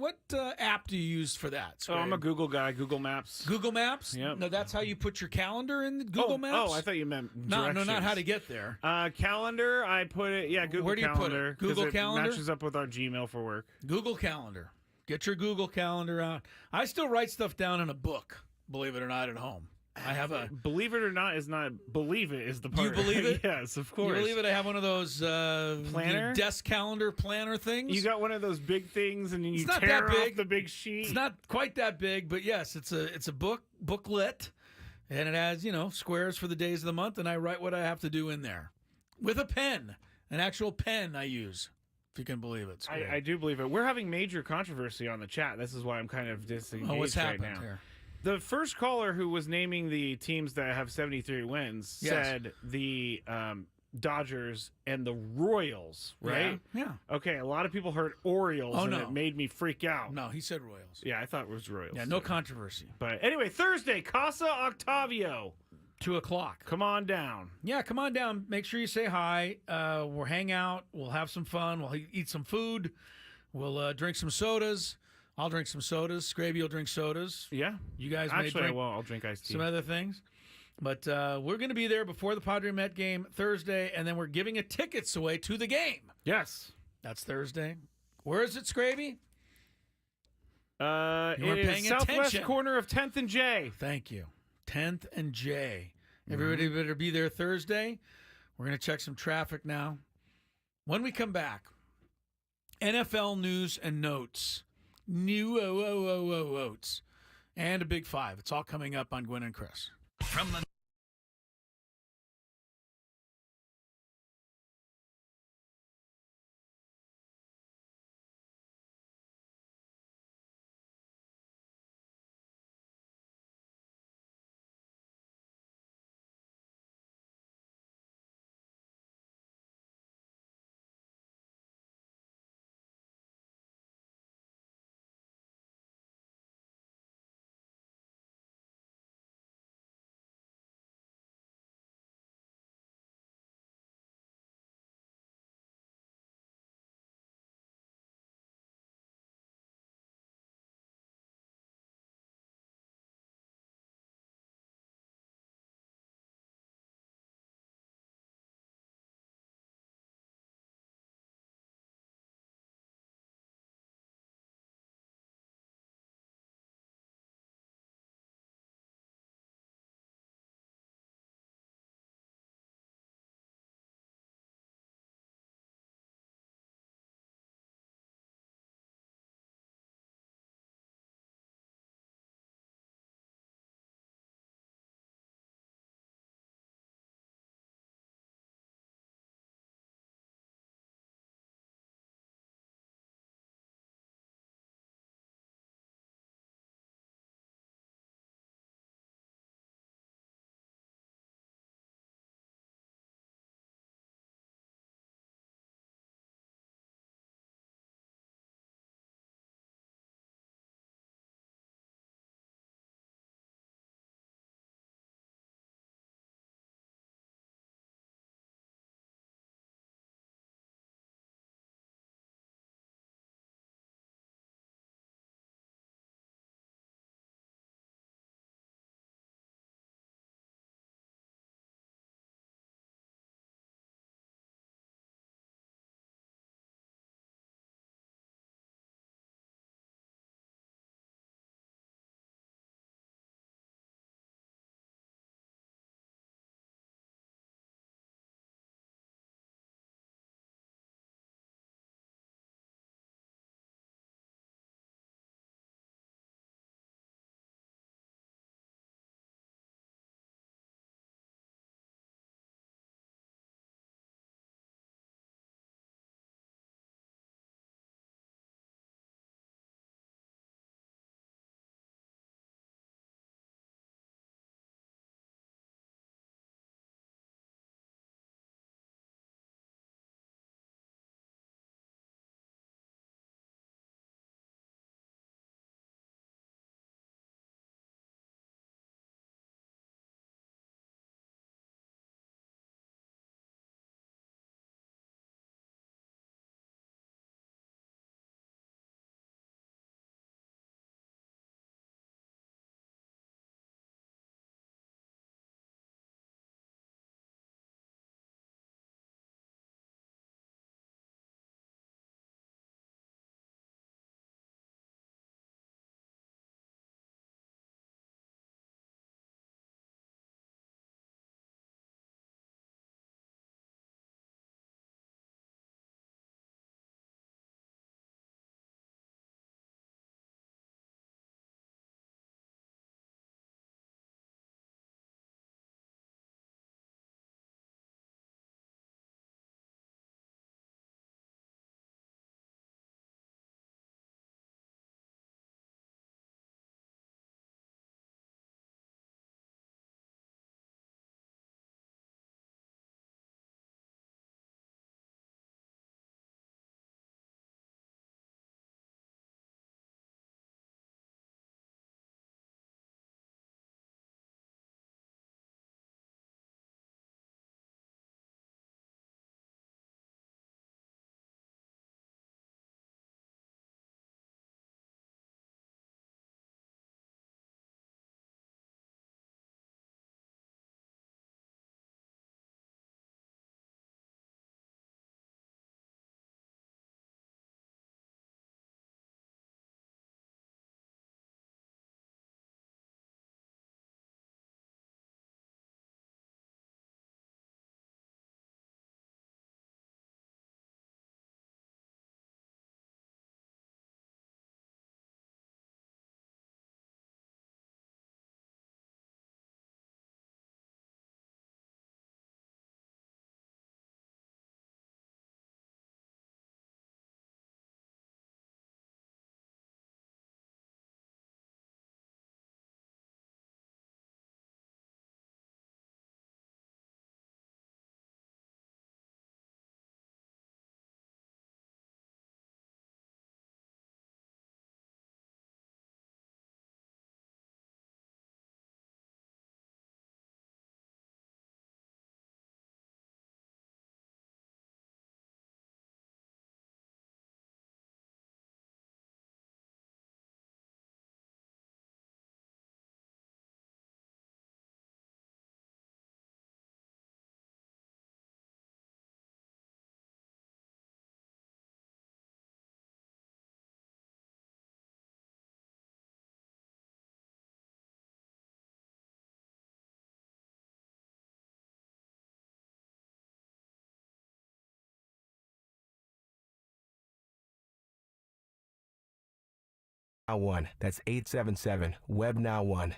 app do you use for that? Oh, I'm a Google guy. Google Maps. Google Maps. Yep. No, that's how you put your calendar in Google Maps. Oh, I thought you meant no, not directions. how to get there. Calendar. I put it. Yeah, Google. Where do you Calendar, put it? Google it Calendar matches up with our Gmail for work. Google Calendar. Get your Google Calendar out. I still write stuff down in a book. Believe it or not, at home. I have a believe it or not is not believe it is the part. You believe it? Yes, of course. You believe it? I have one of those planner desk calendar planner things. You got one of those big things, and then you it's not tear that big. off the big sheet. It's not quite that big, but yes, it's a booklet, and it has squares for the days of the month, and I write what I have to do in there with a pen, an actual pen I use. If you can believe it. I do believe it. We're having major controversy on the chat. This is why I'm kind of disengaged what's right happened now. here? The first caller who was naming the teams that have 73 wins said the Dodgers and the Royals, right? Yeah. Okay, a lot of people heard Orioles, and it made me freak out. No, he said Royals. Yeah, I thought it was Royals. Yeah, no controversy. But anyway, Thursday, Casa Octavio. 2 o'clock. Come on down. Yeah, come on down. Make sure you say hi. We'll hang out. We'll have some fun. We'll eat some food. We'll drink some sodas. I'll drink some sodas. Scraby will drink sodas. Yeah. You guys Actually, may drink I'll drink iced tea. some other things. But we're going to be there before the Padre Met game Thursday, and then we're giving tickets away to the game. Yes. That's Thursday. Where is it, Scraby? It is southwest corner of 10th and J. Thank you. 10th and J. Everybody better be there Thursday. We're going to check some traffic now. When we come back, NFL news and notes. Notes. And a Big Five. It's all coming up on Gwynn and Chris. From the One. That's 877 Web Now 1.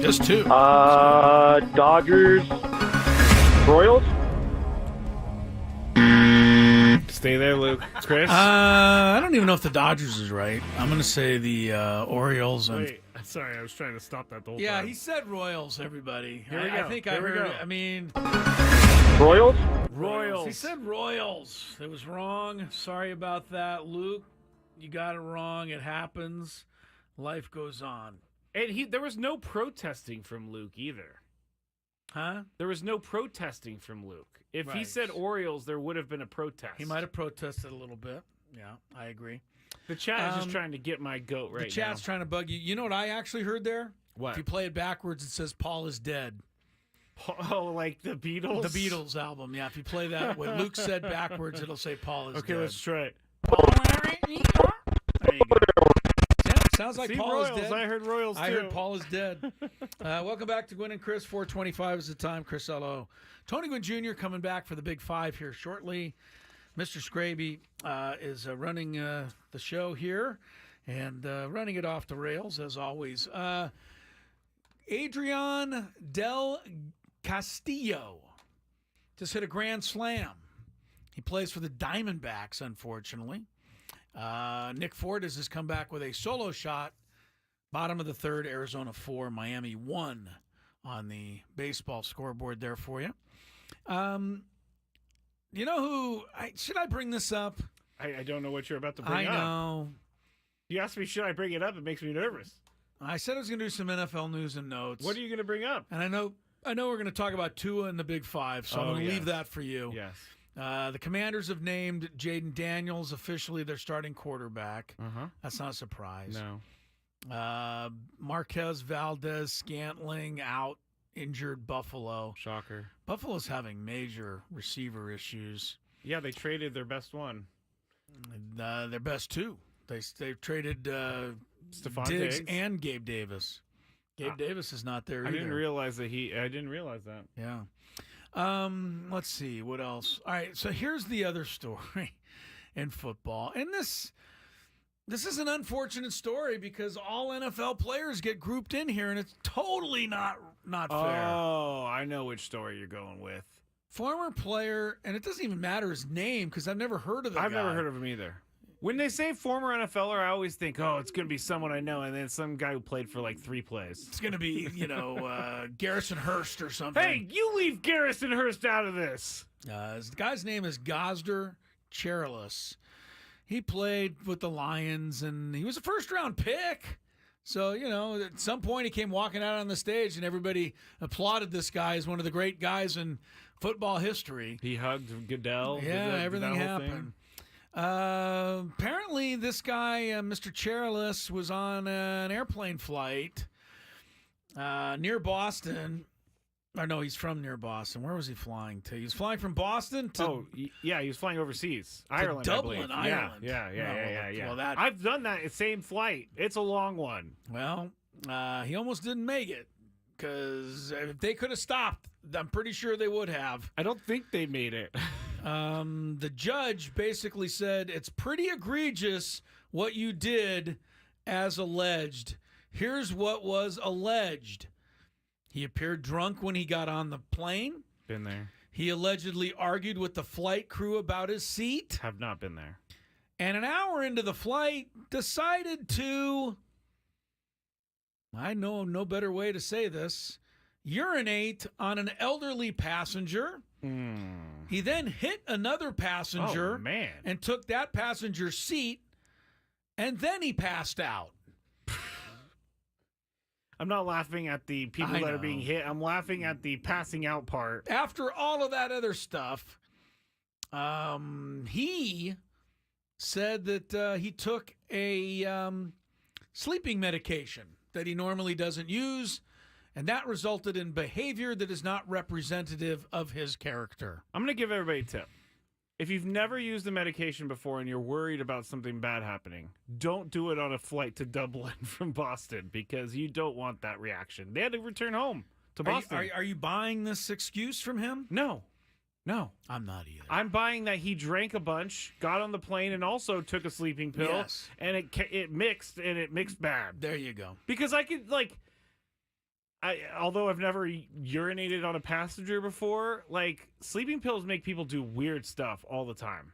Just two. Dodgers. Royals. Stay there, Luke. Chris? I don't even know if the Dodgers is right. I'm going to say the Orioles. And Wait, sorry, I was trying to stop that the whole yeah, time. he said Royals, everybody. Here we go. I think I Here we heard go. it. I mean... Royals? Royals. He said Royals. It was wrong. Sorry about that, Luke. You got it wrong. It happens. Life goes on. And there was no protesting from Luke either. Huh? There was no protesting from Luke. If he Right. said Orioles, there would have been a protest. He might have protested a little bit. Yeah, I agree. The chat is just trying to get my goat right now. The chat's trying to bug you. You know what I actually heard there? What? If you play it backwards, it says Paul is dead. Oh, like the Beatles? The Beatles album, yeah. If you play that, what Luke said backwards, it'll say Paul is dead. Okay, let's try it. There you go. Yeah, sounds like See, Paul Royals. is dead. I heard Royals, I too. heard Paul is dead. Welcome back to Gwynn and Chris. 4:25 is the time. Chris L.O. Tony Gwynn Jr. coming back for the Big Five here shortly. Mr. Scraby is running the show here and running it off the rails, as always. Adrian Del Castillo just hit a grand slam. He plays for the Diamondbacks, unfortunately. Nick Fortes has come back with a solo shot. Bottom of the third, Arizona 4, Miami 1 on the baseball scoreboard there for you. You know who? Should I bring this up? I don't know what you're about to bring up. I know. You asked me, should I bring it up? It makes me nervous. I said I was going to do some NFL news and notes. What are you going to bring up? And I know we're going to talk about Tua and the Big Five, so I'm going to leave that for you. Yes. The Commanders have named Jaden Daniels officially their starting quarterback. Uh-huh. That's not a surprise. No. Marquez Valdez Scantling out, injured Buffalo. Shocker. Buffalo's having major receiver issues. Yeah, they traded their best one. Their best two. They've traded Stephon Diggs Diggs and Gabe Davis. Gabe Davis is not there I either. didn't realize that I didn't realize that. Yeah. Let's see what else. All right, so here's the other story in football, and this is an unfortunate story because all NFL players get grouped in here, and it's totally not fair. Oh, I know which story you're going with. Former player, and it doesn't even matter his name because I've never heard of the guy. I've never heard of him either. When they say former NFLer, I always think, oh, it's going to be someone I know, and then some guy who played for like 3 plays. It's going to be, Garrison Hurst or something. Hey, you leave Garrison Hurst out of this. The guy's name is Gosder Cherilus. He played with the Lions, and he was a first-round pick. So, at some point he came walking out on the stage, and everybody applauded this guy as one of the great guys in football history. He hugged Goodell. Yeah, everything happened. Apparently, this guy, Mr. Cherilus, was on an airplane flight near Boston. Or no, he's from near Boston. Where was he flying to? He was flying from Boston to... yeah, he was flying overseas. Ireland, Dublin, I believe. Ireland. Yeah. Well, I've done that same flight. It's a long one. Well, he almost didn't make it because if they could have stopped, I'm pretty sure they would have. I don't think they made it. The judge basically said, it's pretty egregious what you did as alleged. Here's what was alleged. He appeared drunk when he got on the plane. Been there. He allegedly argued with the flight crew about his seat. Have not been there. And an hour into the flight, decided to, I know no better way to say this, urinate on an elderly passenger. He then hit another passenger and took that passenger's seat, and then he passed out. I'm not laughing at the people that are being hit. I'm laughing at the passing out part. After all of that other stuff, he said that he took a sleeping medication that he normally doesn't use, and that resulted in behavior that is not representative of his character. I'm going to give everybody a tip. If you've never used a medication before and you're worried about something bad happening, don't do it on a flight to Dublin from Boston because you don't want that reaction. They had to return home to Boston. Are you buying this excuse from him? No. No. I'm not either. I'm buying that he drank a bunch, got on the plane, and also took a sleeping pill. Yes. And it mixed, and it mixed bad. There you go. Because I could, although I've never urinated on a passenger before, sleeping pills make people do weird stuff all the time.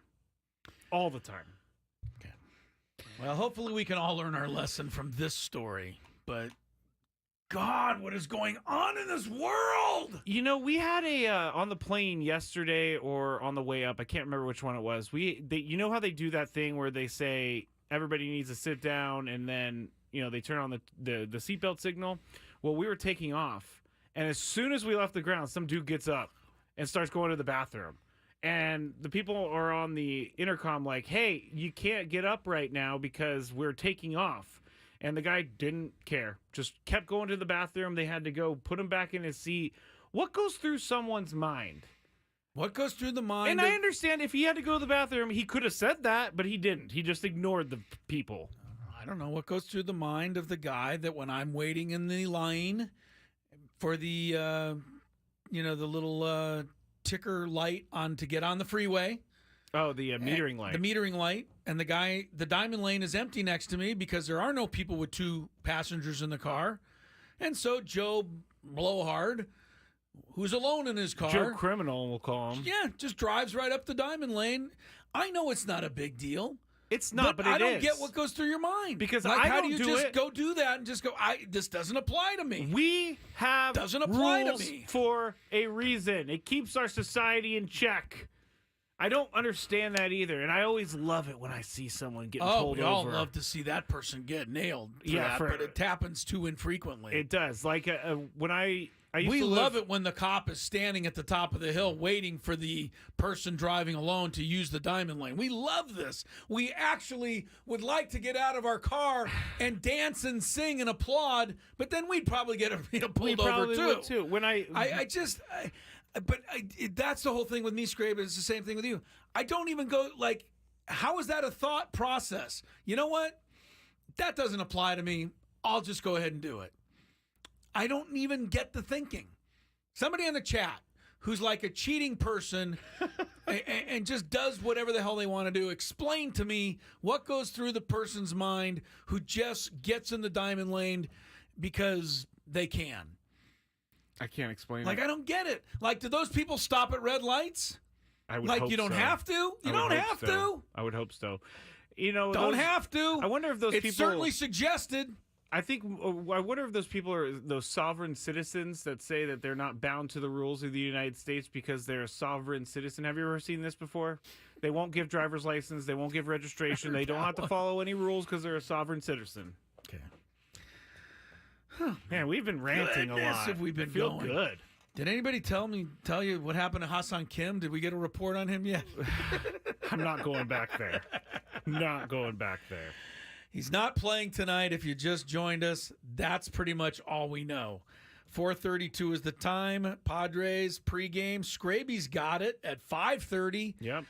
All the time. Okay. Well, hopefully we can all learn our lesson from this story. But God, what is going on in this world? We had on the plane yesterday or on the way up. I can't remember which one it was. You know how they do that thing where they say everybody needs to sit down, and then they turn on the seatbelt signal. Well, we were taking off, and as soon as we left the ground, some dude gets up and starts going to the bathroom. And the people are on the intercom like, hey, you can't get up right now because we're taking off. And the guy didn't care. Just kept going to the bathroom. They had to go put him back in his seat. What goes through someone's mind? What goes through the mind? And I understand if he had to go to the bathroom, he could have said that, but he didn't. He just ignored the people. I don't know what goes through the mind of the guy that when I'm waiting in the line for the, the little ticker light on to get on the freeway. Oh, the metering light. The metering light. And the diamond lane is empty next to me because there are no people with 2 passengers in the car. And so Joe Blowhard, who's alone in his car. Joe Criminal, we'll call him. Yeah, just drives right up the diamond lane. I know it's not a big deal. It's not, but it is. I don't get what goes through your mind. Because how do you just go do that and just go, this doesn't apply to me. We have doesn't apply rules to me. For a reason. It keeps our society in check. I don't understand that either, and I always love it when I see someone getting pulled over. We all love to see that person get nailed but it happens too infrequently. It does. When I used we to love it when the cop is standing at the top of the hill waiting for the person driving alone to use the diamond lane. We love this. We actually would like to get out of our car and dance and sing and applaud, but then we'd probably get pulled over too. When that's the whole thing with me, Scrape. It's the same thing with you. I don't even go how is that a thought process? You know what? That doesn't apply to me. I'll just go ahead and do it. I don't even get the thinking. Somebody in the chat who's like a cheating person and just does whatever the hell they want to do, explain to me what goes through the person's mind who just gets in the diamond lane because they can. I can't explain it. I don't get it. Do those people stop at red lights? I would hope you don't so. have to? You don't have to? I would hope so. Don't have to. I wonder if those people... It's certainly suggested. I wonder if those people are those sovereign citizens that say that they're not bound to the rules of the United States because they're a sovereign citizen. Have you ever seen this before? They won't give driver's license. They won't give registration. They don't have to follow any rules because they're a sovereign citizen. Okay. Man, we've been ranting a lot. Have we been feel going. good. Did anybody tell you what happened to Hassan Kim? Did we get a report on him yet? I'm not going back there. Not going back there. He's not playing tonight. If you just joined us, that's pretty much all we know. 4:32 is the time. Padres pregame. Scraby's got it at 5:30. Yep.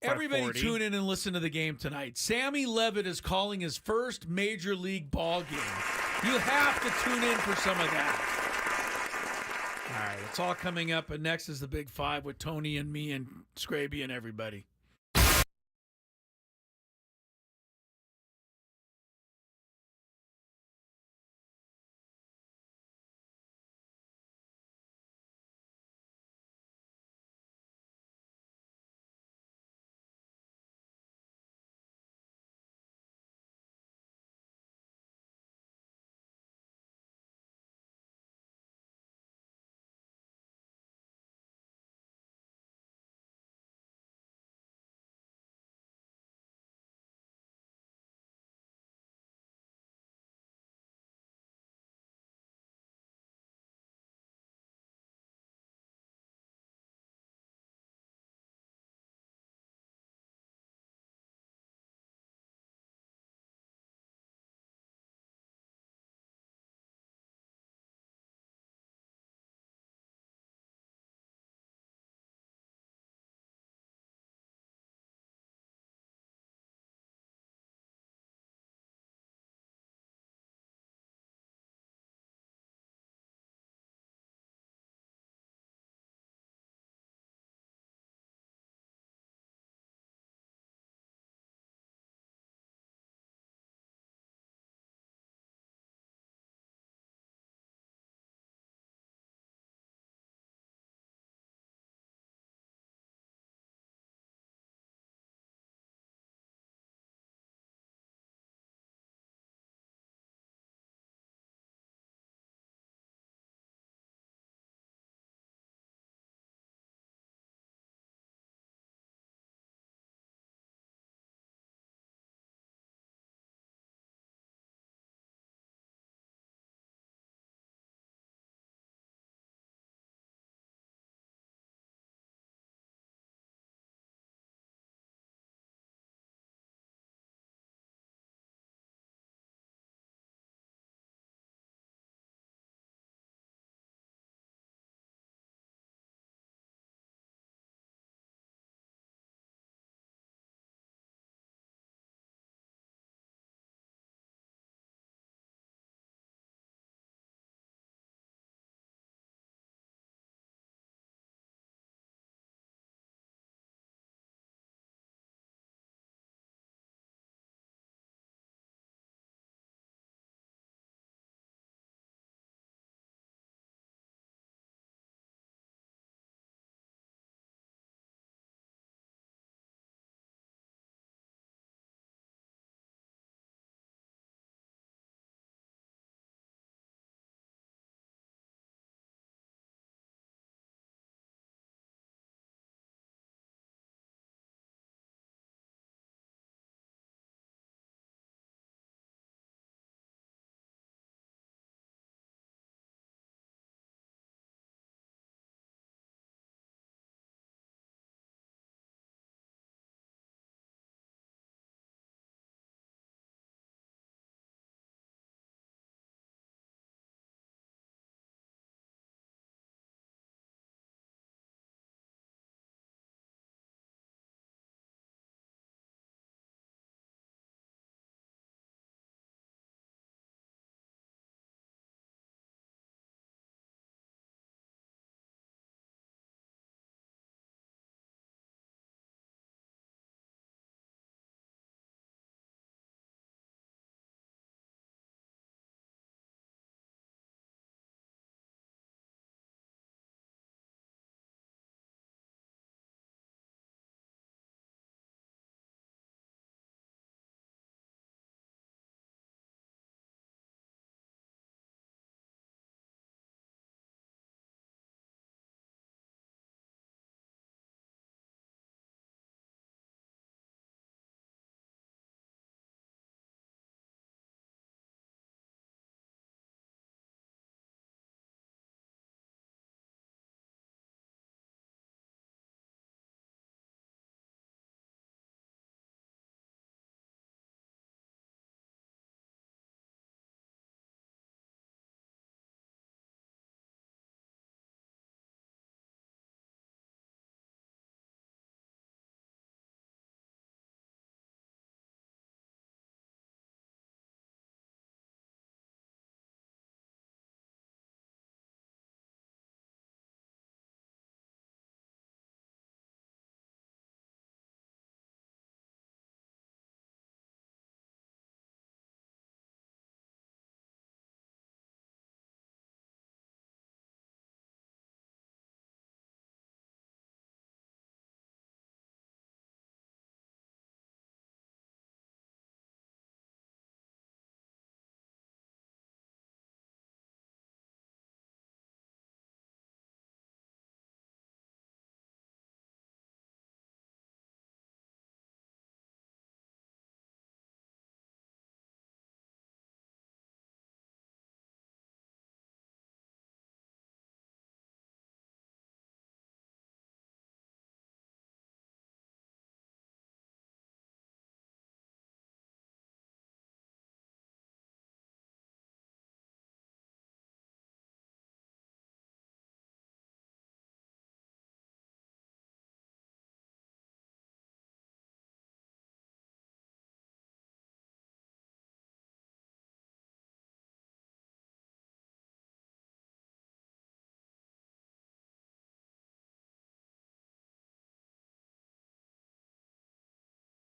Everybody tune in and listen to the game tonight. Sammy Levitt is calling his first major league ball game. You have to tune in for some of that. All right, it's all coming up, and next is the Big Five with Tony and me and Scraby and everybody.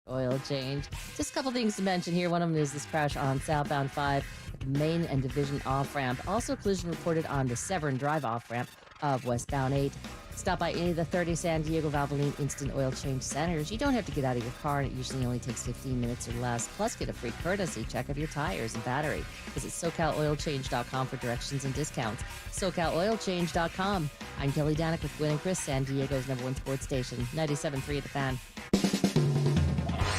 Oil change. Just a couple things to mention here. One of them is this crash on southbound 5 at the main and division off-ramp. Also, collision reported on the Severn Drive off-ramp of westbound 8. Stop by any of the 30 San Diego Valvoline instant oil change centers. You don't have to get out of your car, and it usually only takes 15 minutes or less. Plus, get a free courtesy check of your tires and battery. Visit SoCalOilChange.com for directions and discounts. SoCalOilChange.com. I'm Kelly Danick with Gwynn and Chris, San Diego's #1 sports station, 97.3 The Fan.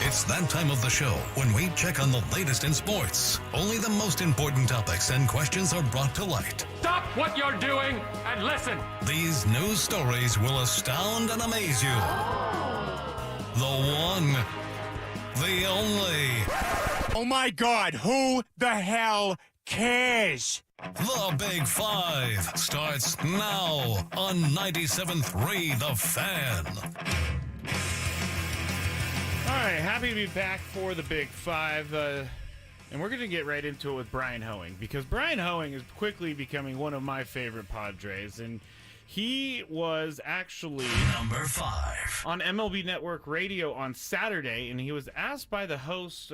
It's that time of the show when we check on the latest in sports. Only the most important topics and questions are brought to light. Stop what you're doing and listen. These news stories will astound and amaze you. The one, the only. Oh my God, who the hell cares? The Big Five starts now on 97.3 The Fan. All right, happy to be back for the Big Five. And we're going to get right into it with Brian Hoeing, because Brian Hoeing is quickly becoming one of my favorite Padres. And he was actually number 5 on MLB Network Radio on Saturday, and he was asked by the host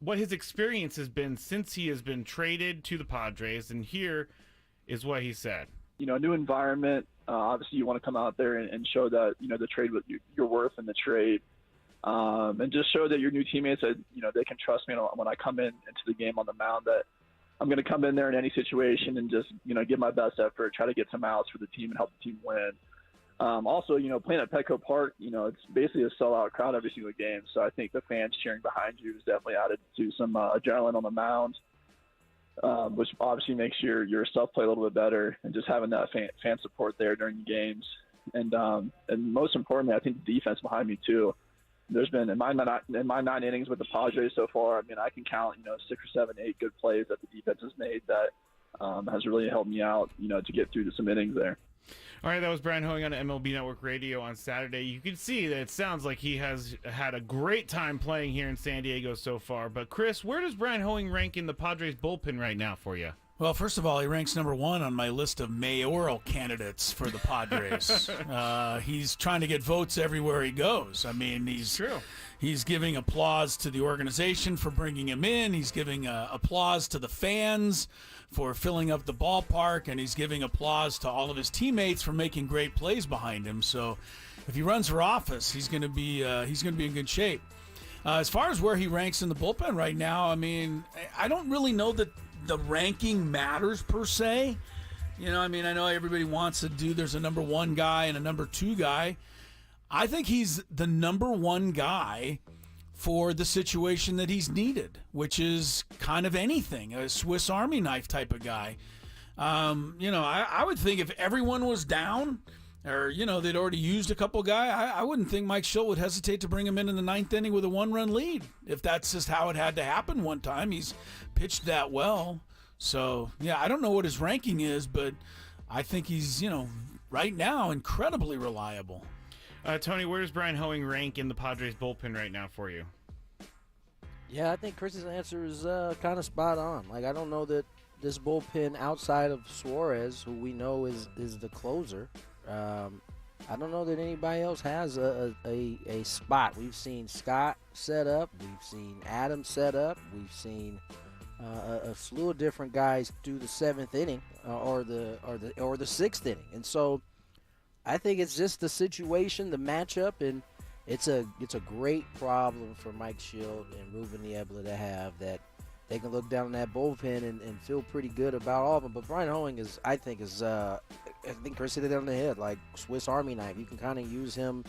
what his experience has been since he has been traded to the Padres. And here is what he said. You know, a new environment. Obviously, you want to come out there and show that, you know, the trade, what you're worth in the trade. And just show that your new teammates that, you know, they can trust me when I come into the game on the mound, that I'm going to come in there in any situation and just, you know, give my best effort, try to get some outs for the team and help the team win. Also, you know, playing at Petco Park, you know, it's basically a sellout crowd every single game. So I think the fans cheering behind you has definitely added to some adrenaline on the mound, which obviously makes your stuff play a little bit better, and just having that fan support there during the games. And most importantly, I think the defense behind me too. There's been in my 9 innings with the Padres so far, I mean, I can count, you know, 6 or 7, 8 good plays that the defense has made that has really helped me out, you know, to get through to some innings there. All right, that was Brian Hoeing on MLB Network Radio on Saturday. You can see that it sounds like he has had a great time playing here in San Diego so far. But, Chris, where does Brian Hoeing rank in the Padres bullpen right now for you? Well, first of all, he ranks number 1 on my list of mayoral candidates for the Padres. He's trying to get votes everywhere he goes. I mean, he's giving applause to the organization for bringing him in. He's giving applause to the fans for filling up the ballpark, and he's giving applause to all of his teammates for making great plays behind him. So, if he runs for office, he's going to be in good shape. As far as where he ranks in the bullpen right now, I mean, I don't really know that the ranking matters per se. You know, I mean, I know everybody wants to do, there's a number 1 guy and a number 2 guy. I think he's the number 1 guy for the situation that he's needed, which is kind of anything, a Swiss Army knife type of guy. You know, I would think if everyone was down, or, you know, they'd already used a couple I wouldn't think Mike Schill would hesitate to bring him in the 9th inning with a 1-run lead. If that's just how it had to happen one time, he's pitched that well. So, yeah, I don't know what his ranking is, but I think he's, you know, right now incredibly reliable. Tony, where does Brian Hoeing rank in the Padres bullpen right now for you? Yeah, I think Chris's answer is kind of spot on. Like, I don't know that this bullpen outside of Suarez, who we know is the closer, I don't know that anybody else has a spot. We've seen Scott set up. We've seen Adams set up. We've seen a slew of different guys do the 7th inning or the 6th inning. And so I think it's just the situation, the matchup, and it's a great problem for Mike Schill and Ruben Niebla to have, that they can look down on that bullpen and feel pretty good about all of them. But Brian Hoeing I think Chris hit it on the head, like Swiss Army knife. You can kind of use him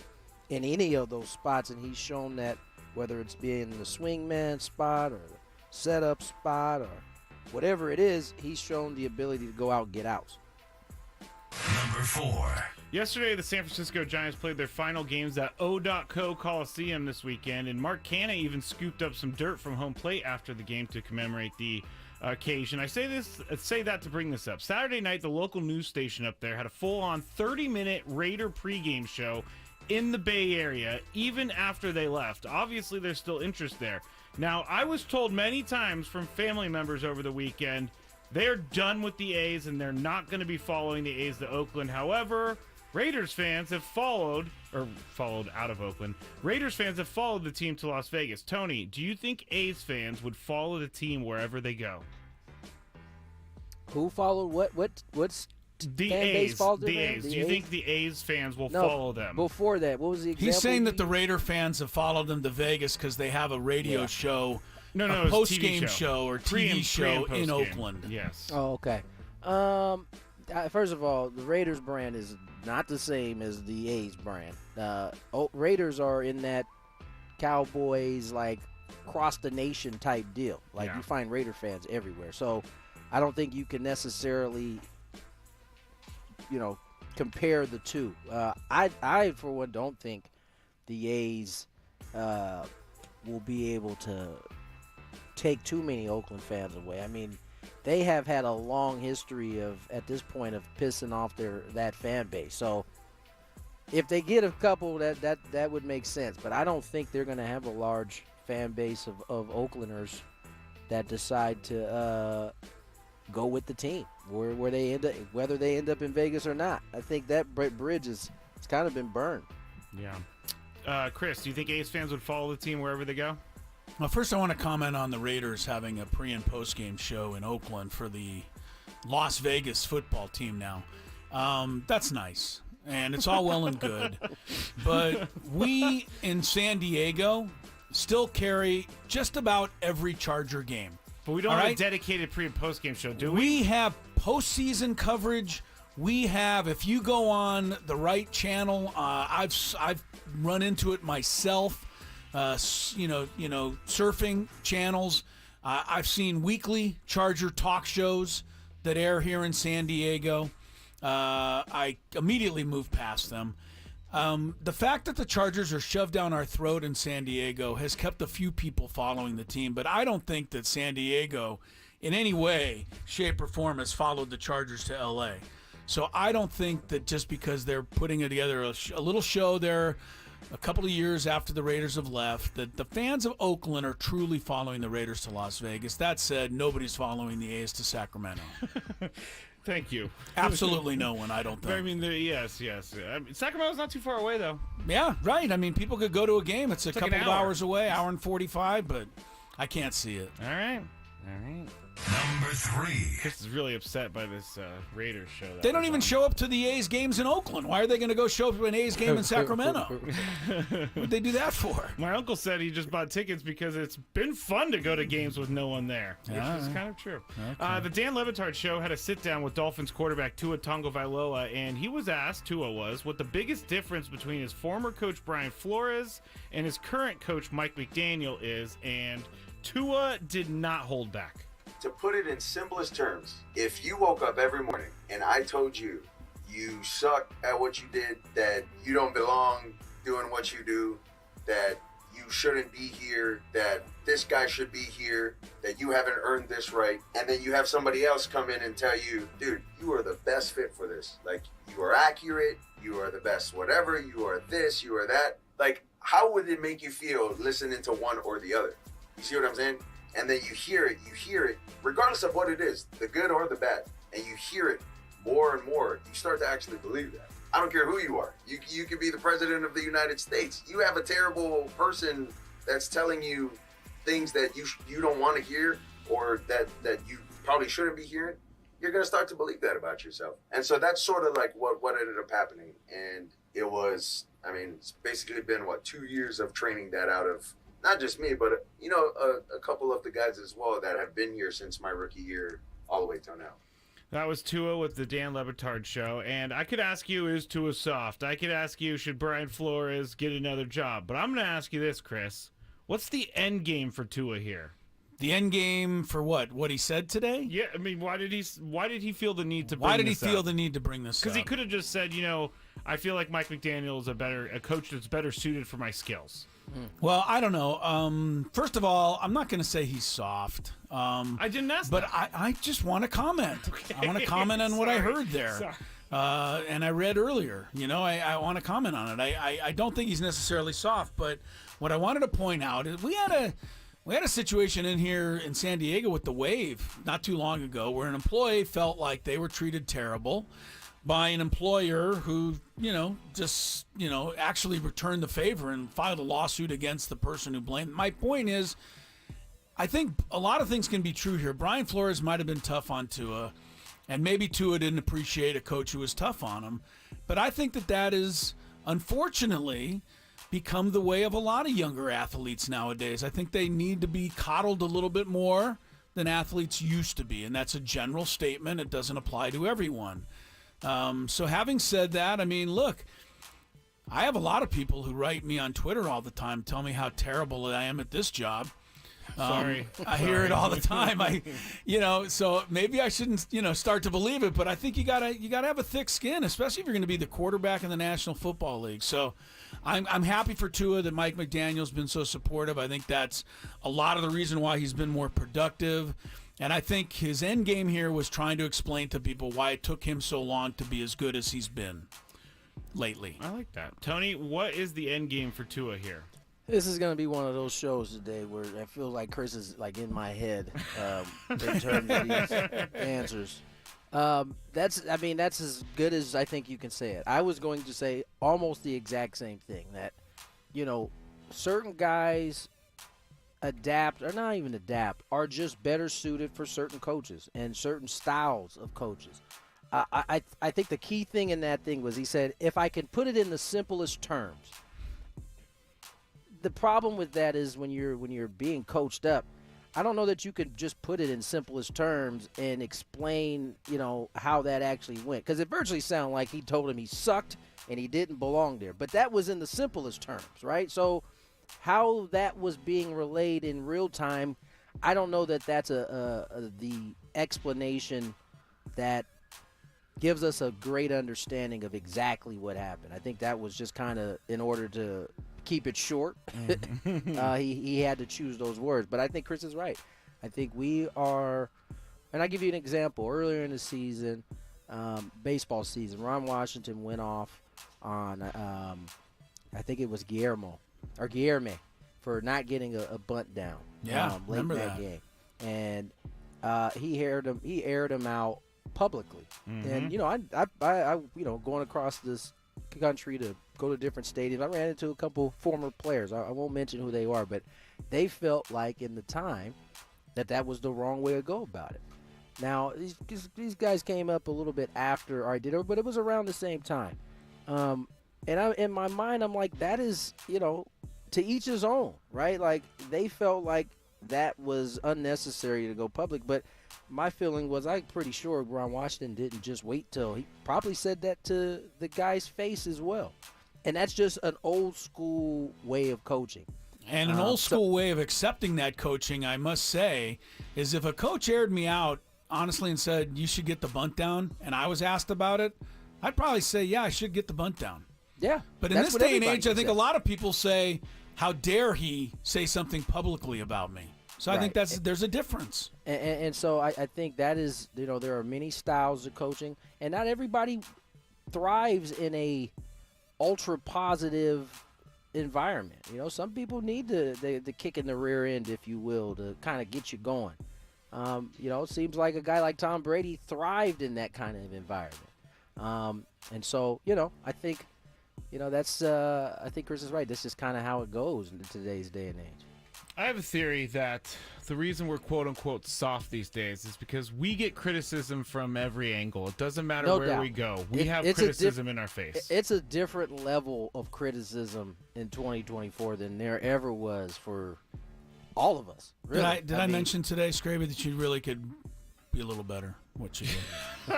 in any of those spots, and he's shown that, whether it's being the swingman spot or the setup spot or whatever it is, he's shown the ability to go out and get outs. Number 4. Yesterday, the San Francisco Giants played their final games at O.Co Coliseum this weekend, and Mark Canha even scooped up some dirt from home plate after the game to commemorate the occasion. I say that to bring this up. Saturday night, the local news station up there had a full-on 30-minute Raider pregame show in the Bay Area, even after they left. Obviously, there's still interest there. Now, I was told many times from family members over the weekend, they're done with the A's and they're not going to be following the A's to Oakland. However, Raiders fans have followed out of Oakland. Raiders fans have followed the team to Las Vegas. Tony, do you think A's fans would follow the team wherever they go? Who followed what's the fan A's? base followed The them? A's. The Do you A's? think the A's fans will No, follow them? Before that, what was the example? He's saying that the Raider fans have followed them to Vegas because they have a radio show, a post-game show or TV show in Oakland. Yes. Oh, okay. First of all, the Raiders brand is not the same as the A's brand. Raiders are in that Cowboys, like, cross the nation type deal. Like, you find Raider fans everywhere. So I don't think you can necessarily, compare the two. I for one, don't think the A's will be able to take too many Oakland fans away. I mean, they have had a long history at this point, of pissing off that fan base. So if they get a couple, that would make sense. But I don't think they're going to have a large fan base of Oaklanders that decide to go with the team where they end up, whether they end up in Vegas or not. I think that bridge it's kind of been burned. Yeah. Chris, do you think A's fans would follow the team wherever they go? Well, first I want to comment on the Raiders having a pre- and post-game show in Oakland for the Las Vegas football team now. That's nice, and it's all well and good. But we in San Diego still carry just about every Charger game. But we don't have a dedicated pre- and post-game show, do we? We have postseason coverage. We have, if you go on the right channel, I've run into it myself. Surfing channels. I've seen weekly Charger talk shows that air here in San Diego. I immediately moved past them. The fact that the Chargers are shoved down our throat in San Diego has kept a few people following the team, but I don't think that San Diego in any way, shape, or form has followed the Chargers to L.A. So I don't think that just because they're putting together a little show there a couple of years after the Raiders have left, that the fans of Oakland are truly following the Raiders to Las Vegas. That said, nobody's following the A's to Sacramento. Thank you. Absolutely no one, I don't think. I mean, yes. I mean, Sacramento's not too far away, though. Yeah, right. I mean, people could go to a game. It's a like couple an of hour. hours away, hour and 45, but I can't see it. All right. Number 3. Chris is really upset by this Raiders show. They don't even show up to the A's games in Oakland. Why are they going to go show up to an A's game in Sacramento? What'd they do that for? My uncle said he just bought tickets because it's been fun to go to games with no one there, which is kind of true. Okay. The Dan Levitard show had a sit-down with Dolphins quarterback Tua Tagovailoa, and he was asked, what the biggest difference between his former coach Brian Flores and his current coach Mike McDaniel is, and Tua did not hold back. To put it in simplest terms, if you woke up every morning and I told you you suck at what you did, that you don't belong doing what you do, that you shouldn't be here, that this guy should be here, that you haven't earned this right, and then you have somebody else come in and tell you, dude, you are the best fit for this. Like, you are accurate, you are the best whatever, you are this, you are that. Like, how would it make you feel listening to one or the other? You see what I'm saying? And then you hear it, regardless of what it is, the good or the bad, and you hear it more and more, you start to actually believe that. I don't care who you are. You could be the president of the United States. You have a terrible person that's telling you things that you don't want to hear, or that you probably shouldn't be hearing. You're going to start to believe that about yourself. And so that's sort of like what ended up happening. And it was, it's basically been, 2 years of training that out of not just me, but, a couple of the guys as well that have been here since my rookie year all the way till now. That was Tua with the Dan Levitard show. And I could ask you, is Tua soft? I could ask you, should Brian Flores get another job? But I'm going to ask you this, Chris. What's the end game for Tua here? The end game for what? What he said today? Yeah, why did he feel the need to bring this up? Why did he feel the need to bring this up? Because he could have just said, I feel like Mike McDaniel is a coach that's better suited for my skills. Well, I don't know. First of all, I'm not going to say he's soft. I didn't ask but that. I just want to comment. Okay. I want to comment on what I heard there. Sorry. And I read earlier. I want to comment on it. I don't think he's necessarily soft, but what I wanted to point out is we had a situation in here in San Diego with the Wave not too long ago where an employee felt like they were treated terrible. by an employer who, actually returned the favor and filed a lawsuit against the person who blamed. My point is, I think a lot of things can be true here. Brian Flores might have been tough on Tua, and maybe Tua didn't appreciate a coach who was tough on him. But I think that is, unfortunately, become the way of a lot of younger athletes nowadays. I think they need to be coddled a little bit more than athletes used to be, and that's a general statement. It doesn't apply to everyone. So having said that, I mean, look, I have a lot of people who write me on Twitter all the time, tell me how terrible I am at this job. Sorry. I hear it all the time. So maybe I shouldn't, start to believe it, but I think you gotta have a thick skin, especially if you're going to be the quarterback in the National Football League. So I'm happy for Tua that Mike McDaniel's been so supportive. I think that's a lot of the reason why he's been more productive. And I think his end game here was trying to explain to people why it took him so long to be as good as he's been lately. I like that. Tony, what is the end game for Tua here? This is going to be one of those shows today where I feel like Chris is like in my head in terms of these answers. That's as good as I think you can say it. I was going to say almost the exact same thing, that, certain guys adapt, or not even adapt, are just better suited for certain coaches and certain styles of coaches. I think the key thing in that thing was he said, if I can put it in the simplest terms. The problem with that is when you're being coached up, I don't know that you could just put it in simplest terms and explain, how that actually went. Because it virtually sounded like he told him he sucked and he didn't belong there. But that was in the simplest terms, right? So how that was being relayed in real time, I don't know that that's the explanation that gives us a great understanding of exactly what happened. I think that was just kind of in order to keep it short. He had to choose those words. But I think Chris is right. I think we are, and I'll give you an example. Earlier in the season, baseball season, Ron Washington went off on, I think it was Guillermo for not getting a bunt down. Late in that game. And he aired him out publicly. And, I going across this country to go to different stadiums, I ran into a couple former players. I won't mention who they are, but they felt like in the time that was the wrong way to go about it. Now, these guys came up a little bit after I did it, but it was around the same time. And in my mind, I'm like, that is, to each his own, right? Like, they felt like that was unnecessary to go public, but my feeling was, I'm pretty sure Ron Washington didn't just wait till he probably said that to the guy's face as well. And that's just an old school way of coaching. And an old school way of accepting that coaching, I must say, is if a coach aired me out, honestly, and said, you should get the bunt down, and I was asked about it, I'd probably say, yeah, I should get the bunt down. Yeah. But in this day and age, I think a lot of people say, how dare he say something publicly about me? So I think there's a difference. And so I think that is, there are many styles of coaching, and not everybody thrives in a ultra positive environment. Some people need the kick in the rear end, if you will, to kind of get you going. It seems like a guy like Tom Brady thrived in that kind of environment. And so, I think, I think Chris is right. This is kind of how it goes in today's day and age. I have a theory that the reason we're quote-unquote soft these days is because we get criticism from every angle. It doesn't matter where we go. We have criticism in our face. It's a different level of criticism in 2024 than there ever was for all of us. Really. Did I mention today, Scraby, that you really could be a little better what you do?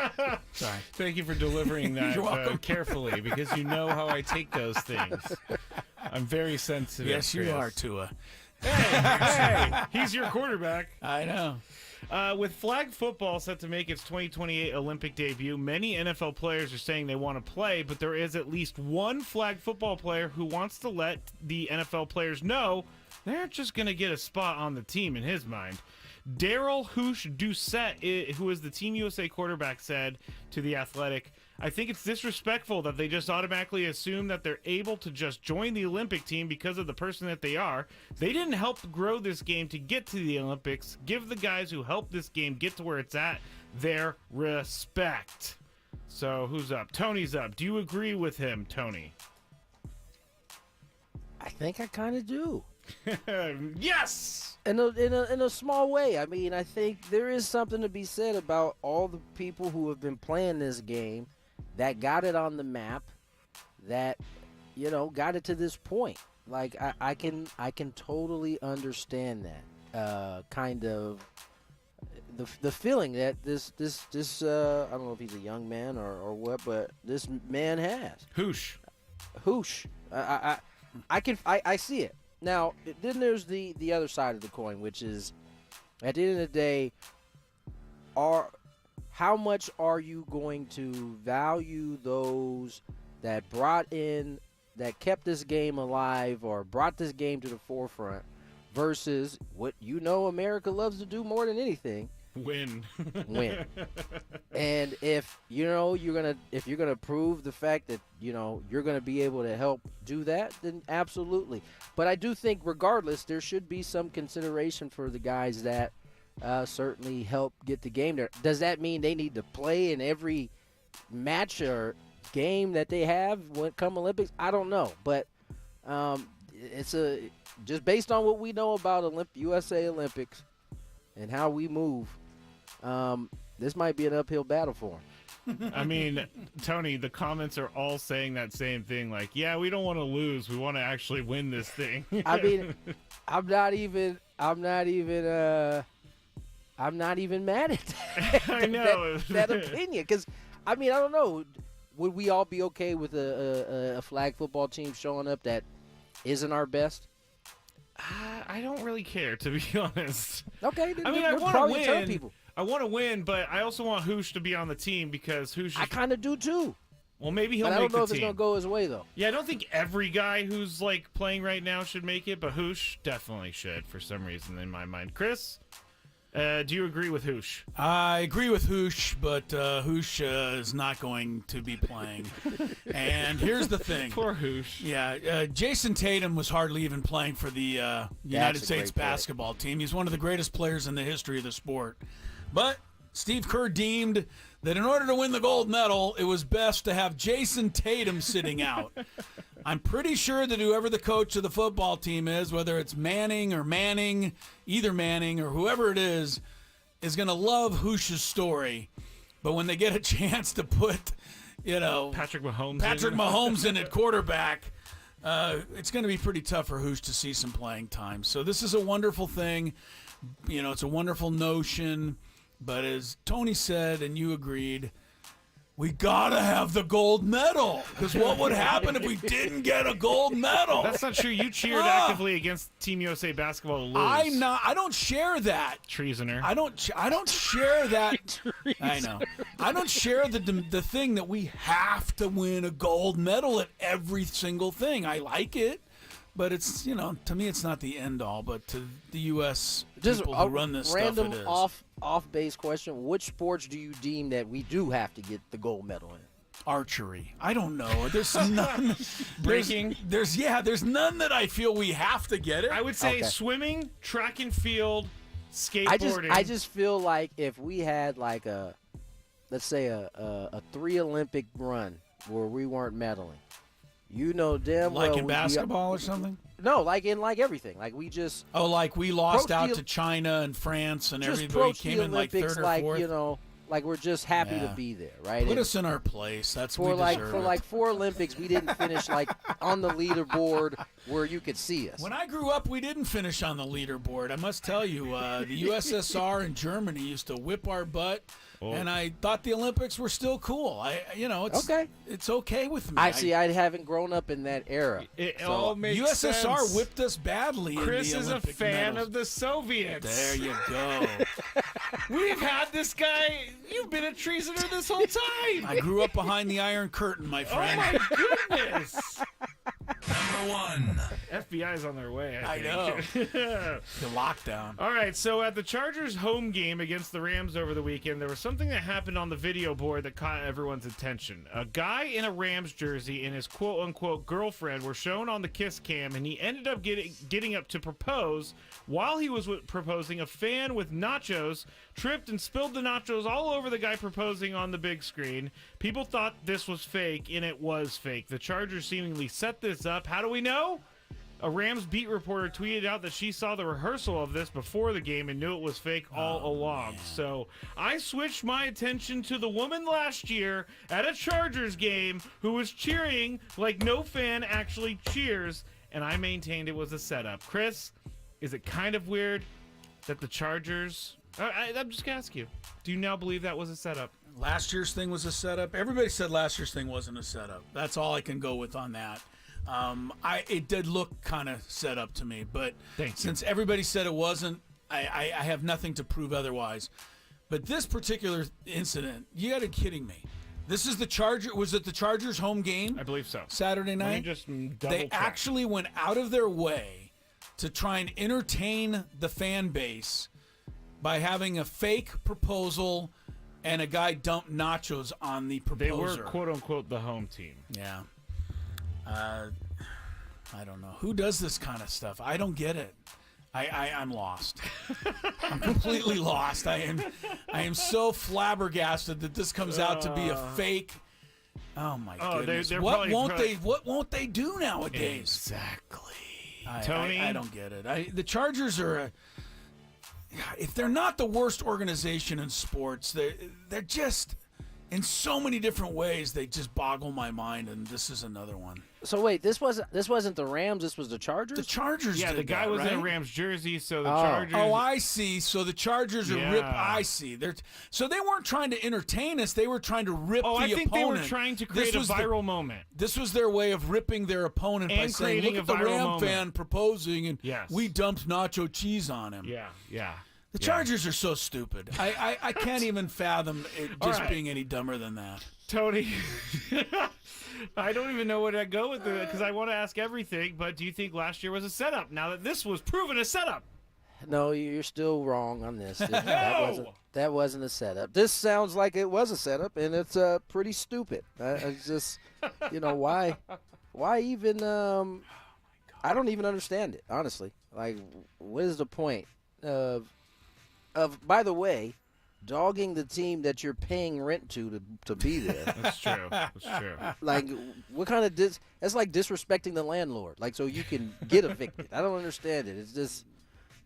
Sorry. Thank you for delivering that carefully, because you know how I take those things. I'm very sensitive. Yes, you are, Tua. Hey, he's your quarterback. I know. With flag football set to make its 2028 Olympic debut, many NFL players are saying they want to play, but there is at least one flag football player who wants to let the NFL players know they're just going to get a spot on the team in his mind. Daryl Hoosh-Doucette, who is the Team USA quarterback, said to The Athletic, I think it's disrespectful that they just automatically assume that they're able to just join the Olympic team because of the person that they are. They didn't help grow this game to get to the Olympics. Give the guys who helped this game get to where it's at their respect. So who's up? Tony's up. Do you agree with him, Tony? I think I kind of do. Yes! In a small way. I mean, I think there is something to be said about all the people who have been playing this game that got it on the map, that, you know, got it to this point. Like, I can totally understand that kind of the feeling that this I don't know if he's a young man or what, but this man has. Hoosh. I see it. Now, then there's the other side of the coin, which is, at the end of the day, how much are you going to value those that that kept this game alive or brought this game to the forefront versus what America loves to do more than anything? Win. And if you're gonna prove the fact that you're gonna be able to help do that, then absolutely. But I do think regardless there should be some consideration for the guys that certainly help get the game there. Does that mean they need to play in every match or game that they have when come Olympics? I don't know, but it's just based on what we know about USA Olympics and how we move. This might be an uphill battle for him. I mean, Tony, the comments are all saying that same thing. Like, yeah, we don't want to lose. We want to actually win this thing. I mean, I'm not even mad at that. I know that opinion, because I mean, I don't know. Would we all be okay with a flag football team showing up that isn't our best? I don't really care, to be honest. Okay, I mean, I want to win. I want to win, but I also want Hoosh to be on the team because Hoosh. I kind of do too. Well, maybe he'll but make the team. I don't know if it's gonna go his way though. Yeah, I don't think every guy who's like playing right now should make it, but Hoosh definitely should for some reason in my mind. Chris, do you agree with Hoosh? I agree with Hoosh, but Hoosh is not going to be playing. And here's the thing. Poor Hoosh. Yeah, Jason Tatum was hardly even playing for the United States basketball team. He's one of the greatest players in the history of the sport. But Steve Kerr deemed that in order to win the gold medal, it was best to have Jason Tatum sitting out. I'm pretty sure that whoever the coach of the football team is, whether it's Manning, either Manning or whoever it is going to love Hoosh's story. But when they get a chance to put, Patrick Mahomes in at quarterback, it's going to be pretty tough for Hoosh to see some playing time. So this is a wonderful thing. It's a wonderful notion. But as Tony said, and you agreed, we gotta have the gold medal. Because what would happen if we didn't get a gold medal? That's not true. You cheered actively against Team USA basketball to lose. I don't share that. Treasoner. I don't share that. I know. I don't share the thing that we have to win a gold medal at every single thing. I like it. But it's, to me, it's not the end all. But to the U.S. people who run this stuff, it is. Random off-base question. Which sports do you deem that we do have to get the gold medal in? Archery. I don't know. There's none. Breaking. There's none that I feel we have to get it. I would say swimming, track and field, skateboarding. I just feel like if we had like let's say a 3 Olympic run where we weren't medaling. Damn well. Like in basketball or something? No, like in everything. Like we just. Oh, like we lost out to China and France and everybody came in like third or fourth. Like we're just happy to be there, right? Put us in our place. That's for we deserve 4 Olympics, we didn't finish like on the leaderboard where you could see us. When I grew up, we didn't finish on the leaderboard. I must tell you, the USSR and Germany used to whip our butt. And I thought the Olympics were still cool. It's okay. It's okay with me. I haven't grown up in that era. It all makes USSR sense. whipped us badly. Chris in the Olympic is a fan medals. of the Soviets. There you go. We've had this guy. You've been a treasoner this whole time. I grew up behind the Iron Curtain, my friend. Oh my goodness. one. FBI's on their way. I know. The lockdown. All right, so at the Chargers home game against the Rams over the weekend, there was something that happened on the video board that caught everyone's attention. A guy in a Rams jersey and his quote-unquote girlfriend were shown on the kiss cam, and he ended up getting up to propose. While he was proposing, a fan with nachos tripped and spilled the nachos all over the guy proposing on the big screen. People thought this was fake, and it was fake. The Chargers seemingly set this up. How do we know? A Rams beat reporter tweeted out that she saw the rehearsal of this before the game and knew it was fake all along. Man. So I switched my attention to the woman last year at a Chargers game who was cheering like no fan actually cheers, and I maintained it was a setup. Chris, is it kind of weird that the Chargers... I'm just going to ask you, do you now believe that was a setup? Last year's thing was a setup. Everybody said last year's thing wasn't a setup. That's all I can go with on that. It did look kind of set up to me, but since everybody said it wasn't, I have nothing to prove otherwise. But this particular incident, you got to be kidding me. This is the Charger. Was it the Chargers home game? I believe so. Saturday night. Let me just They actually went out of their way to try and entertain the fan base by having a fake proposal and a guy dump nachos on the proposer. They were quote unquote the home team. Yeah. I don't know. Who does this kind of stuff? I don't get it. I'm lost. I'm completely lost. I am so flabbergasted that this comes out to be a fake. Oh my goodness. What won't they do nowadays? Exactly. Tony, I don't get it. The Chargers are if they're not the worst organization in sports, they're just in so many different ways they just boggle my mind, and this is another one. So wait, this wasn't the Rams. This was the Chargers. The Chargers. Yeah, did the guy that, was right? in a Rams jersey, so the Chargers. Oh, I see. So the Chargers are rip. I see. So they weren't trying to entertain us. They were trying to rip the opponent. I think they were trying to create a viral moment. This was their way of ripping their opponent by saying, "Look at the Ram fan proposing, and we dumped nacho cheese on him." Yeah. The Chargers are so stupid. I can't even fathom it just being any dumber than that. Tony, I don't even know where to go with it because I want to ask everything, but do you think last year was a setup now that this was proven a setup? No, you're still wrong on this. That wasn't a setup. This sounds like it was a setup, and it's pretty stupid. It's just, why even, I don't even understand it, honestly. Like, what is the point of by the way, dogging the team that you're paying rent to be there? That's true. That's true. Like, what kind of that's like disrespecting the landlord. Like, so you can get evicted. I don't understand it. It's just,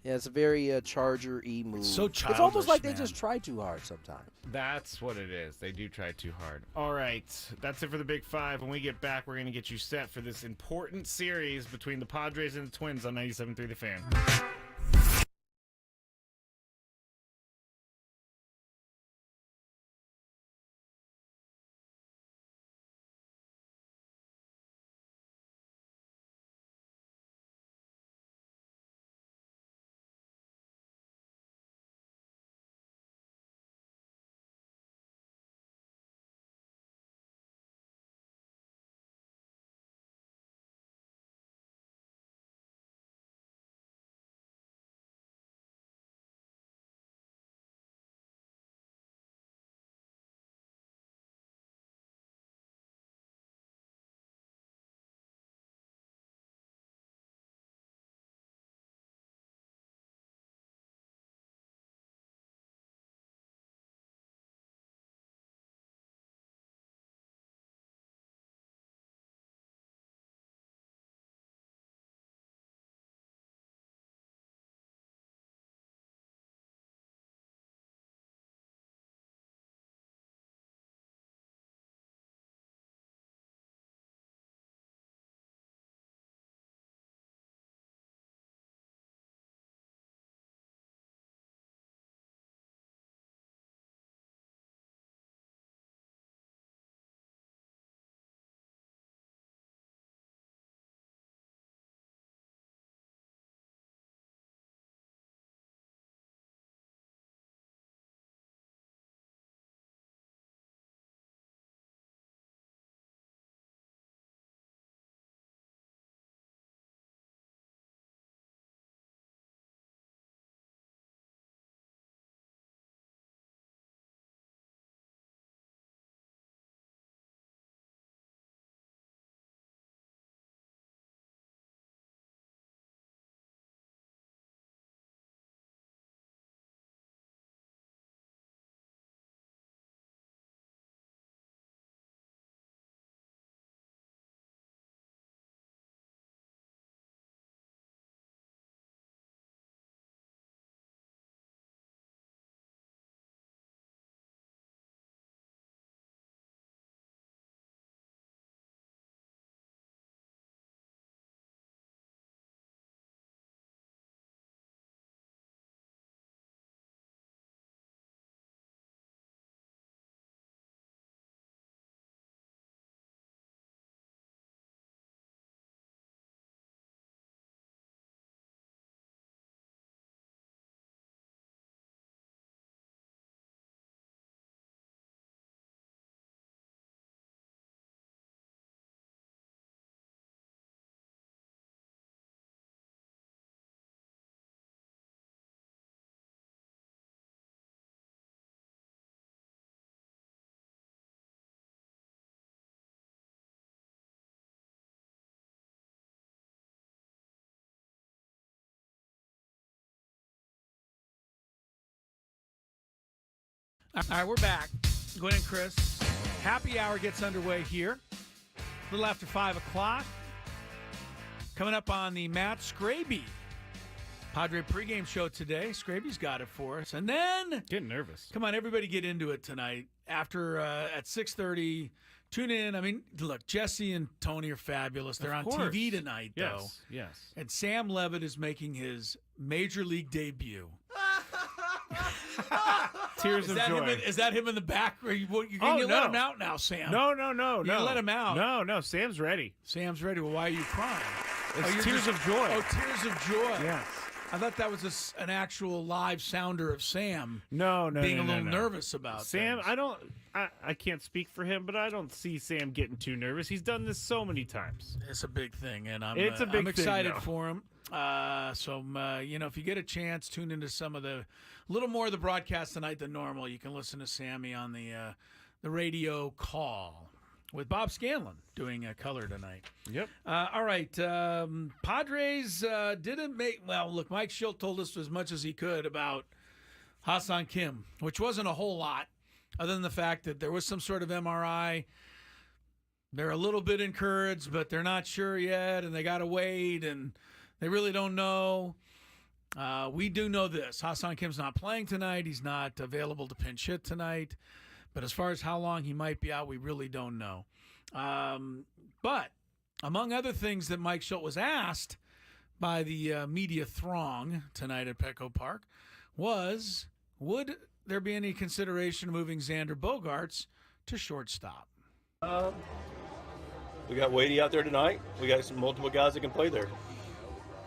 it's a very Charger-y move. It's so childish, it's almost like man. they just try too hard sometimes. That's what it is. They do try too hard. All right. That's it for the Big Five. When we get back, we're going to get you set for this important series between the Padres and the Twins on 97.3 The Fan. All right, we're back. Gwynn and Chris. Happy hour gets underway here. A little after 5 o'clock. Coming up on the Matt Scraby Padre pregame show today. Scraby's got it for us. And then... Getting nervous. Come on, everybody get into it tonight. After, at 6:30, tune in. I mean, look, Jesse and Tony are fabulous. They're on TV tonight, though. Yes. And Sam Levitt is making his Major League debut. Tears of joy. Is that him in the back? Or you let him out now, Sam? No. You let him out. No. Sam's ready. Sam's ready. Well, why are you crying? It's tears of joy. Oh, tears of joy. Yes. I thought that was an actual live sounder of Sam. No. Being a little nervous about Sam. things. I can't speak for him, but I don't see Sam getting too nervous. He's done this so many times. It's a big thing, and I'm thing, excited though. for him. If you get a chance, tune into some of the little more of the broadcast tonight than normal. You can listen to Sammy on the radio call with Bob Scanlon doing a color tonight. Yep. All right. Padres didn't make... Well, look, Mike Schilt told us as much as he could about Ha-Seong Kim, which wasn't a whole lot, other than the fact that there was some sort of MRI. They're a little bit encouraged, but they're not sure yet, and they got to wait, and they really don't know. We do know this. Ha-Seong Kim's not playing tonight. He's not available to pinch hit tonight. But as far as how long he might be out, we really don't know. But among other things that Mike Schilt was asked by the media throng tonight at Petco Park was, would there be any consideration of moving Xander Bogaerts to shortstop? We got Wadey out there tonight. We got some multiple guys that can play there.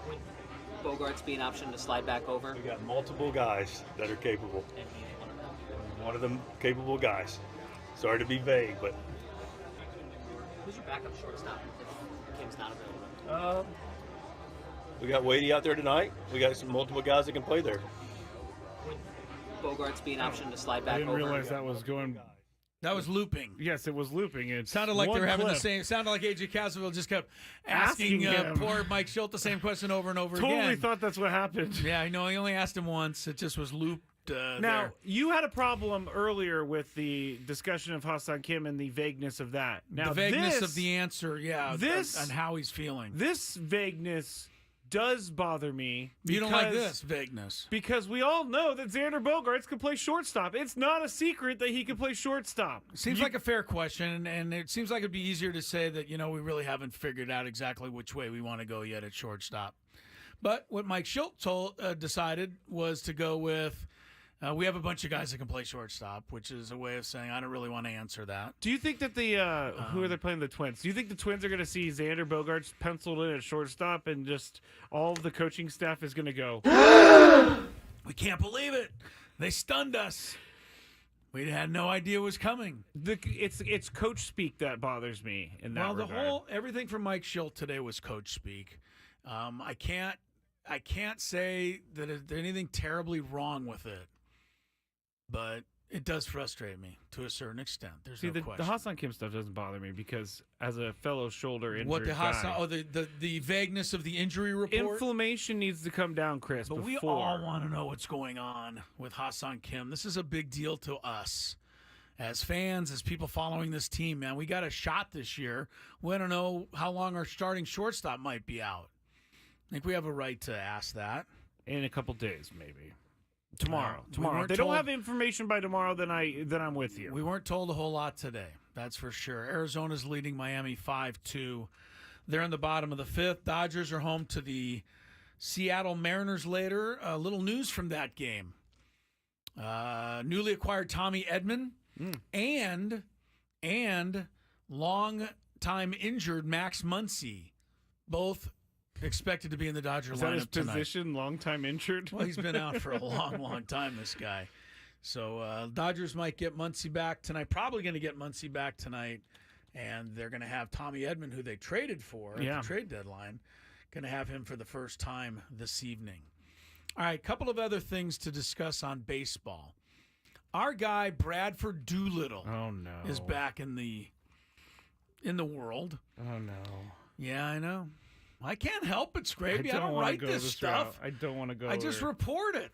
Would Bogaerts be an option to slide back over? We got multiple guys that are capable. One of them capable guys. Sorry to be vague, but Who's your backup shortstop if Kim's not available? we got Wadey out there tonight. We got some multiple guys that can play there. Would Bogaerts be an option to slide back I didn't over? realize that was going... That was looping. Yes, it was looping. It sounded like they were having the same. Sounded like AJ Casaville just kept asking poor Mike Schilt the same question over and over again. Totally thought that's what happened. Yeah, I know. He only asked him once. It just was looped. Now, there. you had a problem earlier with the discussion of Ha-Seong Kim and the vagueness of that. Now, the vagueness of the answer, and how he's feeling. This vagueness does bother me. You don't like this vagueness. Because we all know that Xander Bogaerts can play shortstop. It's not a secret that he can play shortstop. Seems like a fair question, and it seems like it'd be easier to say that, we really haven't figured out exactly which way we want to go yet at shortstop. But what Mike Schilt decided was to go with, we have a bunch of guys that can play shortstop, which is a way of saying I don't really want to answer that. Do you think that who are they playing, the Twins? Do you think the Twins are going to see Xander Bogaerts penciled in at shortstop and just all of the coaching staff is going to go, we can't believe it. They stunned us. We had no idea it was coming. It's coach speak that bothers me in that regard. Everything from Mike Schilt today was coach speak. I can't say that there's anything terribly wrong with it. But it does frustrate me to a certain extent. There's no question. The Ha-Seong Kim stuff doesn't bother me because as a fellow shoulder injured the vagueness of the injury report? Inflammation needs to come down, Chris. But we all want to know what's going on with Ha-Seong Kim. This is a big deal to us. As fans, as people following this team, man, we got a shot this year. We don't know how long our starting shortstop might be out. I think we have a right to ask that. In a couple days, maybe. Tomorrow. We they don't have information by tomorrow, then I'm with you. We weren't told a whole lot today. That's for sure. Arizona's leading Miami 5-2. They're in the bottom of the fifth. Dodgers are home to the Seattle Mariners later. Little news from that game. Newly acquired Tommy Edman and long-time injured Max Muncy, both expected to be in the Dodger lineup tonight. Is that his position, long-time injured? Well, he's been out for a long, long time, this guy. So Dodgers might get Muncy back tonight. Probably going to get Muncy back tonight. And they're going to have Tommy Edman, who they traded for at the trade deadline, going to have him for the first time this evening. All right, a couple of other things to discuss on baseball. Our guy, Bradford Doolittle, is back in the world. Oh, no. Yeah, I know. I can't help it, Scraby. I don't write this stuff. I don't want to go I just report it.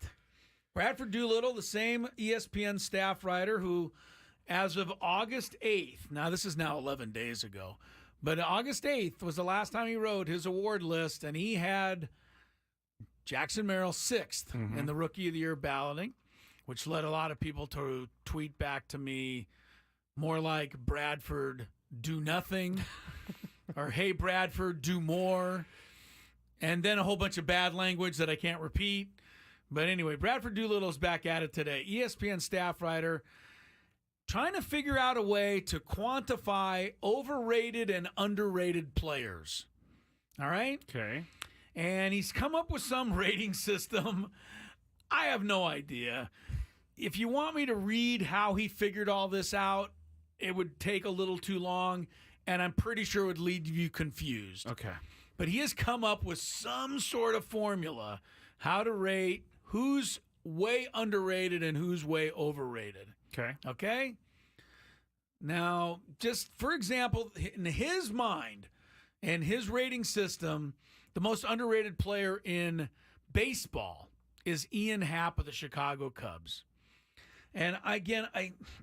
Bradford Doolittle, the same ESPN staff writer who, as of August 8th, now this is now 11 days ago, but August 8th was the last time he wrote his award list, and he had Jackson Merrill 6th in the Rookie of the Year balloting, which led a lot of people to tweet back to me more like Bradford, do nothing, or hey, Bradford, do more, and then a whole bunch of bad language that I can't repeat. But anyway, Bradford Doolittle's back at it today. ESPN staff writer trying to figure out a way to quantify overrated and underrated players. All right? Okay. And he's come up with some rating system. I have no idea. If you want me to read how he figured all this out, it would take a little too long, and I'm pretty sure it would leave you confused. Okay. But he has come up with some sort of formula how to rate who's way underrated and who's way overrated. Okay. Okay? Now, just for example, in his mind and his rating system, the most underrated player in baseball is Ian Happ of the Chicago Cubs. And again,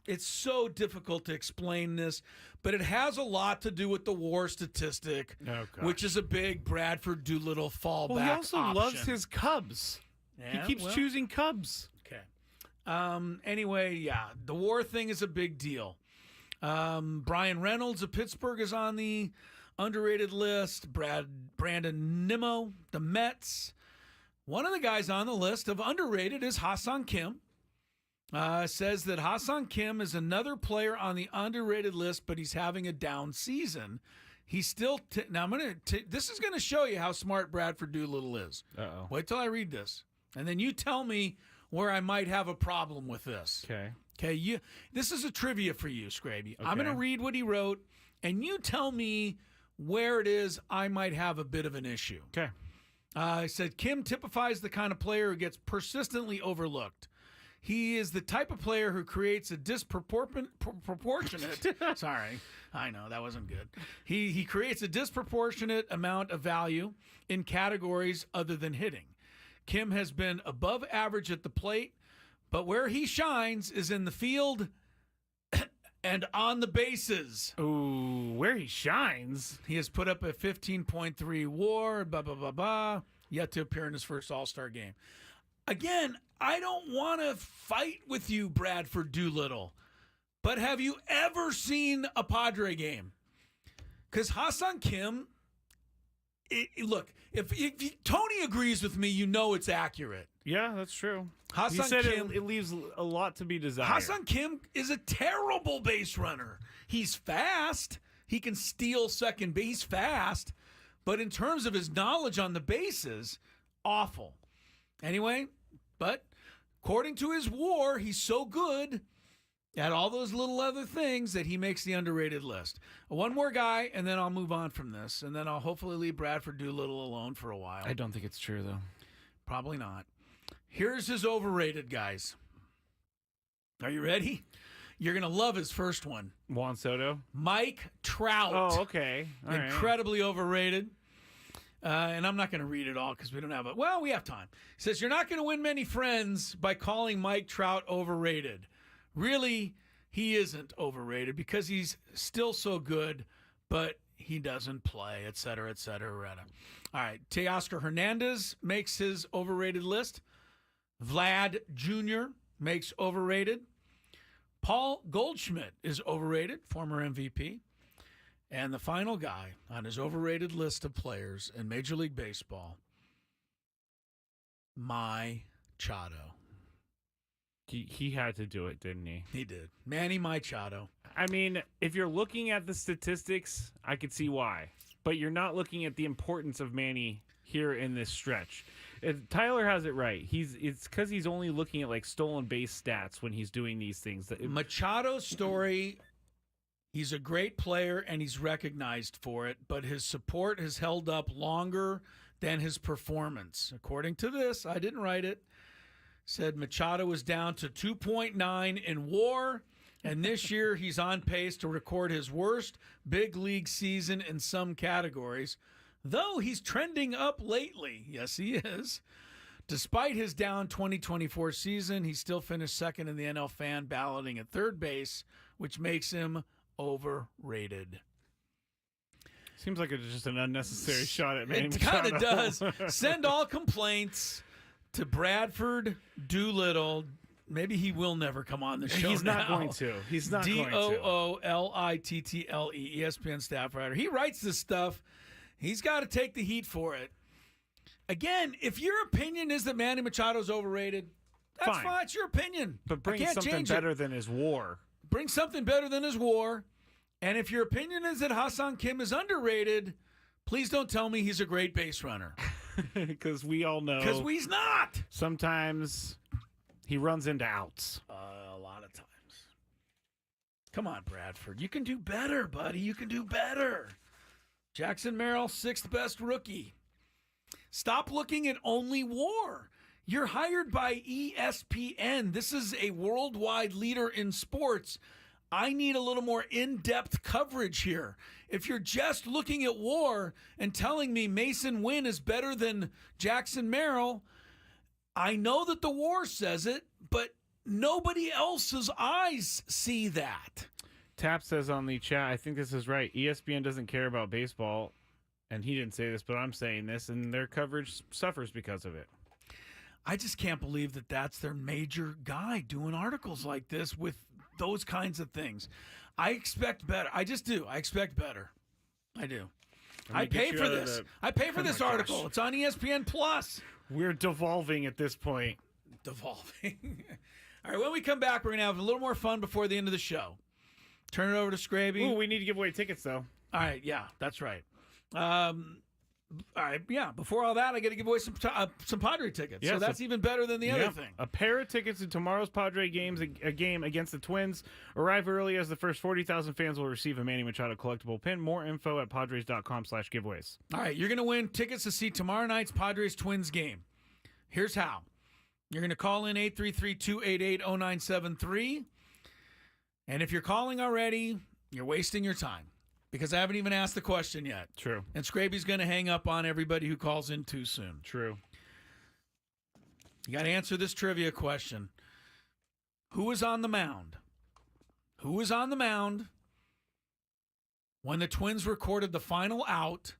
it's so difficult to explain this, but it has a lot to do with the WAR statistic, which is a big Bradford Doolittle fallback Well, he also option. loves his Cubs. Yeah, he keeps choosing Cubs. Okay. Anyway, yeah, the WAR thing is a big deal. Brian Reynolds of Pittsburgh is on the underrated list. Brandon Nimmo, the Mets. One of the guys on the list of underrated is Ha-Seong Kim. Says that Ha-Seong Kim is another player on the underrated list, but he's having a down season. He's still now. I'm gonna. This is gonna show you how smart Bradford Doolittle is. Uh-oh. Wait till I read this, and then you tell me where I might have a problem with this. Okay. Okay. This is a trivia for you, Scraby. I'm Okay. gonna read what he wrote, and you tell me where it is I might have a bit of an issue. Okay. I said Kim typifies the kind of player who gets persistently overlooked. He is the type of player who creates a disproportionate. Sorry, I know that wasn't good. He creates a disproportionate amount of value in categories other than hitting. Kim has been above average at the plate, but where he shines is in the field and on the bases. Ooh, where he shines. He has put up a 15.3 WAR. Blah blah blah blah. Yet to appear in his first All-Star game. Again, I don't want to fight with you, Bradford Doolittle, but have you ever seen a Padre game? Because Ha-Seong Kim, look, if Tony agrees with me, you know it's accurate. Yeah, that's true. Ha-Seong He said Kim, it leaves a lot to be desired. Ha-Seong Kim is a terrible base runner. He's fast. He can steal second base. He's fast. But in terms of his knowledge on the bases, awful. Anyway, but according to his WAR, he's so good at all those little other things that he makes the underrated list. One more guy, and then I'll move on from this, and then I'll hopefully leave Bradford Doolittle alone for a while. I don't think it's true, though. Probably not. Here's his overrated guys. Are you ready? You're going to love his first one. Juan Soto? Mike Trout. Oh, okay. All right. Incredibly overrated. And I'm not going to read it all because we don't have it. Well, we have time. He says, you're not going to win many friends by calling Mike Trout overrated. Really, he isn't overrated because he's still so good, but he doesn't play, et cetera, et cetera. All right. Teoscar Hernandez makes his overrated list. Vlad Jr. makes overrated. Paul Goldschmidt is overrated, former MVP. And the final guy on his overrated list of players in Major League Baseball, Machado. He had to do it, didn't he? He did. Manny Machado. I mean, if you're looking at the statistics, I could see why. But you're not looking at the importance of Manny here in this stretch. Tyler has it right. It's because he's only looking at like stolen base stats when he's doing these things. Machado's story, he's a great player and he's recognized for it, but his support has held up longer than his performance. According to this, I didn't write it, said Machado was down to 2.9 in WAR, and this year he's on pace to record his worst big league season in some categories, though he's trending up lately. Yes, he is. Despite his down 2024 season, he still finished second in the NL fan balloting at third base, which makes him overrated. Seems like it's just an unnecessary shot at Manny It kind of Machado. does. Send all complaints to Bradford Doolittle. Maybe he will never come on the show. He's not now. going to. He's not going to. Doolittle, ESPN staff writer. He writes this stuff. He's got to take the heat for it. Again, if your opinion is that Manny Machado's overrated, that's fine. It's your opinion. But bring something better than his WAR. Bring something better than his WAR. And if your opinion is that Ha-Seong Kim is underrated, please don't tell me he's a great base runner. Because we all know. Because he's not. Sometimes he runs into outs. A lot of times. Come on, Bradford. You can do better, buddy. You can do better. Jackson Merrill, 6th best rookie. Stop looking at only WAR. You're hired by ESPN. This is a worldwide leader in sports. I need a little more in-depth coverage here. If you're just looking at WAR and telling me Mason Wynn is better than Jackson Merrill, I know that the WAR says it, but nobody else's eyes see that. Tap says on the chat, I think this is right. ESPN doesn't care about baseball, and he didn't say this, but I'm saying this, and their coverage suffers because of it. I just can't believe that that's their major guy doing articles like this with those kinds of things. I expect better. I just do. I expect better. I do. I pay for this. I pay for this article. It's on ESPN Plus. We're devolving at this point. Devolving. All right, when we come back, we're going to have a little more fun before the end of the show. Turn it over to Scraby. Ooh, we need to give away tickets, though. All right, yeah, that's right. All right, yeah. Before all that, I got to give away some Padre tickets. Yeah, so that's even better than the other thing. A pair of tickets to tomorrow's Padre games, a game against the Twins. Arrive early as the first 40,000 fans will receive a Manny Machado collectible pin. More info at Padres.com/giveaways. All right, you're going to win tickets to see tomorrow night's Padres-Twins game. Here's how. You're going to call in 833-288-0973. And if you're calling already, you're wasting your time. Because I haven't even asked the question yet. True. And Scraby's going to hang up on everybody who calls in too soon. True. You got to answer this trivia question. Who was on the mound? Who was on the mound when the Twins recorded the final out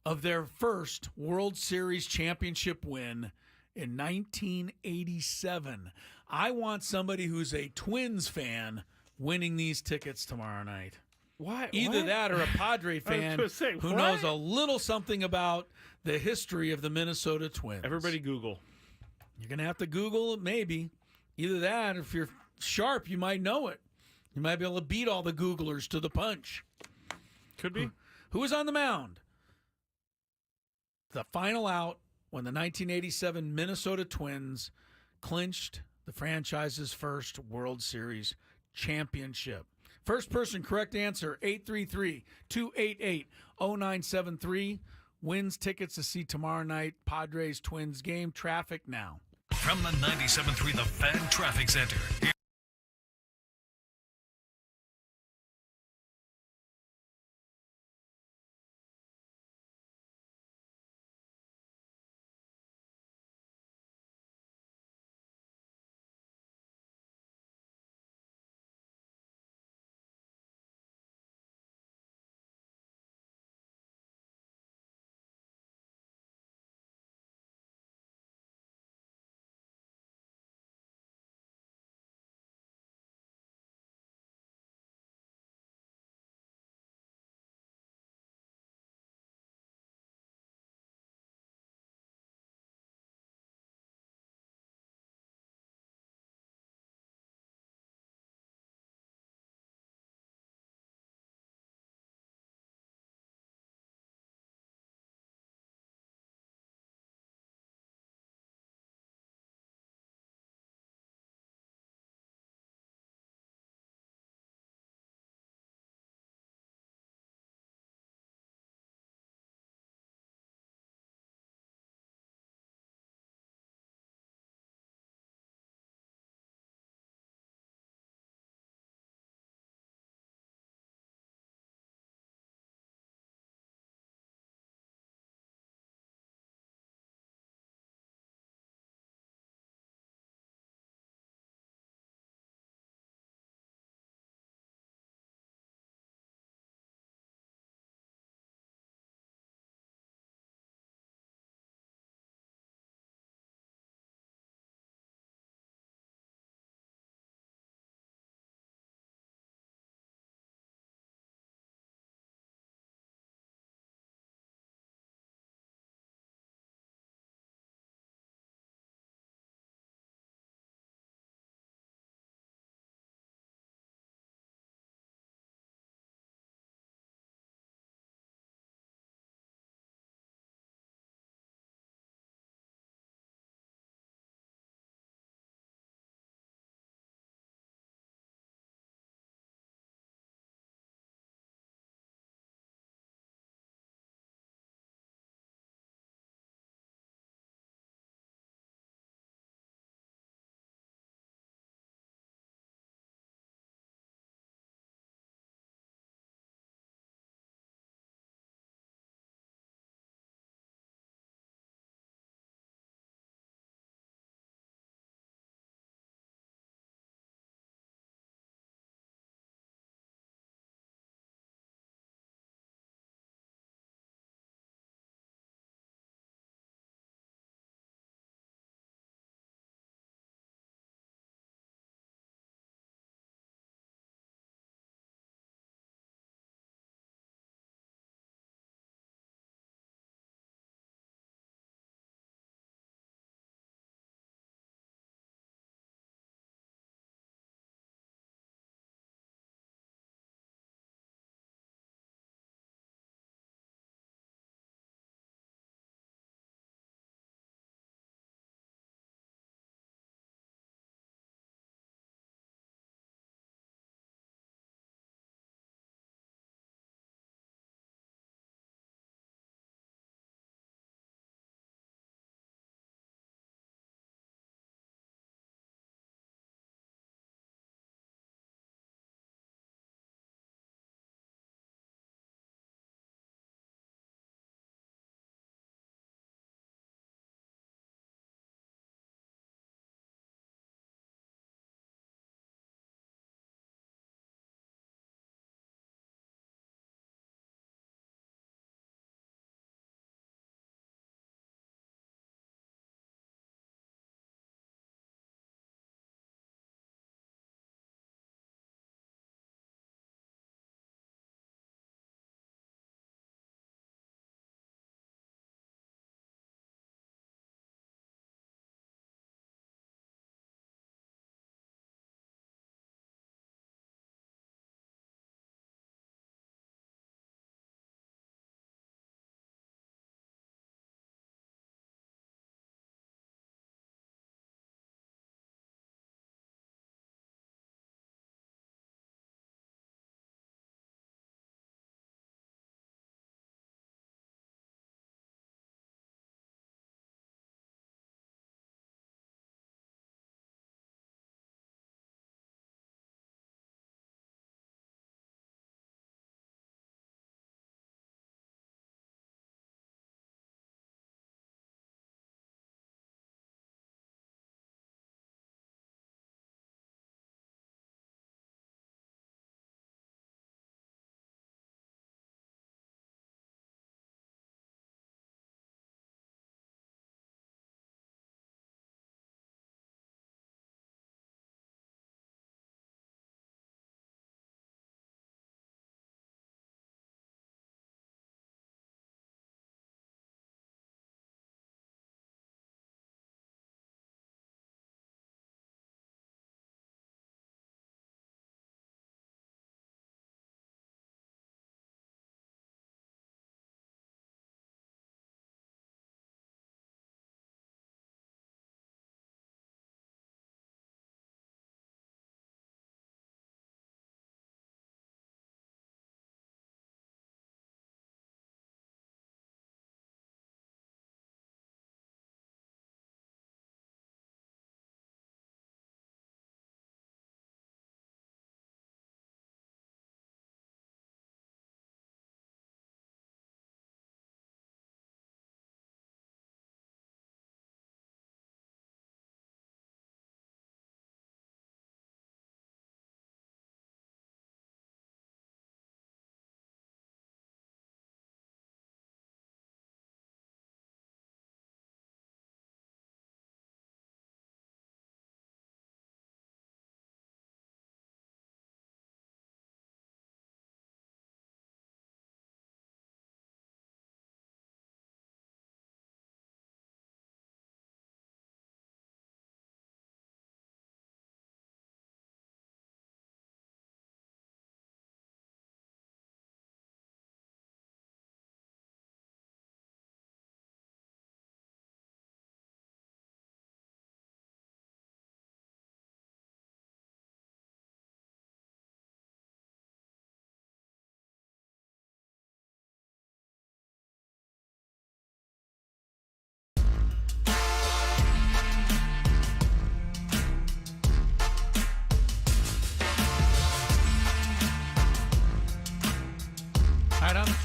of their first World Series championship win in 1987? I want somebody who's a Twins fan winning these tickets tomorrow night. Why? Either what? that or a Padre fan who knows a little something about the history of the Minnesota Twins. Everybody Google. You're going to have to Google it, maybe. Either that, or if you're sharp, you might know it. You might be able to beat all the Googlers to the punch. Could be. Who was on the mound? The final out when the 1987 Minnesota Twins clinched the franchise's first World Series championship. First person correct answer, 833-288-0973. Wins tickets to see tomorrow night Padres-Twins game. Traffic now. From the 97.3 The Fan Traffic Center.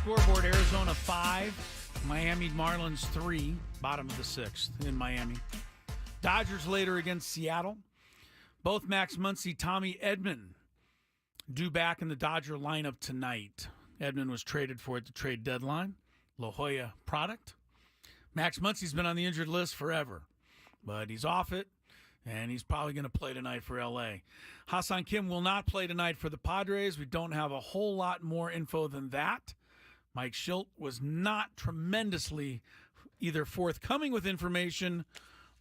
scoreboard, Arizona 5, Miami Marlins 3, bottom of the 6th in Miami. Dodgers later against Seattle. Both Max Muncy, Tommy Edman due back in the Dodger lineup tonight. Edman was traded for at the trade deadline. La Jolla product. Max Muncy's been on the injured list forever, but he's off it, and he's probably going to play tonight for L.A. Ha-Seong Kim will not play tonight for the Padres. We don't have a whole lot more info than that. Mike Schilt was not tremendously either forthcoming with information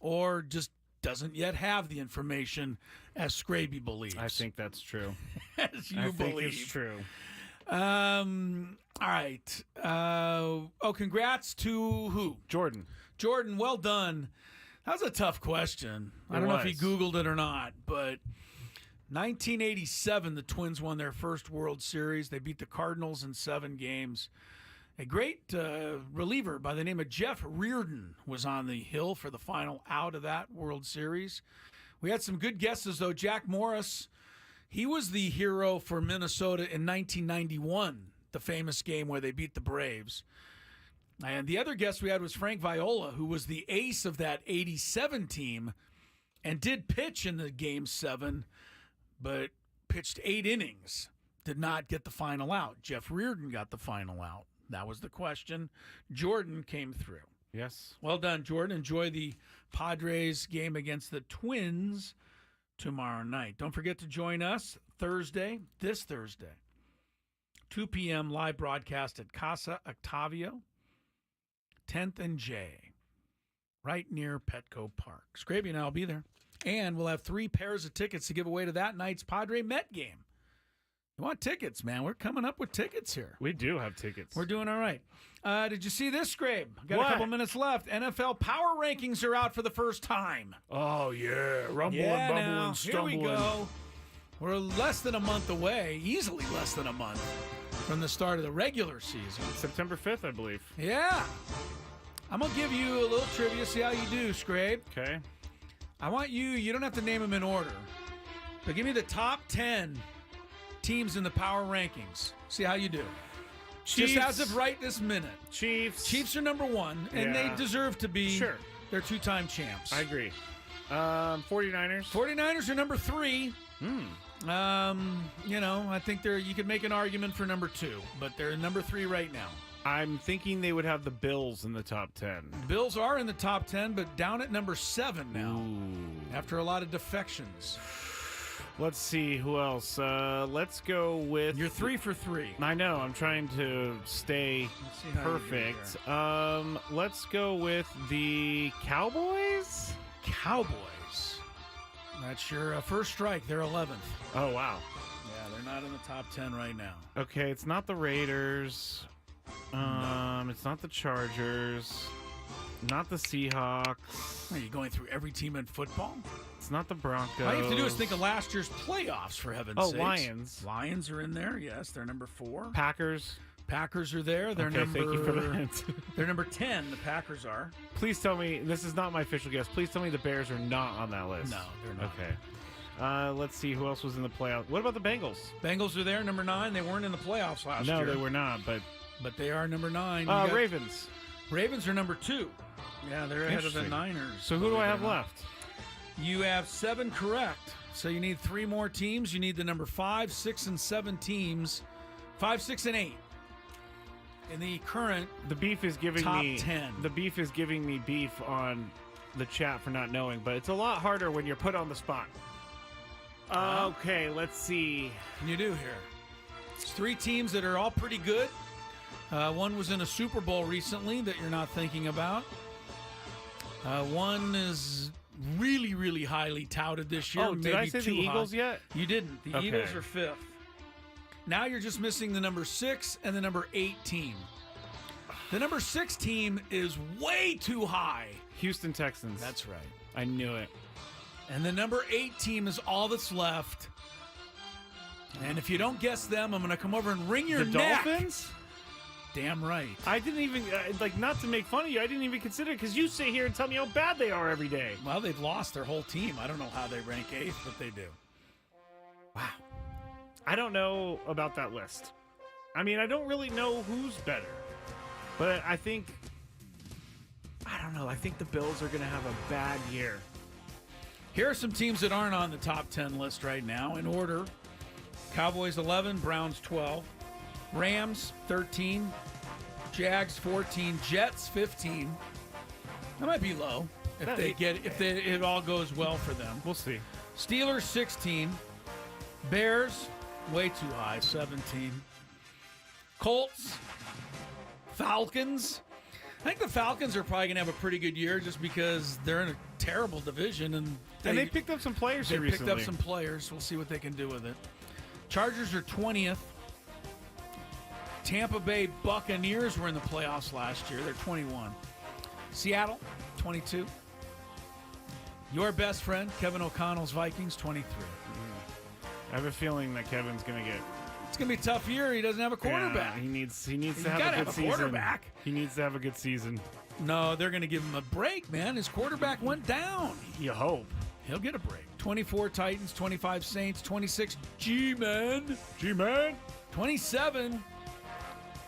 or just doesn't yet have the information, as Scraby believes. I think that's true. As you I believe. think it's true. All right. Congrats to who? Jordan. Jordan, well done. That was a tough question. I don't know if he Googled it or not, but 1987, the Twins won their first World Series. They beat the Cardinals in 7 games. A great reliever by the name of Jeff Reardon was on the hill for the final out of that World Series. We had some good guesses, though. Jack Morris, he was the hero for Minnesota in 1991, the famous game where they beat the Braves. And the other guess we had was Frank Viola, who was the ace of that 87 team and did pitch in the Game 7, but pitched 8 innings, did not get the final out. Jeff Reardon got the final out. That was the question. Jordan came through. Yes. Well done, Jordan. Enjoy the Padres game against the Twins tomorrow night. Don't forget to join us this Thursday, 2 p.m. live broadcast at Casa Octavio, 10th and J, right near Petco Park. Scraby and I will be there. And we'll have 3 pairs of tickets to give away to that night's Padre-Met game. You want tickets, man? We're coming up with tickets here. We do have tickets. We're doing all right. Did you see this, Scrabe? Got What? a couple minutes left. NFL power rankings are out for the first time. Oh, yeah. Rumbling, Yeah, bumbling, now, stumbling. here we go. We're less than a month away, easily less than a month, from the start of the regular season. September 5th, I believe. Yeah. I'm going to give you a little trivia, see how you do, Scrabe. Okay. I want you don't have to name them in order, but give me the top 10 teams in the power rankings. See how you do. Chiefs. Just as of right this minute. Chiefs. Chiefs are number 1, and Yeah. they deserve to be. Sure. They're 2-time champs. I agree. 49ers. 49ers are number 3. I think you could make an argument for number 2, but they're number 3 right now. I'm thinking they would have the Bills in the top 10. Bills are in the top 10, but down at number 7 now. After a lot of defections. Let's see who else. Let's go with. You're 3 for 3. I know. I'm trying to stay see how you do perfect. Let's go with the Cowboys. Cowboys. That's your first strike. They're 11th. Oh wow. Yeah, they're not in the top 10 right now. Okay, it's not the Raiders. It's not the Chargers. Not the Seahawks. Are you going through every team in football? It's not the Broncos. All you have to do is think of last year's playoffs, for heaven's sakes. Lions. Lions are in there. Yes, they're number 4. Packers. Packers are there. They're Okay, number. thank you for that. They're number 10. The Packers are. Please tell me this is not my official guess. Please tell me the Bears are not on that list. No, they're not. Okay. Let's see who else was in the playoffs. What about the Bengals? Bengals are there, number 9. They weren't in the playoffs last year. No, they were not. But they are number 9. Ravens. Ravens are number 2. Yeah, they're ahead of the Interesting. Niners. So who do I have left? You have 7 correct. So you need 3 more teams. You need the number 5, 6, and 7 teams. 5, 6, and 8. In the current The beef is giving top me 10. The beef is giving me beef on the chat for not knowing, but it's a lot harder when you're put on the spot. Okay, let's see. What can you do here? It's 3 teams that are all pretty good. One was in a Super Bowl recently that you're not thinking about. One is really, really highly touted this year. Oh, did I maybe say the too Eagles high. yet? You didn't. The Okay. Eagles are 5th. Now you're just missing the number 6 and the number 8 team. The number 6 team is way too high. Houston Texans. That's right. I knew it. And the number 8 team is all that's left. And if you don't guess them, I'm going to come over and wring your The neck. Dolphins? Damn right. I didn't even, not to make fun of you, I didn't even consider it because you sit here and tell me how bad they are every day. Well, they've lost their whole team. I don't know how they rank 8th, but they do. I don't know about that list. I mean, I don't really know who's better, but I don't know. I think the Bills are going to have a bad year. Here are some teams that aren't on the top 10 list right now in order. Cowboys 11, Browns 12, Rams 13, Jags 14, Jets 15. That might be low if it all goes well for them. We'll see. Steelers 16, Bears way too high 17, Colts, Falcons. I think the Falcons are probably going to have a pretty good year just because they're in a terrible division and they picked up some players here recently. They picked up some players. We'll see what they can do with it. Chargers are 20th. Tampa Bay Buccaneers were in the playoffs last year. They're 21. Seattle, 22. Your best friend, Kevin O'Connell's Vikings, 23. I have a feeling that Kevin's going to get... It's going to be a tough year. He doesn't have a quarterback. Yeah, he needs to have a good season. Quarterback. He needs to have a good season. No, they're going to give him a break, man. His quarterback went down. You hope. He'll get a break. 24 Titans, 25 Saints, 26 G-Men. 27.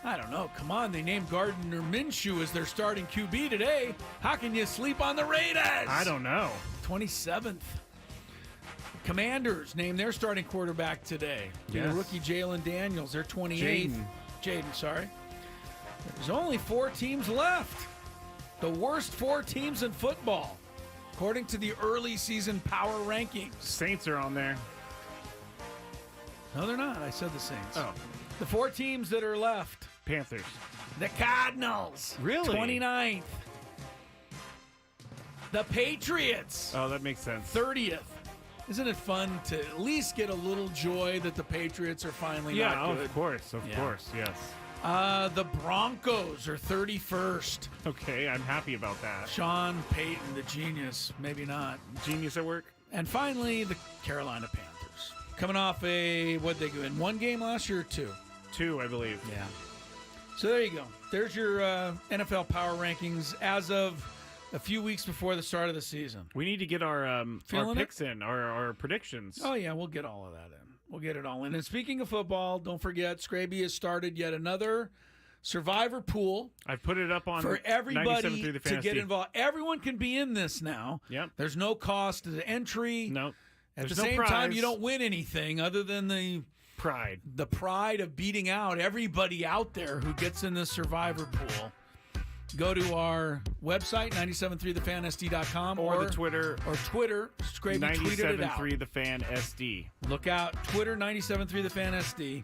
I don't know. Come on. They named Gardner Minshew as their starting QB today. How can you sleep on the Raiders? I don't know. 27th. Commanders named their starting quarterback today. Yes. Rookie Jalen Daniels. They're 28th. Jaden, sorry. There's only 4 teams left. The worst 4 teams in football, according to the early season power rankings. Saints are on there. No, they're not. I said the Saints. Oh. The 4 teams that are left. Panthers. The Cardinals. Really? 29th. The Patriots. Oh, that makes sense. 30th. Isn't it fun to at least get a little joy that the Patriots are finally not good? Of course, yes. The Broncos are 31st. Okay, I'm happy about that. Sean Payton, the genius. Maybe not. Genius at work. And finally, the Carolina Panthers. Coming off what'd they go in? 1 game last year or 2? 2, I believe. Yeah. So there you go. There's your NFL power rankings as of a few weeks before the start of the season. We need to get our picks in, our predictions. Oh, yeah, we'll get all of that in. We'll get it all in. And speaking of football, don't forget, Scraby has started yet another Survivor pool. I've put it up on for everybody the to get involved. Everyone can be in this now. Yep. There's no cost to the entry. No. At the no same prize. time, you don't win anything other than the pride. The pride of beating out everybody out there who gets in this Survivor pool. Go to our website, 973thefansd.com. Or the Twitter. Or Twitter. Scraby tweeted it out. 973thefansd. Look out. Twitter, 973thefansd.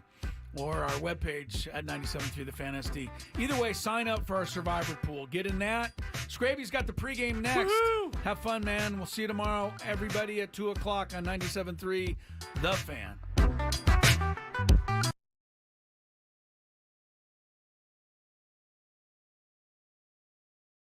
Or our webpage at 973thefansd. Either way, sign up for our Survivor pool. Get in that. Scraby's got the pregame next. Woo-hoo! Have fun, man. We'll see you tomorrow, everybody, at 2 o'clock on 97.3 The Fan.